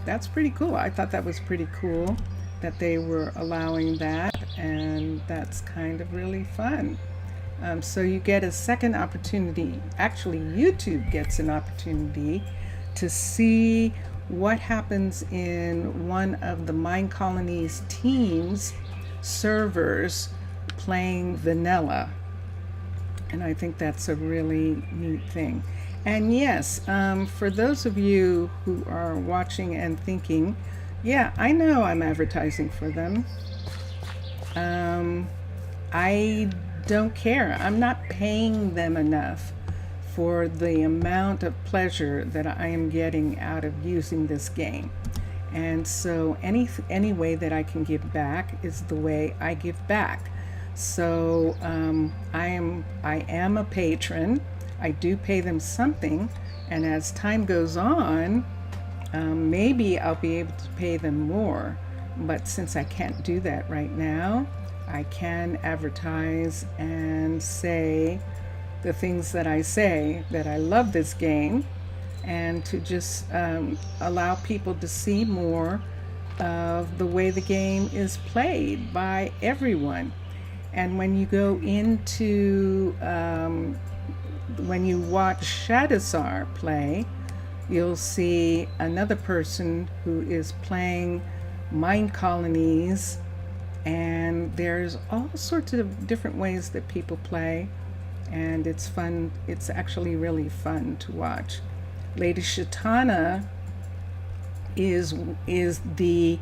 that's pretty cool. I thought that was pretty cool that they were allowing that, and that's kind of really fun. So you get a second opportunity. Actually, YouTube gets an opportunity to see what happens in one of the Minecolonies team's servers playing vanilla. And I think that's a really neat thing. And yes, for those of you who are watching and thinking, yeah, I know I'm advertising for them. I don't care. I'm not paying them enough for the amount of pleasure that I am getting out of using this game. And so any way that I can give back is the way I give back. So I am a patron. I do pay them something, and as time goes on, maybe I'll be able to pay them more. But since I can't do that right now, I can advertise and say the things that I say, that I love this game, and to just allow people to see more of the way the game is played by everyone. And when you go into, when you watch Shadisar play, you'll see another person who is playing Minecolonies, and there's all sorts of different ways that people play, and it's fun. It's actually really fun to watch. Lady Shatana is the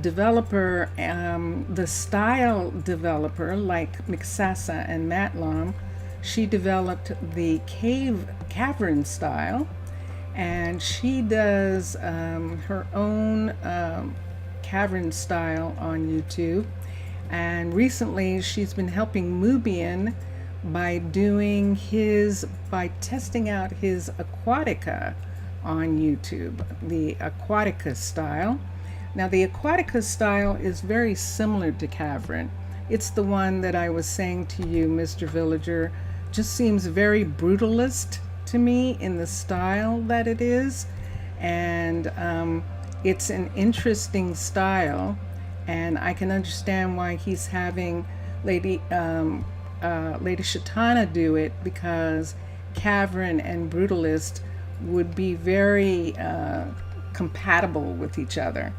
developer, the style developer, like Mixasa and Matlam. She developed the cavern style, and she does her own cavern style on YouTube. And recently she's been helping Mubian by testing out his Aquatica on YouTube, the Aquatica style. Now the Aquatica style is very similar to cavern. It's the one that I was saying to you, Mr. Villager, just seems very brutalist to me in the style that it is, and it's an interesting style, and I can understand why he's having Lady Shatana do it, because cavern and brutalist would be very compatible with each other.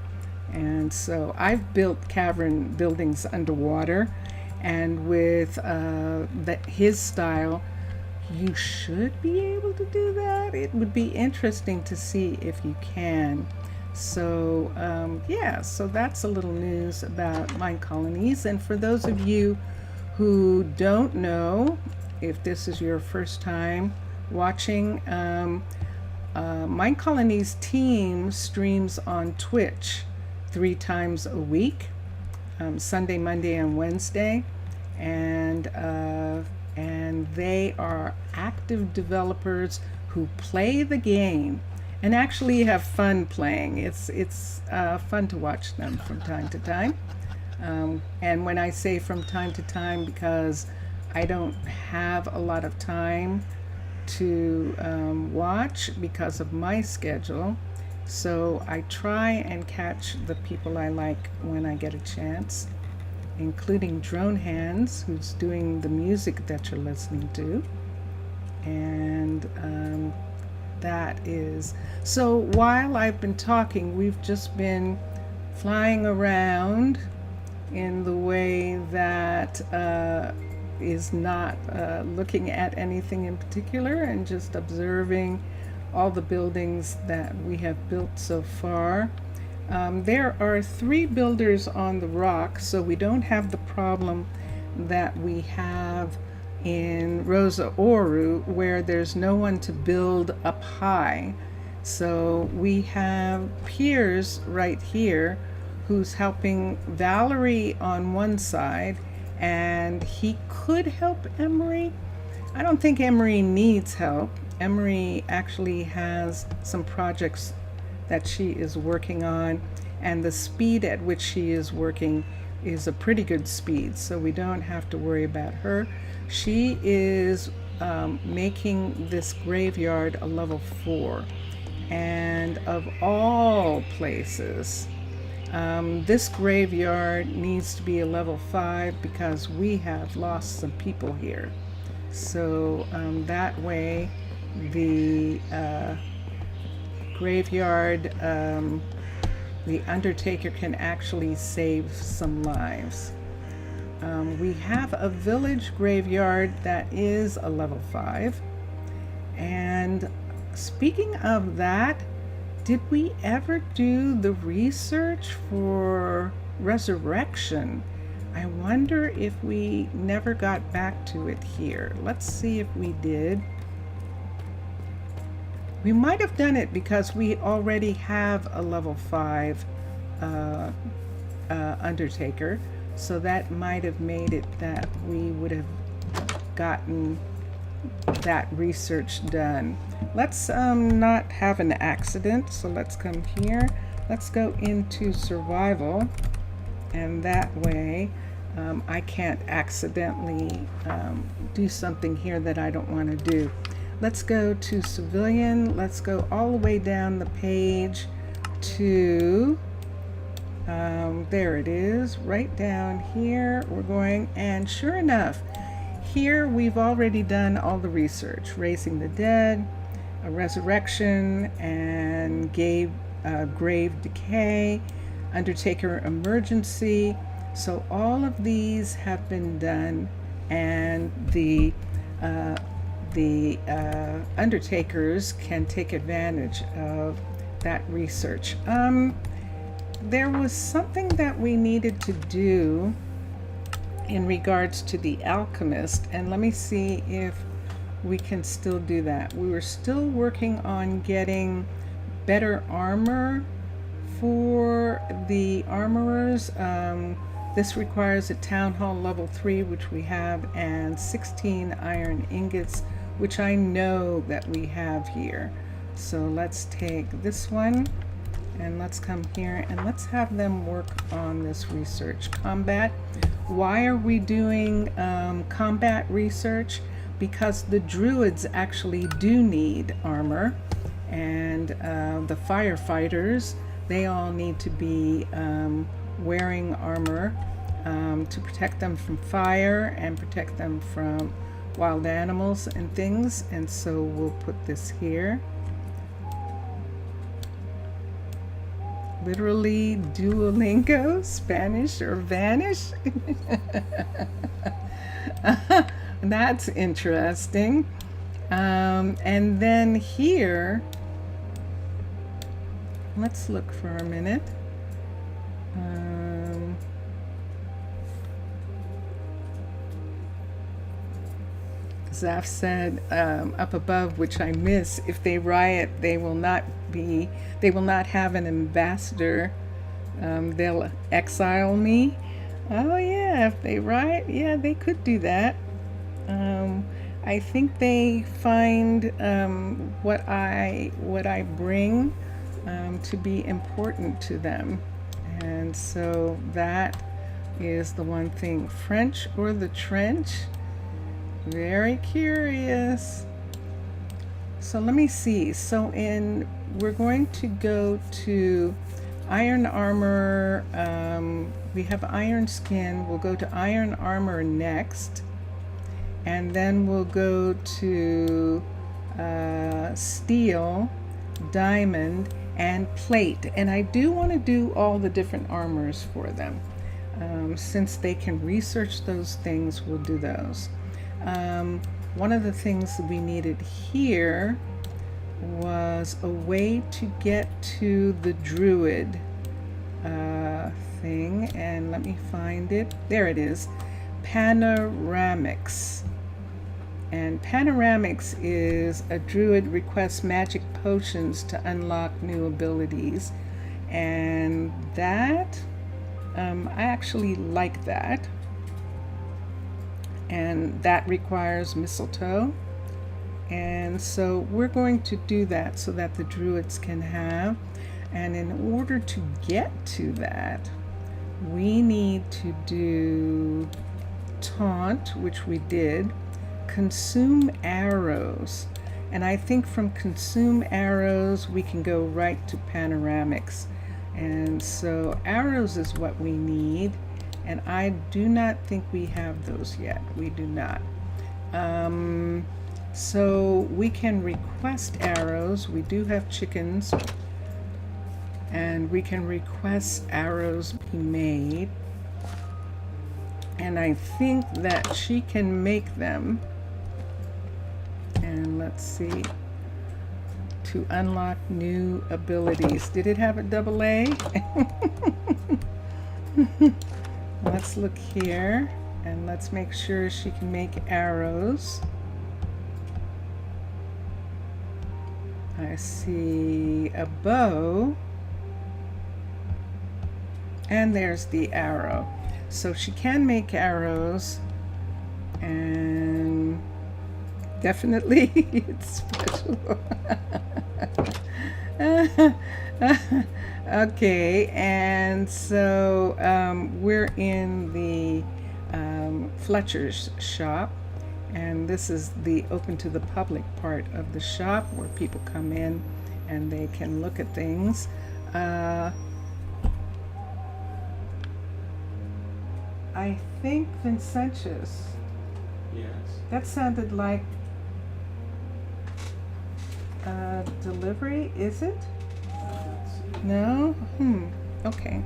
And so I've built cavern buildings underwater, and with his style, you should be able to do that. It would be interesting to see if you can. So so that's a little news about Minecolonies. And for those of you who don't know, if this is your first time watching, Minecolonies team streams on Twitch 3 times a week, Sunday, Monday, and Wednesday, and they are active developers who play the game and actually have fun playing. It's fun to watch them from time to time. And when I say from time to time, because I don't have a lot of time to watch because of my schedule, so I try and catch the people I like when I get a chance, including Drone Hands, who's doing the music that you're listening to. And that is, so while I've been talking, we've just been flying around in the way that is not looking at anything in particular, and just observing all the buildings that we have built so far. There are 3 builders on the rock, so we don't have the problem that we have in Rosa Ouro, where there's no one to build up high. So we have Piers right here, who's helping Valerie on one side, and he could help Emery. I don't think Emery needs help. Emery actually has some projects that she is working on, and the speed at which she is working is a pretty good speed, so we don't have to worry about her. She is making this graveyard a level 4, and of all places, this graveyard needs to be a level 5 because we have lost some people here. So that way the graveyard, the Undertaker can actually save some lives. We have a village graveyard that is a level 5. And speaking of that, did we ever do the research for resurrection? I wonder if we never got back to it here. Let's see if we did. We might have done it because we already have a level 5 Undertaker, so that might have made it that we would have gotten that research done. Let's not have an accident, so let's come here. Let's go into survival, and that way I can't accidentally do something here that I don't want to do. Let's go to civilian. Let's go all the way down the page to, there it is, right down here. We're going, and sure enough, here we've already done all the research. Raising the dead, a resurrection, and grave decay, undertaker emergency. So all of these have been done, and the undertakers can take advantage of that research. There was something that we needed to do in regards to the alchemist, and let me see if we can still do that. We were still working on getting better armor for the armorers. This requires a town hall level 3, which we have, and 16 iron ingots, which I know that we have here. So let's take this one, and let's come here and let's have them work on this research. Combat. Why are we doing combat research? Because the druids actually do need armor, and the firefighters, they all need to be wearing armor to protect them from fire and protect them from wild animals and things. And so we'll put this here. Literally Duolingo, Spanish or vanish. That's interesting. And then here, let's look for a minute. Zaf said up above, which I miss, if they riot, they will not have an ambassador. They'll exile me. Oh yeah, if they riot, yeah, they could do that. I think they find what I bring to be important to them, and so that is the one thing. French or the trench? Very curious. So let me see. So we're going to go to iron armor. We have iron skin. We'll go to iron armor next, and then we'll go to steel, diamond, and plate. And I do want to do all the different armors for them. Since they can research those things, we'll do those. One of the things that we needed here was a way to get to the druid thing, and let me find it. There it is. Panoramics. And panoramics is a druid requests magic potions to unlock new abilities, and that I actually like that. And that requires mistletoe, and so we're going to do that so that the druids can have. And in order to get to that, we need to do taunt, which we did, consume arrows, and I think from consume arrows we can go right to panoramics. And so arrows is what we need, and I do not think we have those yet. We do not. So we can request arrows. We do have chickens, and we can request arrows be made. And I think that she can make them. And let's see. To unlock new abilities. Did it have a double A? Let's look here, and let's make sure she can make arrows. I see a bow, and there's the arrow. So she can make arrows, and definitely it's special. Okay, and so we're in the Fletcher's shop, and this is the open to the public part of the shop where people come in and they can look at things. I think Vincentius, Yes. that sounded like delivery, is it? Let's see. No? Okay.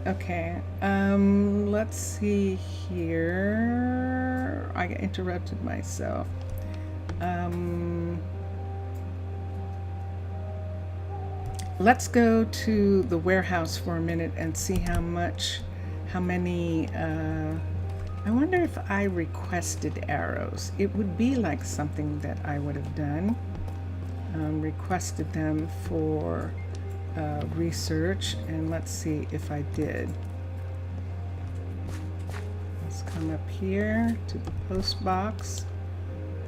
Okay, let's see here. I interrupted myself. Let's go to the warehouse for a minute and see how many, I wonder if I requested arrows. It would be like something that I would have done. Requested them for research, and let's see if I did. Let's come up here to the post box,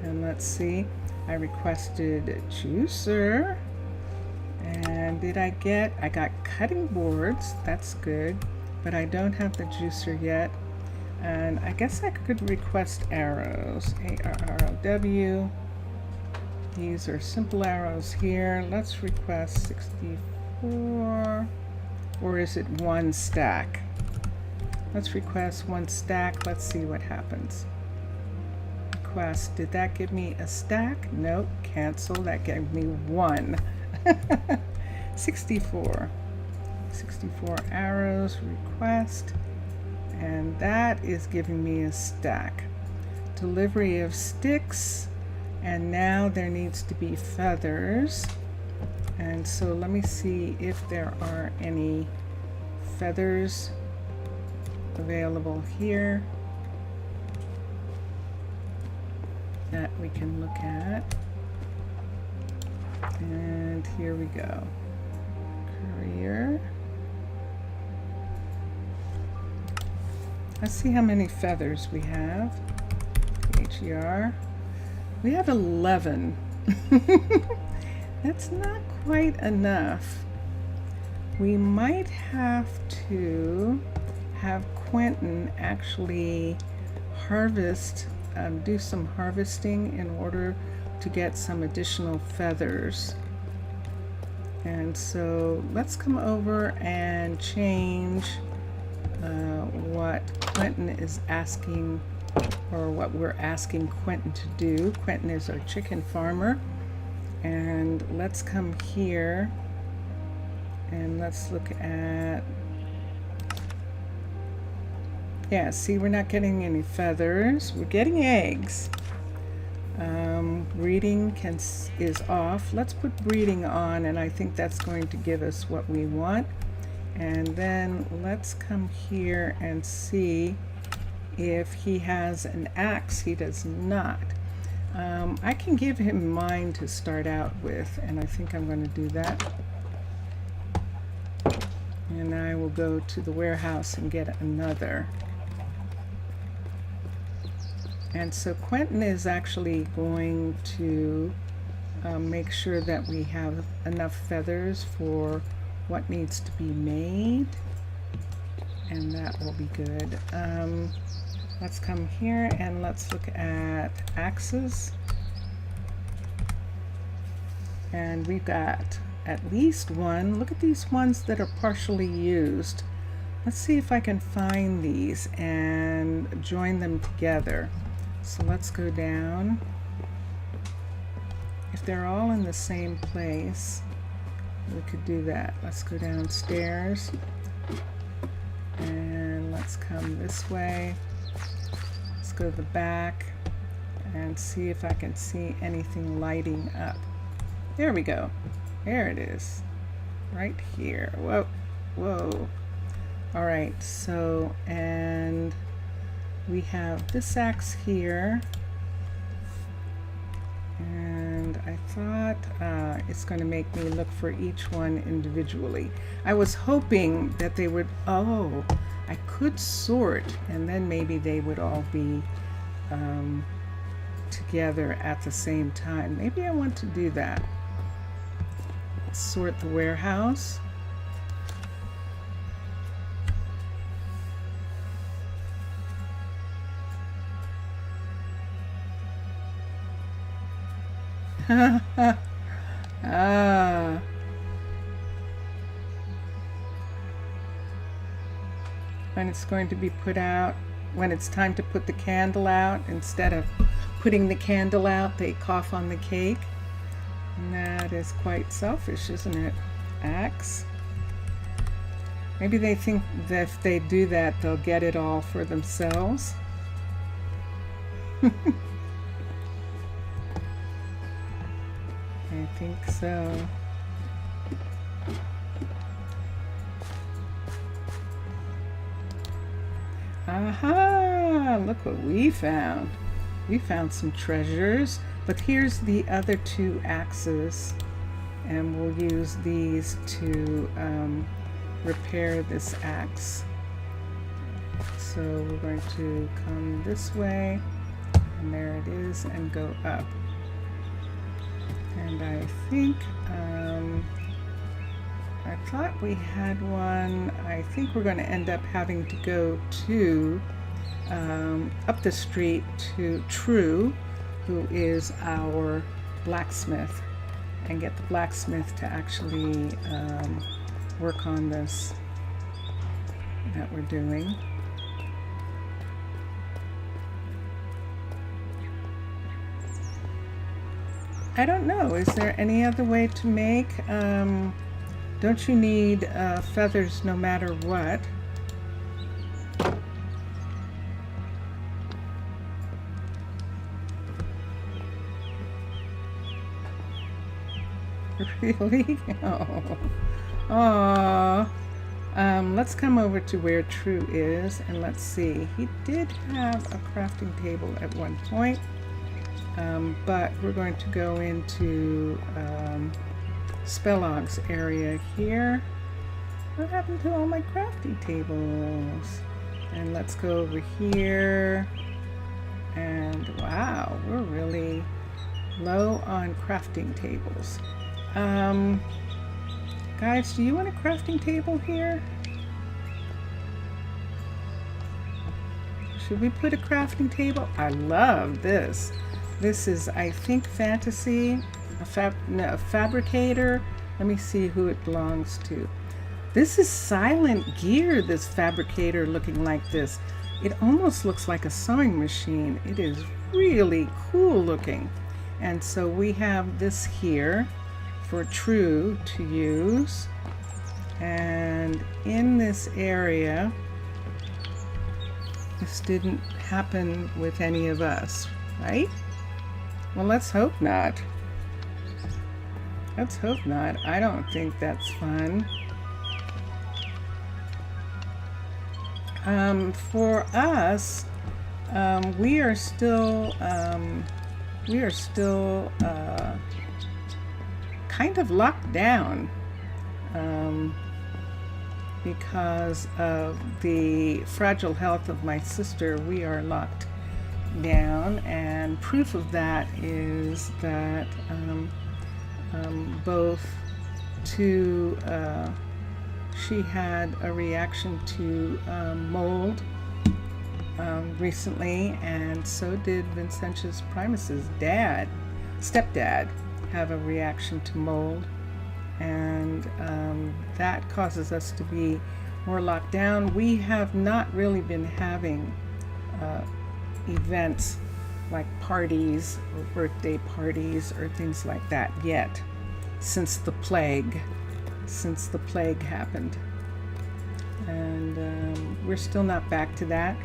and let's see. I requested a juicer, and I got cutting boards. That's good, but I don't have the juicer yet. And I guess I could request arrows. ARROW. These are simple arrows here. Let's request 64. Or is it one stack? Let's request one stack. Let's see what happens. Request. Did that give me a stack? Nope. Cancel. That gave me one. 64. 64 arrows. Request. And that is giving me a stack. Delivery of sticks. And now there needs to be feathers. And so let me see if there are any feathers available here that we can look at. And here we go. Courier. Let's see how many feathers we have. HER. We have 11. That's not quite enough. We might have to have Quentin actually harvest, do some harvesting in order to get some additional feathers. And so let's come over and change what Quentin is asking, or what we're asking Quentin to do. Quentin is our chicken farmer. And let's come here and let's look at, yeah, see, we're not getting any feathers. We're getting eggs. Breeding is off. Let's put breeding on, and I think that's going to give us what we want. And then let's come here and see if he has an axe. He does not. I can give him mine to start out with, and I think I'm going to do that. And I will go to the warehouse and get another. And so Quentin is actually going to make sure that we have enough feathers for what needs to be made, and that will be good. Let's come here and let's look at axes. And we've got at least one. Look at these ones that are partially used. Let's see if I can find these and join them together. So let's go down. If they're all in the same place, we could do that. Let's go downstairs and let's come this way. Let's go to the back and see if I can see anything lighting up. There we go. There it is. Right here. Whoa. Whoa. All right. So, and we have this axe here. And I thought it's going to make me look for each one individually. I was hoping that they would, oh, I could sort, and then maybe they would all be together at the same time. Maybe I want to do that. Sort the warehouse. Ah. When it's going to be put out, when it's time to put the candle out, instead of putting the candle out, they cough on the cake. And that is quite selfish, isn't it? Axe. Maybe they think that if they do that, they'll get it all for themselves. I think so. Aha! Look what we found. We found some treasures. But here's the other two axes. And we'll use these to repair this axe. So we're going to come this way. And there it is. And go up. And I think I thought we had one. I think we're going to end up having to go to up the street to True, who is our blacksmith, and get the blacksmith to actually work on this that we're doing. I don't know, is there any other way to make, don't you need feathers no matter what? Really? Oh. Aww. Let's come over to where True is and let's see. He did have a crafting table at one point. But we're going to go into Spellog's area here. What happened to all my crafting tables? And let's go over here. And wow, we're really low on crafting tables. Guys, do you want a crafting table here? Should we put a crafting table? I love this. This is, I think, fantasy, a fabricator. Let me see who it belongs to. This is Silent Gear, this fabricator looking like this. It almost looks like a sewing machine. It is really cool looking. And so we have this here for True to use. And in this area, this didn't happen with any of us, right? Well, let's hope not. Let's hope not. I don't think that's fun. For us, we are still kind of locked down because of the fragile health of my sister. We are locked down, and proof of that is that both to she had a reaction to mold recently, and so did Vincentius Primus's stepdad have a reaction to mold, and that causes us to be more locked down. We have not really been having events like parties or birthday parties or things like that yet since the plague happened, and we're still not back to that.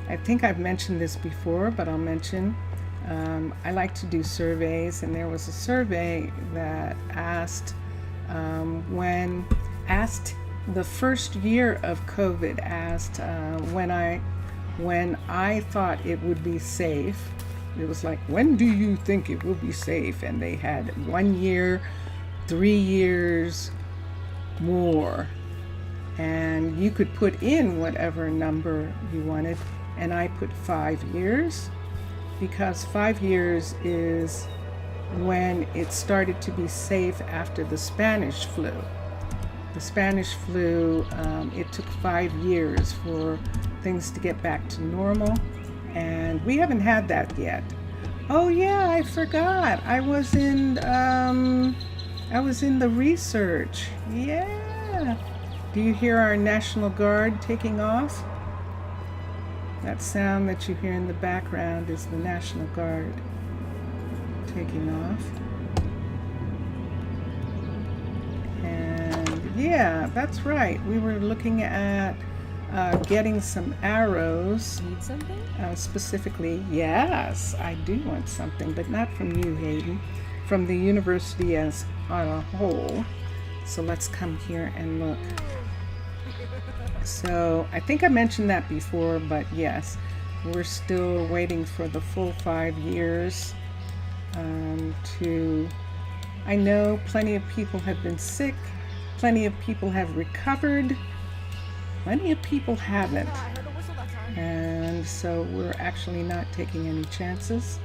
I think I've mentioned this before, but I'll mention I like to do surveys, and there was a survey that asked the first year of COVID, asked when I thought it would be safe. It was like, when do you think it will be safe? And they had 1 year, 3 years, more. And you could put in whatever number you wanted. And I put 5 years, because 5 years is when it started to be safe after the Spanish flu. The Spanish flu, it took 5 years for things to get back to normal, and we haven't had that yet. Oh yeah, I forgot. I was in the research. Yeah. Do you hear our National Guard taking off? That sound that you hear in the background is the National Guard taking off. And yeah, that's right. We were looking at getting some arrows. Need something? Specifically, yes, I do want something, but not from you, Hayden, from the university as on a whole. So let's come here and look. So I think I mentioned that before, but yes, we're still waiting for the full 5 years I know plenty of people have been sick, plenty of people have recovered, plenty of people haven't. And so we're actually not taking any chances.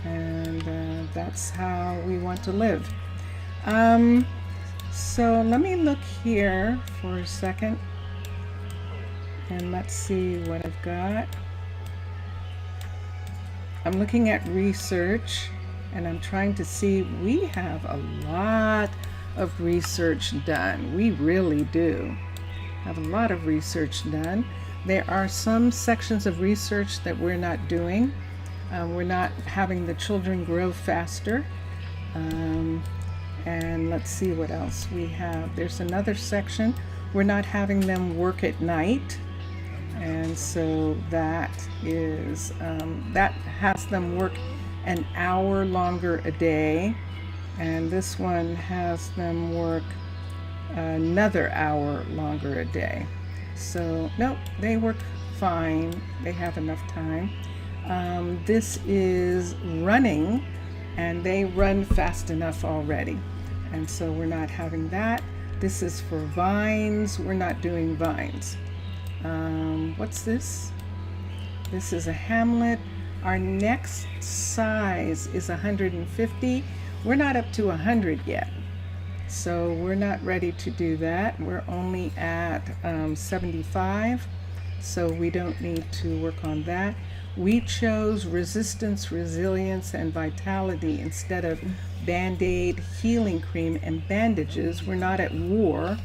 And that's how we want to live. So let me look here for a second. And let's see what I've got. I'm looking at research. And I'm trying to see, we have a lot of research done. We really do have a lot of research done. There are some sections of research that we're not doing. We're not having the children grow faster. And let's see what else we have. There's another section. We're not having them work at night. And so that is, that has them work an hour longer a day. And this one has them work another hour longer a day. So, nope, they work fine. They have enough time. This is running, and they run fast enough already. And so we're not having that. This is for vines. We're not doing vines. What's this? This is a hamlet. Our next size is 150. We're not up to 100 yet. So we're not ready to do that. We're only at 75. So we don't need to work on that. We chose resistance, resilience, and vitality instead of Band-Aid, healing cream, and bandages. We're not at war,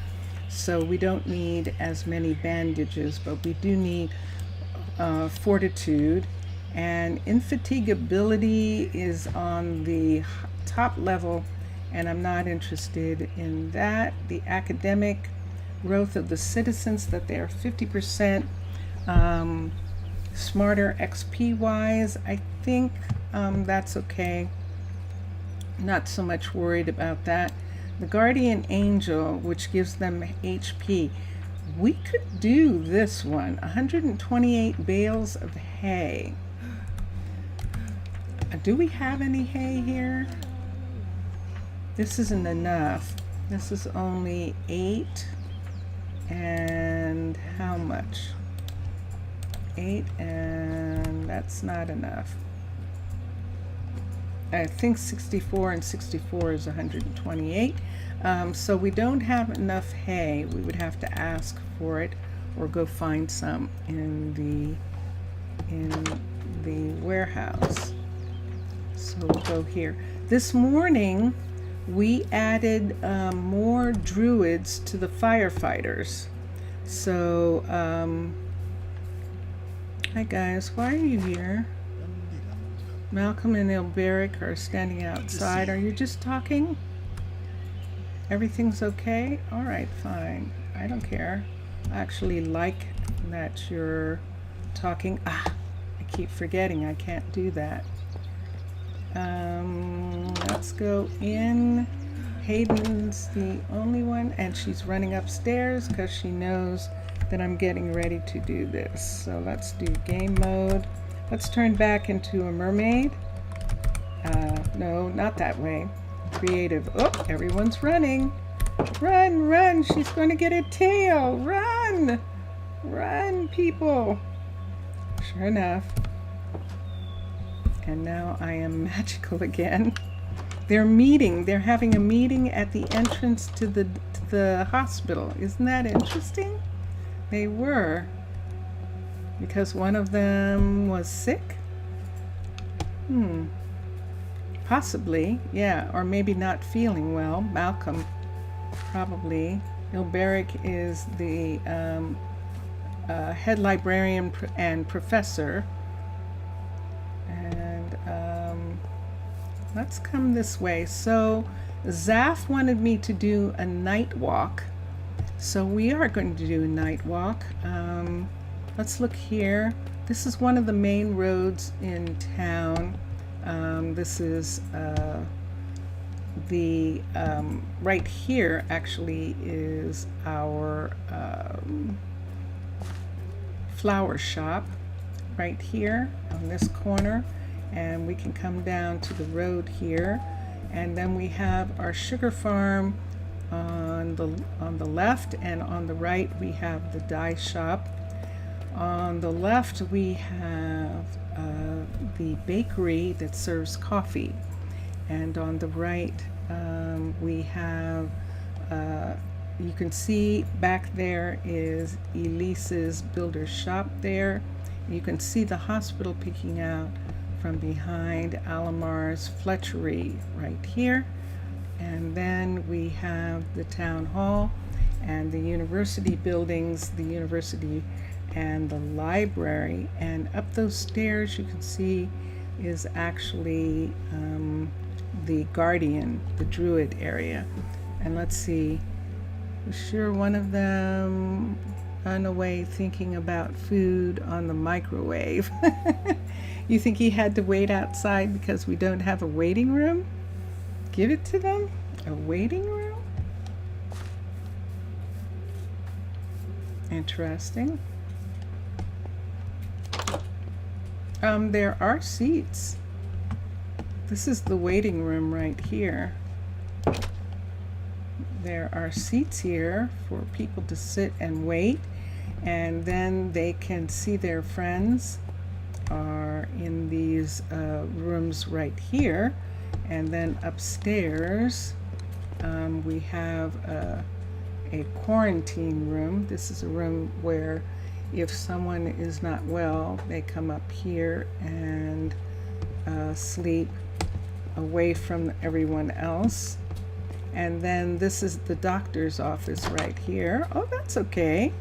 so we don't need as many bandages, but we do need fortitude. And infatigability is on the top level, and I'm not interested in that. The academic growth of the citizens, that they are 50% smarter XP-wise, I think that's okay. Not so much worried about that. The guardian angel, which gives them HP, we could do this one. 128 bales of hay. Do we have any hay here? This isn't enough. This is only 8. And how much? 8, and that's not enough. I think 64 and 64 is 128. So we don't have enough hay. We would have to ask for it or go find some in the warehouse. So we'll go here. This morning we added more druids to the firefighters. So hi guys, why are you here? Malcolm and Ilberic are standing outside. Are you just talking? Everything's okay? All right, fine. I don't care. I actually like that you're talking. I keep forgetting I can't do that. Let's go in. Hayden's the only one, and she's running upstairs because she knows that I'm getting ready to do this. So let's do game mode. Let's turn back into a mermaid. No, not that way. Creative. Oh, everyone's running. Run, run. She's going to get a tail. Run. Run, people. Sure enough. And now I am magical again. They're meeting. They're having a meeting at the entrance to the hospital. Isn't that interesting? They were. Because one of them was sick. Possibly, yeah, or maybe not feeling well. Malcolm, probably. Ilberic is the head librarian and professor. And let's come this way. So Zaf wanted me to do a night walk. So we are going to do a night walk. Let's look here. This is one of the main roads in town. This is the right here actually is our flower shop right here on this corner, and we can come down to the road here, and then we have our sugar farm on the left, and on the right we have the dye shop. On the left we have the bakery that serves coffee, and on the right we have you can see back there is Elise's builder's shop there. You can see the hospital peeking out from behind Alamar's Fletchery right here. And then we have the town hall and the university buildings, the university and the library. And up those stairs you can see is actually the guardian, the druid area. And let's see, I'm sure one of them ran away thinking about food on the microwave. You think he had to wait outside because we don't have a waiting room? Give it to them? A waiting room? Interesting. There are seats. This is the waiting room right here. There are seats here for people to sit and wait, and then they can see their friends are in these rooms right here. And then upstairs we have a quarantine room. This is a room where if someone is not well, they come up here and sleep away from everyone else. And then this is the doctor's office right here. Oh, that's okay.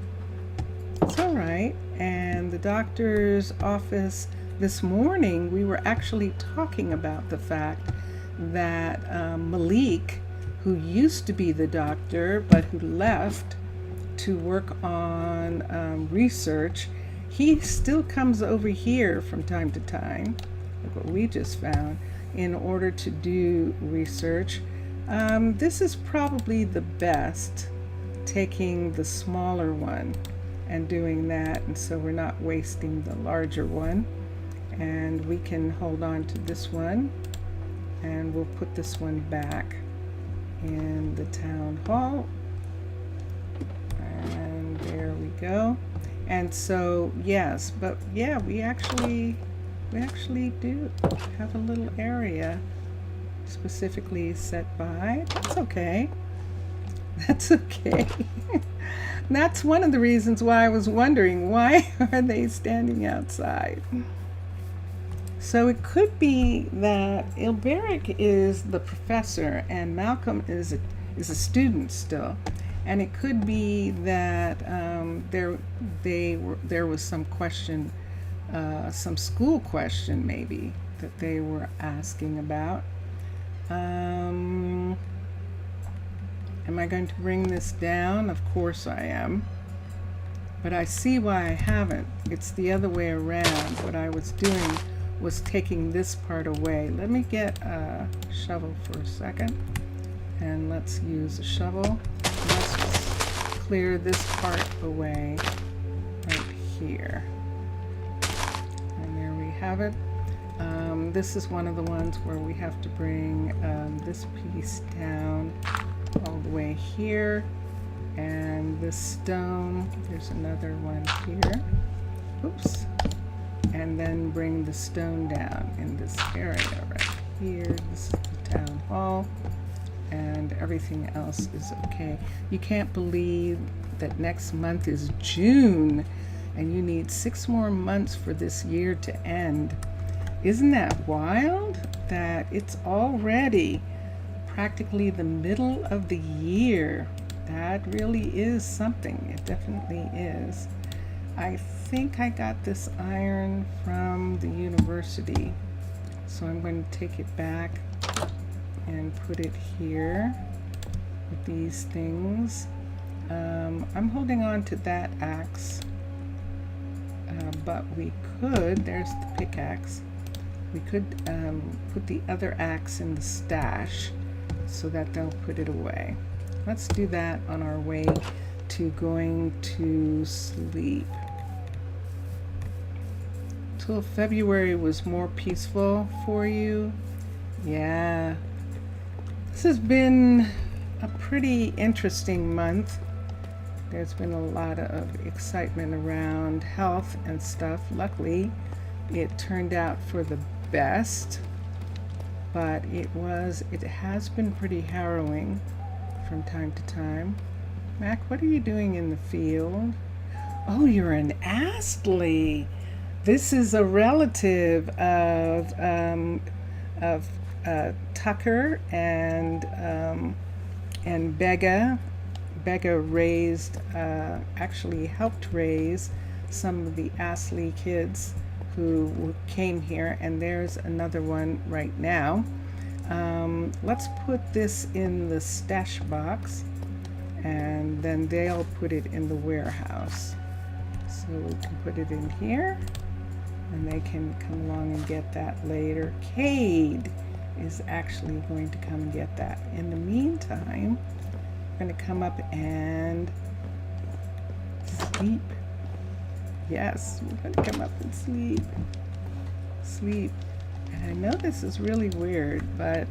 It's all right. And the doctor's office, this morning we were actually talking about the fact that Malik, who used to be the doctor but who left to work on research, he still comes over here from time to time, like what we just found, in order to do research. This is probably the best, taking the smaller one and doing that, and so we're not wasting the larger one. And we can hold on to this one, and we'll put this one back in the town hall. And there we go. And so yes, but yeah, we actually do have a little area specifically set by. That's okay. That's okay. That's one of the reasons why I was wondering, why are they standing outside? So it could be that Ilberic is the professor and Malcolm is a student still, and it could be that there was some question, some school question maybe that they were asking about. Am I going to bring this down? Of course I am. But I see why I haven't. It's the other way around. What I was doing was taking this part away. Let me get a shovel for a second. And let's use a shovel. Let's just clear this part away right here. And there we have it. This is one of the ones where we have to bring this piece down all the way here, and this stone, there's another one here, oops, and then bring the stone down in this area right here. This is the town hall, and everything else is okay. You can't believe that next month is June and you need 6 more months for this year to end. Isn't that wild that it's already practically the middle of the year? That really is something. It definitely is. I think I got this iron from the university, so I'm going to take it back and put it here with these things. I'm holding on to that axe, but we could, there's the pickaxe, we could put the other axe in the stash so that they'll put it away. Let's do that on our way to going to sleep. Till February was more peaceful for you. Yeah. This has been a pretty interesting month. There's been a lot of excitement around health and stuff. Luckily, it turned out for the best, but it has been pretty harrowing from time to time. Mac, what are you doing in the field? Oh, you're an Astley. This is a relative of Tucker and Begga. Begga raised, actually helped raise some of the Astley kids who came here, and there's another one right now. Let's put this in the stash box, and then they'll put it in the warehouse. So we can put it in here, and they can come along and get that later. Cade is actually going to come and get that. In the meantime, we're going to come up and sleep. Yes, we're going to come up and sleep. Sleep. And I know this is really weird, but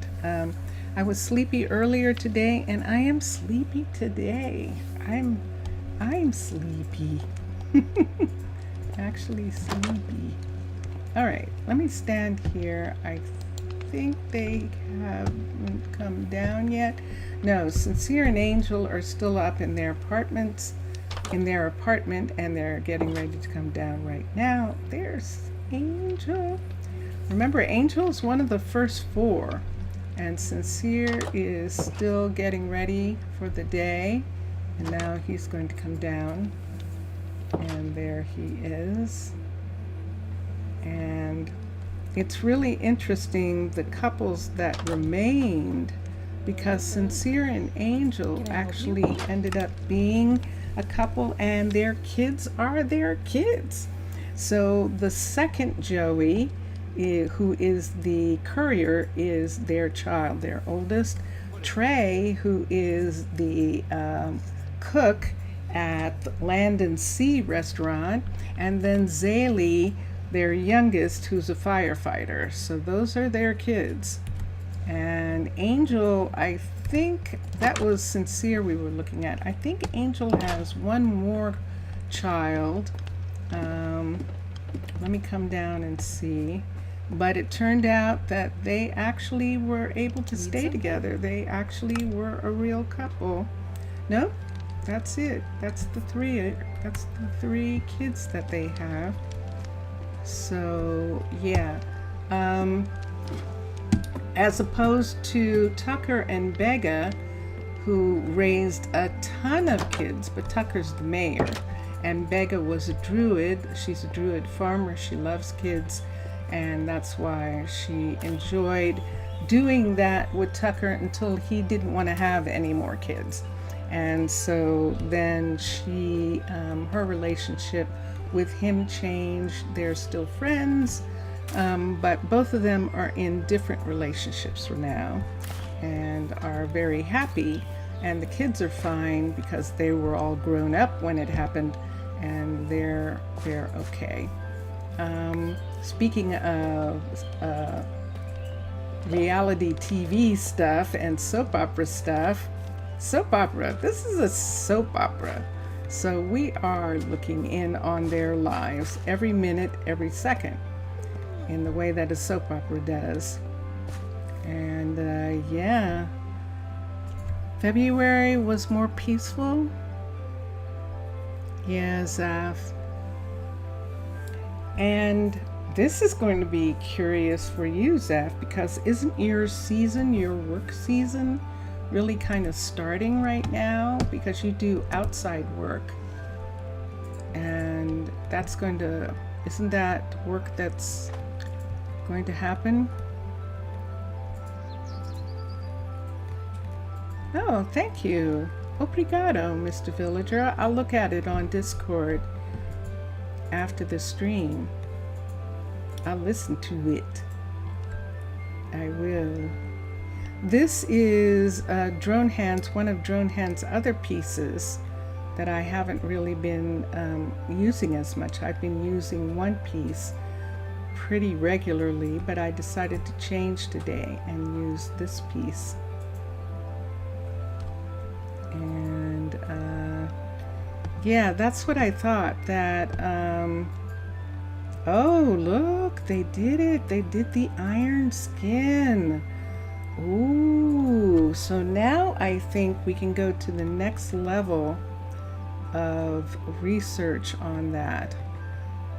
I was sleepy earlier today, and I am sleepy today. I'm sleepy. Actually sleepy. All right, let me stand here. I think they haven't come down yet. No, Sincere and Angel are still up in their apartment, and they're getting ready to come down right now. There's Angel. Remember, Angel's one of the first four, and Sincere is still getting ready for the day, and now he's going to come down, and there he is. And it's really interesting, the couples that remained, because Sincere and Angel actually ended up being a couple, and their kids are their kids. So the second Joey, who is the courier, is their child, their oldest. Trey, who is the cook at Land and Sea restaurant, and then Zaylee, their youngest, who's a firefighter. So those are their kids. And Angel, I think that was Sincere we were looking at. I think Angel has one more child. Let me come down and see. But it turned out that they actually were able to stay together. They actually were a real couple. Nope, that's it. That's the three kids that they have. So yeah, as opposed to Tucker and Begga, who raised a ton of kids, but Tucker's the mayor, and Begga was a druid. She's a druid farmer. She loves kids, and that's why she enjoyed doing that with Tucker until he didn't want to have any more kids. And so then her relationship with him changed. They're still friends, but both of them are in different relationships for now and are very happy. And the kids are fine because they were all grown up when it happened, and they're okay. Speaking of reality TV stuff and soap opera stuff, this is a soap opera. So we are looking in on their lives every minute, every second, in the way that a soap opera does. And yeah, February was more peaceful. Yeah, Zaf. And this is going to be curious for you, Zeph, because isn't your season, your work season, really kind of starting right now? Because you do outside work. And that's going to, isn't that work that's going to happen? Oh, thank you. Obrigado, Mr. Villager. I'll look at it on Discord after the stream. I'll listen to it. I will. This is Drone Hand's, one of Drone Hand's other pieces that I haven't really been using as much. I've been using one piece pretty regularly, but I decided to change today and use this piece. And yeah, that's what I thought. That oh, look, they did it. They did the iron skin. Ooh, so now I think we can go to the next level of research on that.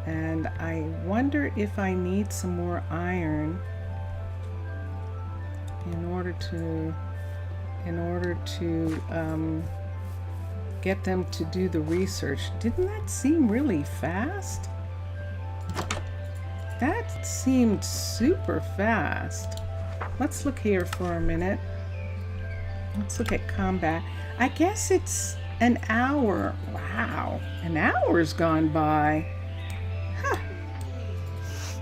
And I wonder if I need some more iron in order to get them to do the research. Didn't that seem really fast? That seemed super fast. Let's look here for a minute. Let's look at combat. I guess it's an hour. Wow, an hour's gone by. Huh.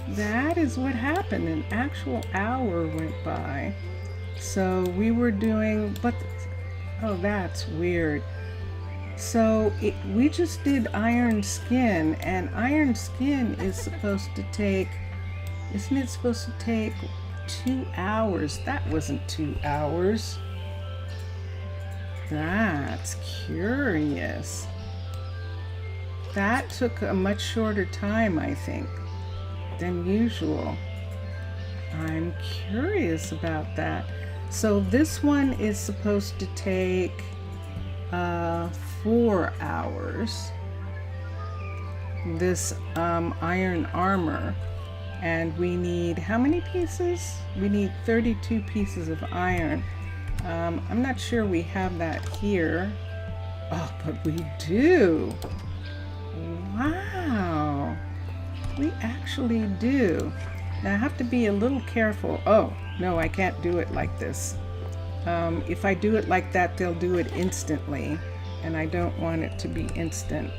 That is what happened. An actual hour went by. So we were doing, but oh, that's weird. So we just did iron skin, and iron skin is supposed to take, isn't it supposed to take 2 hours? That wasn't 2 hours. That's curious. That took a much shorter time, I think, than usual. I'm curious about that. So this one is supposed to take 4 hours. This iron armor. And we need how many pieces? We need 32 pieces of iron. I'm not sure we have that here. Oh, but we do. Wow. We actually do. Now I have to be a little careful. Oh, no, I can't do it like this. If I do it like that, they'll do it instantly. And I don't want it to be instant.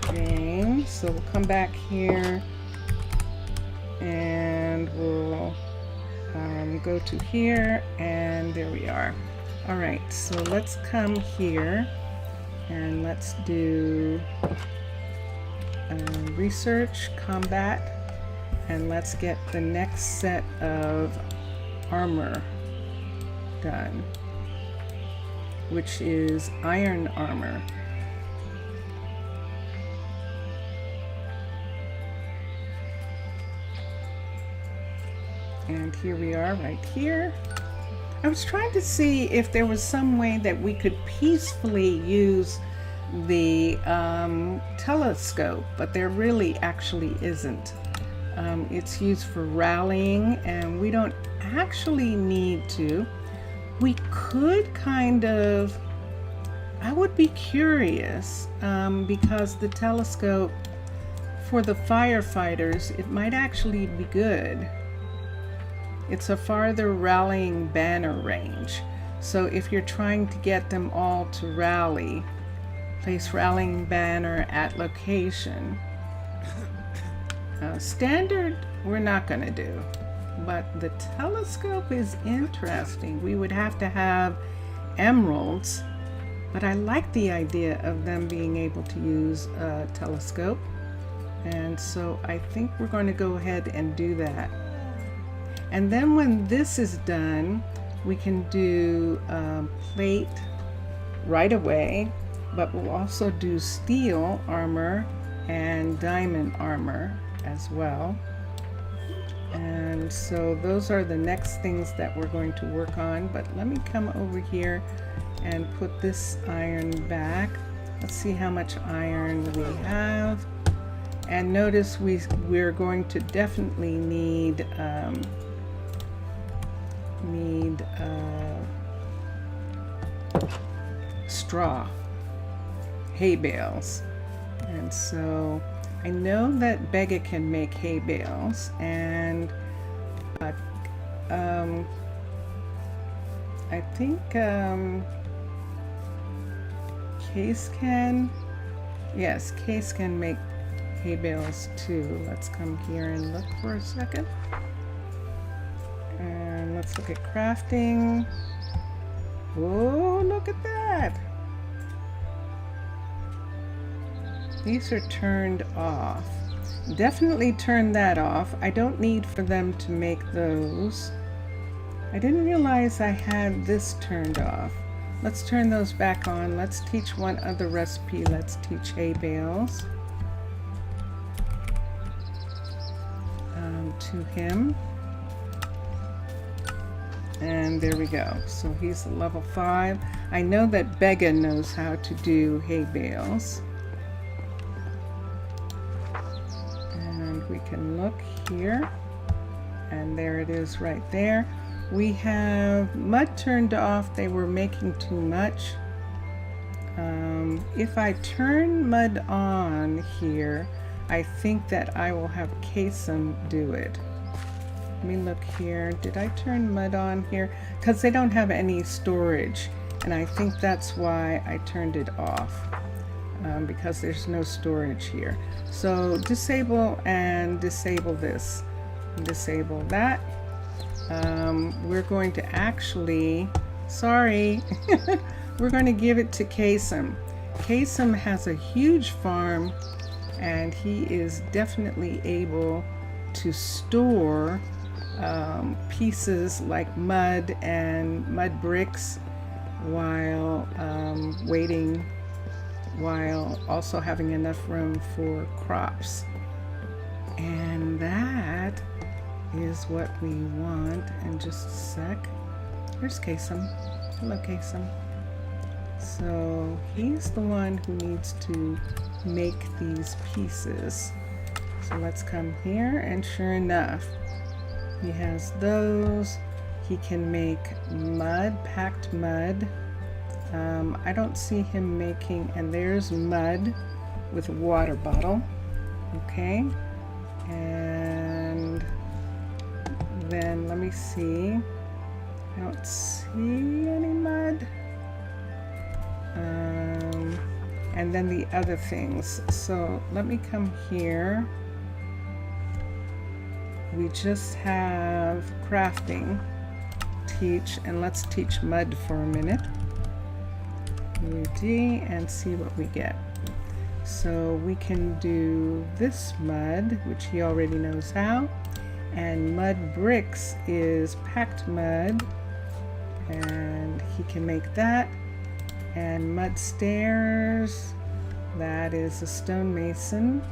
Okay, so we'll come back here. And we'll go to here. And there we are. All right, so let's come here. And let's do research, combat, and let's get the next set of armor done, which is iron armor. And here we are right here. I was trying to see if there was some way that we could peacefully use the telescope, but there really actually isn't. It's used for rallying, and we don't actually need to. We could kind of, I would be curious, because the telescope for the firefighters, it might actually be good. It's a farther rallying banner range. So if you're trying to get them all to rally, place rallying banner at location. Standard, we're not going to do. But the telescope is interesting. We would have to have emeralds. But I like the idea of them being able to use a telescope. And so I think we're going to go ahead and do that. And then when this is done, we can do plate right away, but we'll also do steel armor and diamond armor as well. And so those are the next things that we're going to work on. But let me come over here and put this iron back. Let's see how much iron we have. And notice we're going to definitely need straw, hay bales. And so I know that Begga can make hay bales, and I think Case can. Yes, Case can make hay bales too. Let's come here and look for a second. And let's look at crafting. Oh, look at that! These are turned off. Definitely turn that off. I don't need for them to make those. I didn't realize I had this turned off. Let's turn those back on. Let's teach one other recipe. Let's teach hay bales to him. And there we go. So he's a level 5. I know that Begga knows how to do hay bales. And we can look here. And there it is right there. We have mud turned off. They were making too much. If I turn mud on here, I think that I will have Kasem do it. Let me look here. Did I turn mud on here? Because they don't have any storage. And I think that's why I turned it off. Because there's no storage here. So disable and disable this. Disable that. We're going to actually, sorry, we're going to give it to Kasem. Kasem has a huge farm, and he is definitely able to store pieces like mud and mud bricks while waiting, while also having enough room for crops. And that is what we want. In just a sec. Here's Kasem. Hello, Kasem. So he's the one who needs to make these pieces. So let's come here, and sure enough, he has those. He can make mud, packed mud. I don't see him making, and there's mud with a water bottle. Okay, and then let me see. I don't see any mud. And then the other things. So let me come here. We just have crafting, teach, and let's teach mud for a minute. UD and see what we get. So we can do this mud, which he already knows how. And mud bricks is packed mud, and he can make that. And mud stairs, that is a stonemason.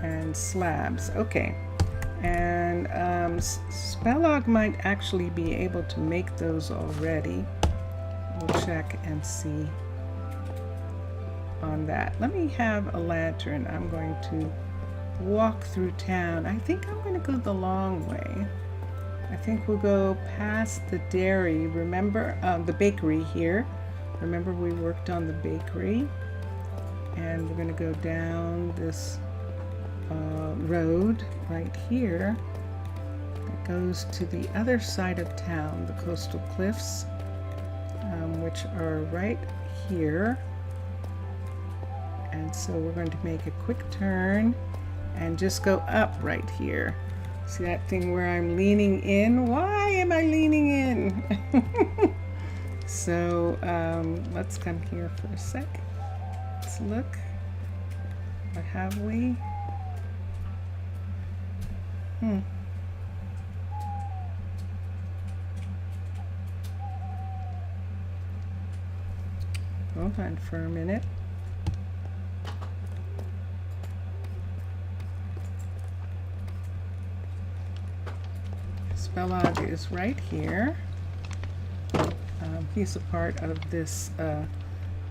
And slabs, okay. And Spellog might actually be able to make those already. We'll check and see on that. Let me have a lantern. I'm going to walk through town. I think I'm going to go the long way. I think we'll go past the dairy. Remember the bakery here. Remember we worked on the bakery. And we're going to go down this road right here that goes to the other side of town, the coastal cliffs, which are right here. And so we're going to make a quick turn and just go up right here. See that thing where I'm leaning in? Why am I leaning in? So let's come here for a sec. Let's look. What have we? Hold on for a minute. Spellog is right here. He's a part of this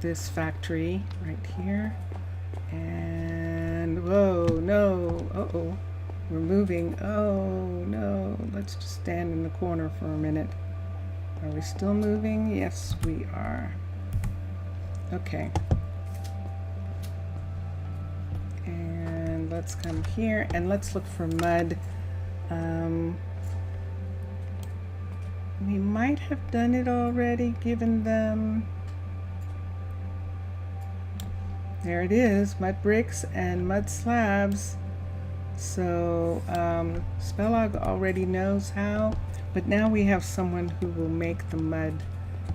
this factory right here, and And whoa, no, uh-oh, we're moving. Oh no, let's just stand in the corner for a minute. Are we still moving? Yes, we are. Okay. And let's come here and let's look for mud. We might have done it already, given them. There it is, mud bricks and mud slabs. So Spellog already knows how, but now we have someone who will make the mud,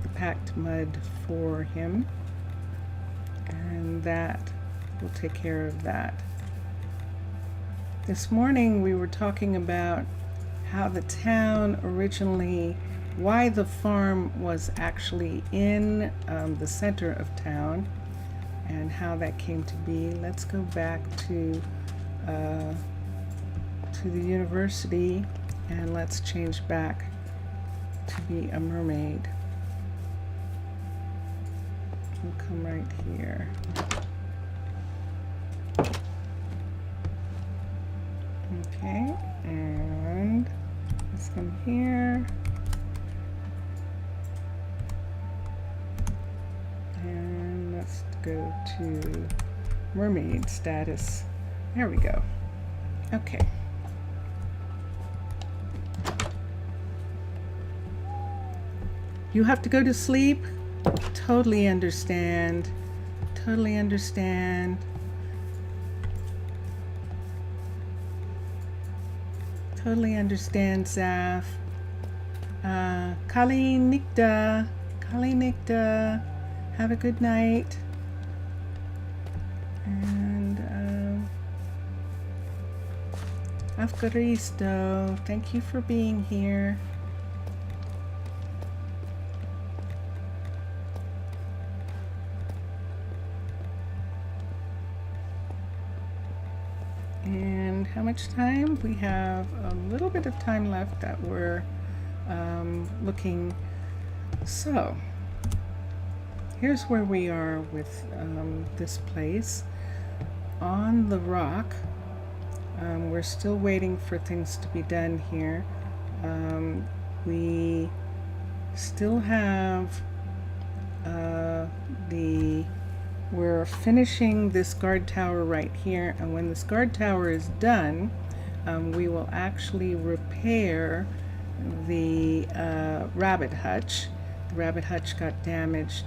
the packed mud for him, and that will take care of that. This morning we were talking about how the town originally, why the farm was actually in the center of town, and how that came to be. Let's go back to the university, and let's change back to be a mermaid. We'll come right here. Okay, and let's come here. And let's go to mermaid status. There we go. Okay. You have to go to sleep? Totally understand. Totally understand. Totally understand, Zaf. Kali Nikda. Kali Nikda. Have a good night. And Afgaristo, thank you for being here. And how much time? We have a little bit of time left that we're looking. So here's where we are with this place. On the rock, we're still waiting for things to be done here. We still have we're finishing this guard tower right here, and when this guard tower is done, we will actually repair the rabbit hutch. The rabbit hutch got damaged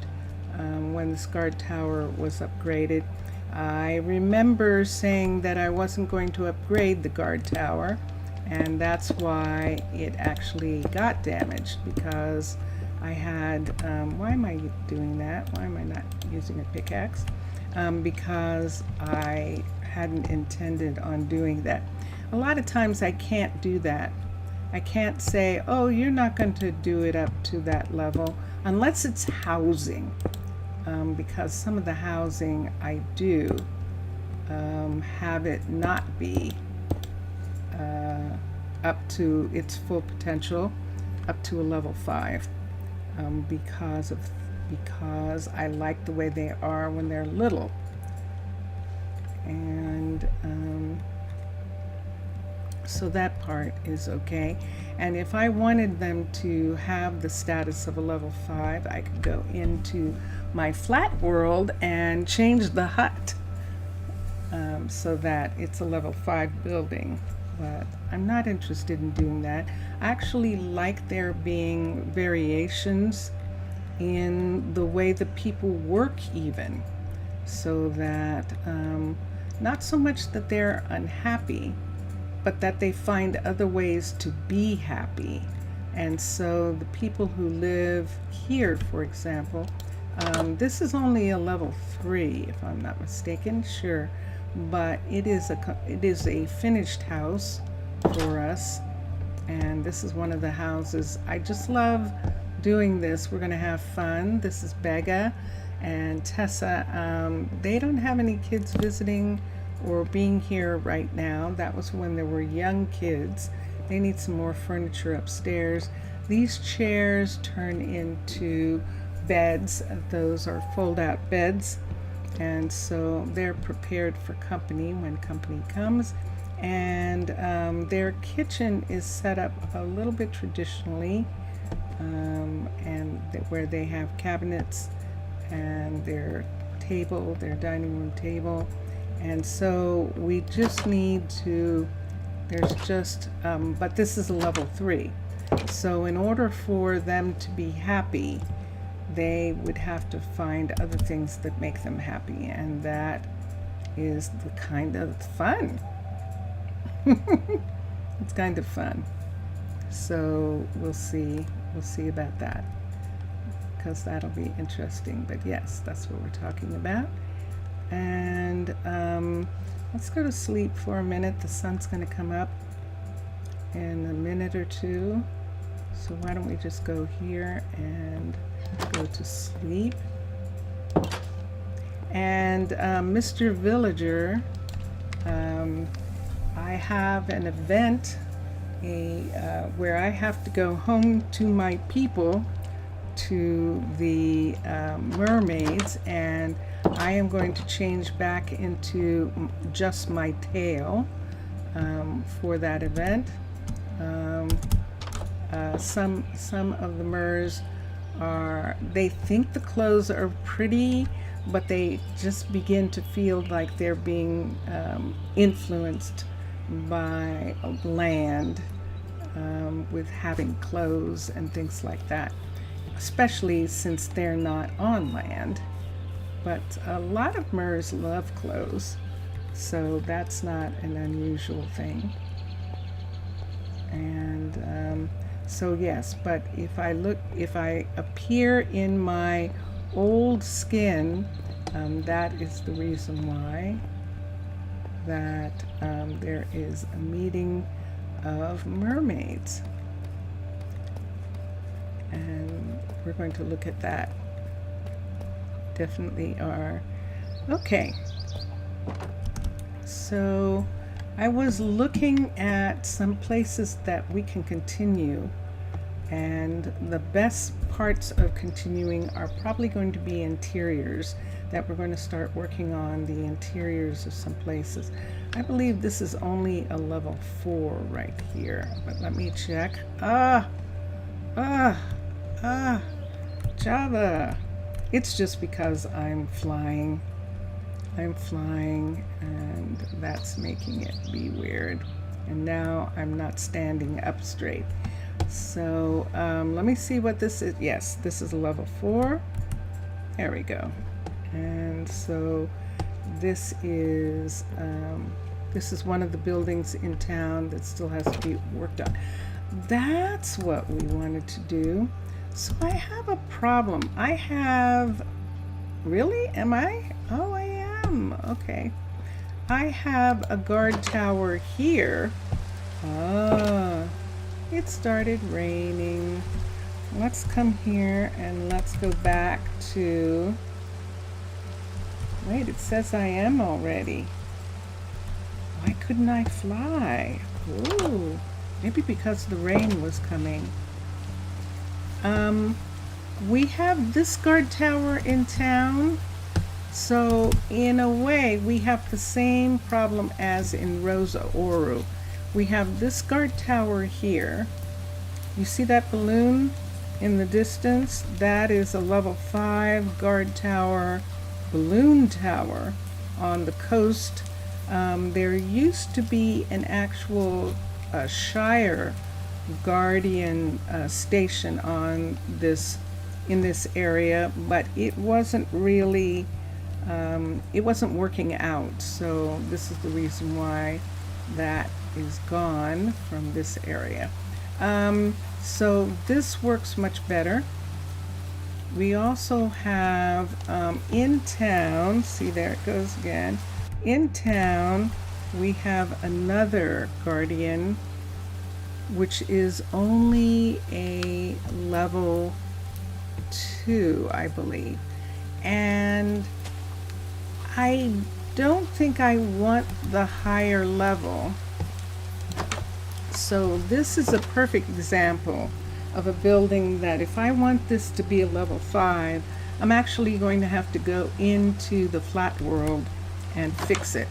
when this guard tower was upgraded. I remember saying that I wasn't going to upgrade the guard tower, and that's why it actually got damaged, because I had, why am I doing that? Why am I not using a pickaxe? Because I hadn't intended on doing that. A lot of times I can't do that. I can't say, oh, you're not going to do it up to that level, unless it's housing. Because some of the housing I do have it not be up to its full potential, up to a level 5, because I like the way they are when they're little. And so that part is okay. And if I wanted them to have the status of a level 5, I could go into my flat world and change the hut so that it's a level 5 building. But I'm not interested in doing that. I actually like there being variations in the way the people work, even, so that not so much that they're unhappy, but that they find other ways to be happy. And so the people who live here, for example, this is only a level 3, if I'm not mistaken, sure, but it is a finished house for us, and this is one of the houses. I just love doing this. We're going to have fun. This is Bega and Tessa. They don't have any kids visiting or being here right now. That was when there were young kids. They need some more furniture upstairs. These chairs turn into beds. Those are fold-out beds. And so they're prepared for company when company comes. And their kitchen is set up a little bit traditionally, and where they have cabinets and their table, their dining room table. And so we just need to, there's just, but this is a level 3. So in order for them to be happy, they would have to find other things that make them happy, and that is the kind of fun. It's kind of fun. So we'll see about that, because that'll be interesting. But yes, that's what we're talking about. And let's go to sleep for a minute. The sun's going to come up in a minute or two, so why don't we just go here and go to sleep. And Mr. Villager, I have an event where I have to go home to my people, to the mermaids, and I am going to change back into just my tail for that event. Some of the mers they think the clothes are pretty, but they just begin to feel like they're being influenced by land, with having clothes and things like that, especially since they're not on land. But a lot of mers love clothes, so that's not an unusual thing. And so yes, but if I appear in my old skin, that is the reason why that there is a meeting of mermaids, and we're going to look at that. Definitely are. Okay, so I was looking at some places that we can continue, and the best parts of continuing are probably going to be interiors, that we're going to start working on the interiors of some places. I believe this is only a level 4 right here, but let me check. Java. It's just because I'm flying, and that's making it be weird. And now I'm not standing up straight. So let me see what this is. Yes, this is a level 4. There we go. And so this is one of the buildings in town that still has to be worked on. That's what we wanted to do. So I have a problem. Really? Am I? Oh, I am. Okay. I have a guard tower here. It started raining. Let's come here and let's go back to... Wait, it says I am already. Why couldn't I fly? Ooh, maybe because the rain was coming. We have this guard tower in town, so in a way we have the same problem as in Rosa Ouro. We have this guard tower here. You see that balloon in the distance? That is a level 5 guard tower, balloon tower on the coast. There used to be an actual Shire guardian station on in this area, but it wasn't really it wasn't working out, so this is the reason why that is gone from this area. So this works much better. We also have in town, see, there it goes again. In town we have another guardian, which is only a level 2, I believe. And I don't think I want the higher level. So this is a perfect example of a building that if I want this to be a level 5, I'm actually going to have to go into the flat world and fix it,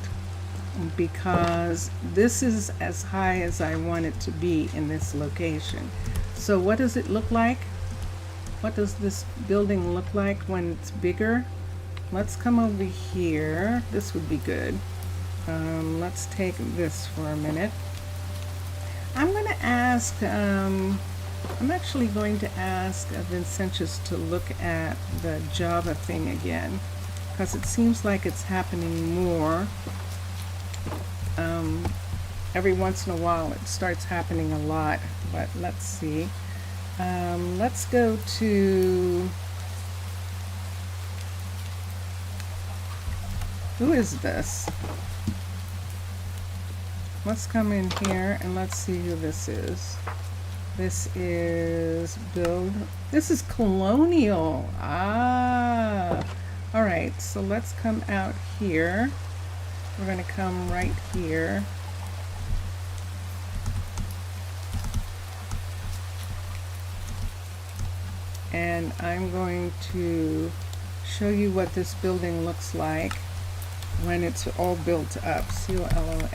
because this is as high as I want it to be in this location. So what does it look like? What does this building look like when it's bigger? Let's come over here. This would be good. Let's take this for a minute. I'm going to ask, I'm actually going to ask Vincentius to look at the Java thing again, because it seems like it's happening more. Every once in a while it starts happening a lot, but let's see. Let's go to, who is this? Let's come in here and let's see who this is. This is build. This is Colonial. Ah. All right, so let's come out here. We're going to come right here. And I'm going to show you what this building looks like when it's all built up. Colonial.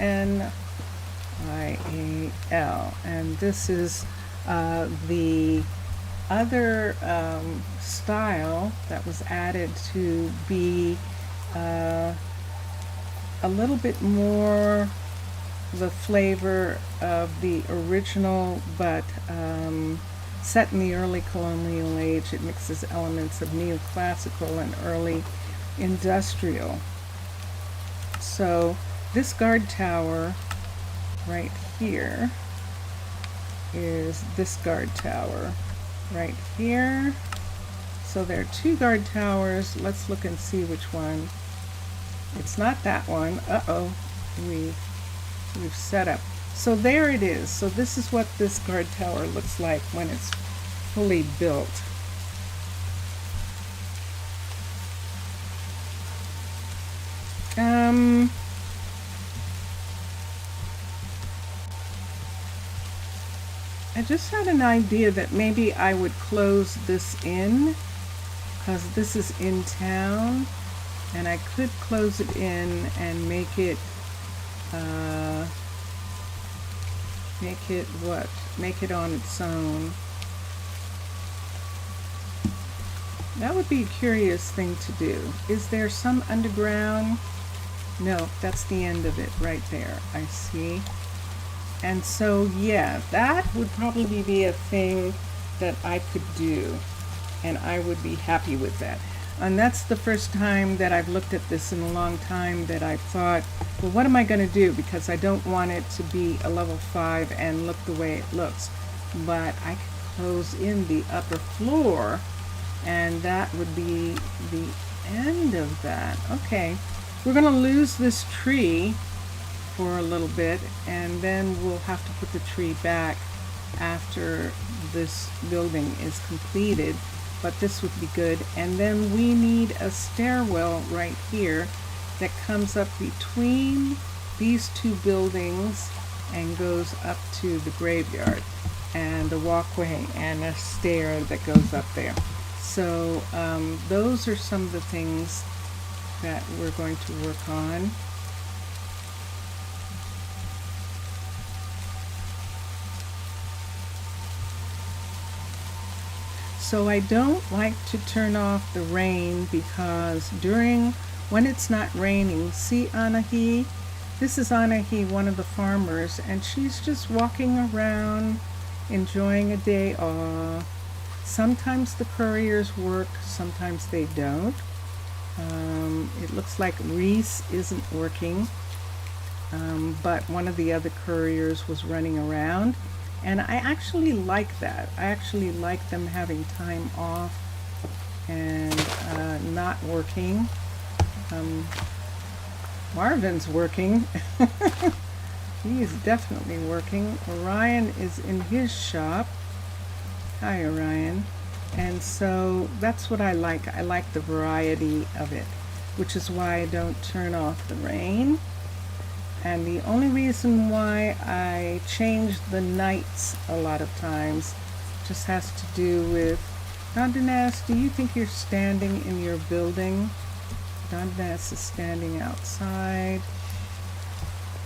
And this is the other style that was added to be a little bit more the flavor of the original, but set in the early colonial age. It mixes elements of neoclassical and early industrial. So this guard tower right here is this guard tower right here. So there are two guard towers. Let's look and see which one. It's not that one. Uh-oh, we've set up. So there it is. So this is what this guard tower looks like when it's fully built. I just had an idea that maybe I would close this in, because this is in town, and I could close it in and make it what? Make it on its own. That would be a curious thing to do. Is there some underground? No, that's the end of it right there. I see. And so, yeah, that would probably be a thing that I could do, and I would be happy with that. And that's the first time that I've looked at this in a long time that I thought, well, what am I going to do? Because I don't want it to be a level 5 and look the way it looks. But I could close in the upper floor, and that would be the end of that. Okay, we're going to lose this tree for a little bit, and then we'll have to put the tree back after this building is completed. But this would be good. And then we need a stairwell right here that comes up between these two buildings and goes up to the graveyard, and a walkway and a stair that goes up there. So those are some of the things that we're going to work on. So I don't like to turn off the rain, because when it's not raining, see Anahi? This is Anahi, one of the farmers, and she's just walking around enjoying a day off. Sometimes the couriers work, sometimes they don't. It looks like Reese isn't working, but one of the other couriers was running around. And I actually like that. I actually like them having time off and not working. Marvin's working. He is definitely working. Orion is in his shop. Hi, Orion. And so that's what I like. I like the variety of it, which is why I don't turn off the rain. And the only reason why I change the nights a lot of times just has to do with Dondanas, do you think you're standing in your building? Dondanas is standing outside,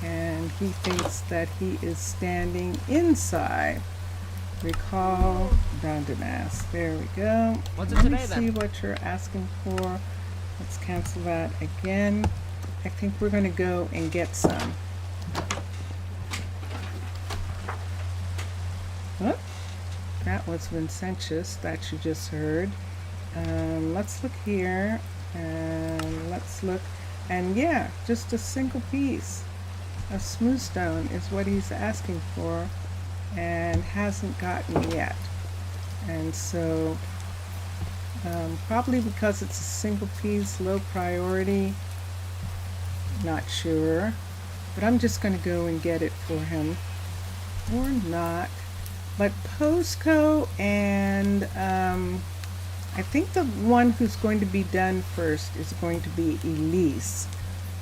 and he thinks that he is standing inside. Recall Dondanas. There we go. What's it Let me today, see then? what you're asking for. Let's cancel that again. I think we're going to go and get some. Oh, that was Vincentius that you just heard. Let's look here, and let's look. And yeah, just a single piece of smooth stone is what he's asking for and hasn't gotten yet. And so probably because it's a single piece, low priority, not sure, but I'm just going to go and get it for him, or not. But Posco and I think the one who's going to be done first is going to be Elise.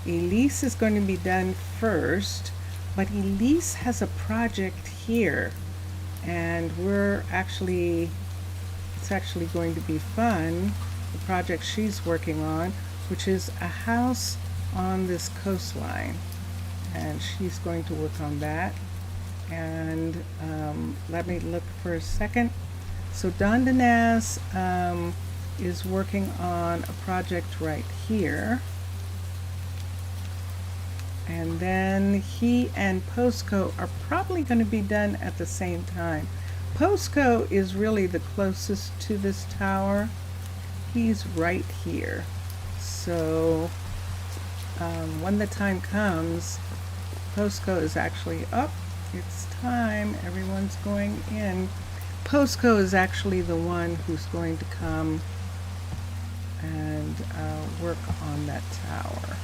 Elise is going to be done first, but Elise has a project here, and it's actually going to be fun, the project she's working on, which is a house on this coastline, and she's going to work on that. And let me look for a second. So Dondanas is working on a project right here, and then he and Posco are probably going to be done at the same time. Posco is really the closest to this tower. He's right here. So when the time comes, Posco is actually up. It's time. Everyone's going in. Posco is actually the one who's going to come and work on that tower.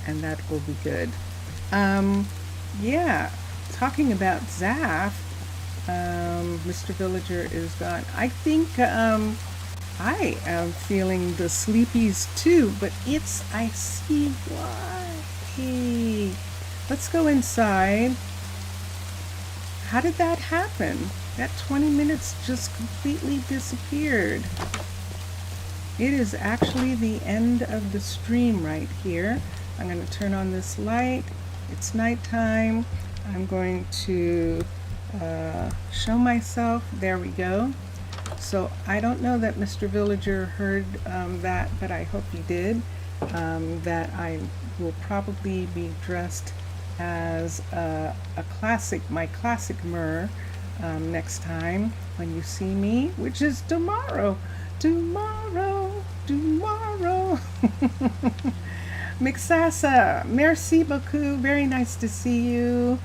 And that will be good. Yeah, talking about Zaf, Mr. Villager is gone. I think I am feeling the sleepies too, but I see why. Hey, let's go inside. How did that happen? That 20 minutes just completely disappeared. It is actually the end of the stream right here. I'm going to turn on this light. It's nighttime. I'm going to show myself. There we go. So I don't know that Mr. Villager heard that, but I hope he did. That I will probably be dressed as my classic Mer next time when you see me, which is tomorrow. Mixasa, merci beaucoup. Very nice to see you.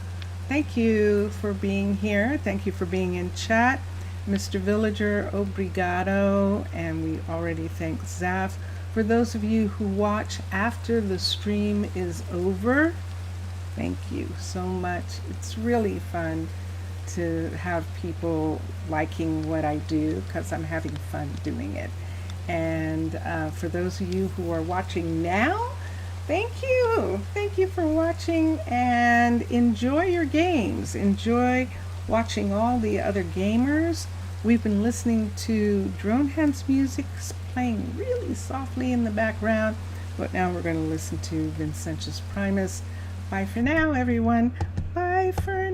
Thank you for being here. Thank you for being in chat. Mr. Villager, obrigado. And we already thank Zaf. For those of you who watch after the stream is over, thank you so much. It's really fun to have people liking what I do because I'm having fun doing it. And for those of you who are watching now, thank you. Thank you for watching, and enjoy your games. Enjoy watching all the other gamers. We've been listening to Drone Hands music playing really softly in the background, but now we're going to listen to Vincentius Primus. Bye for now, everyone. Bye for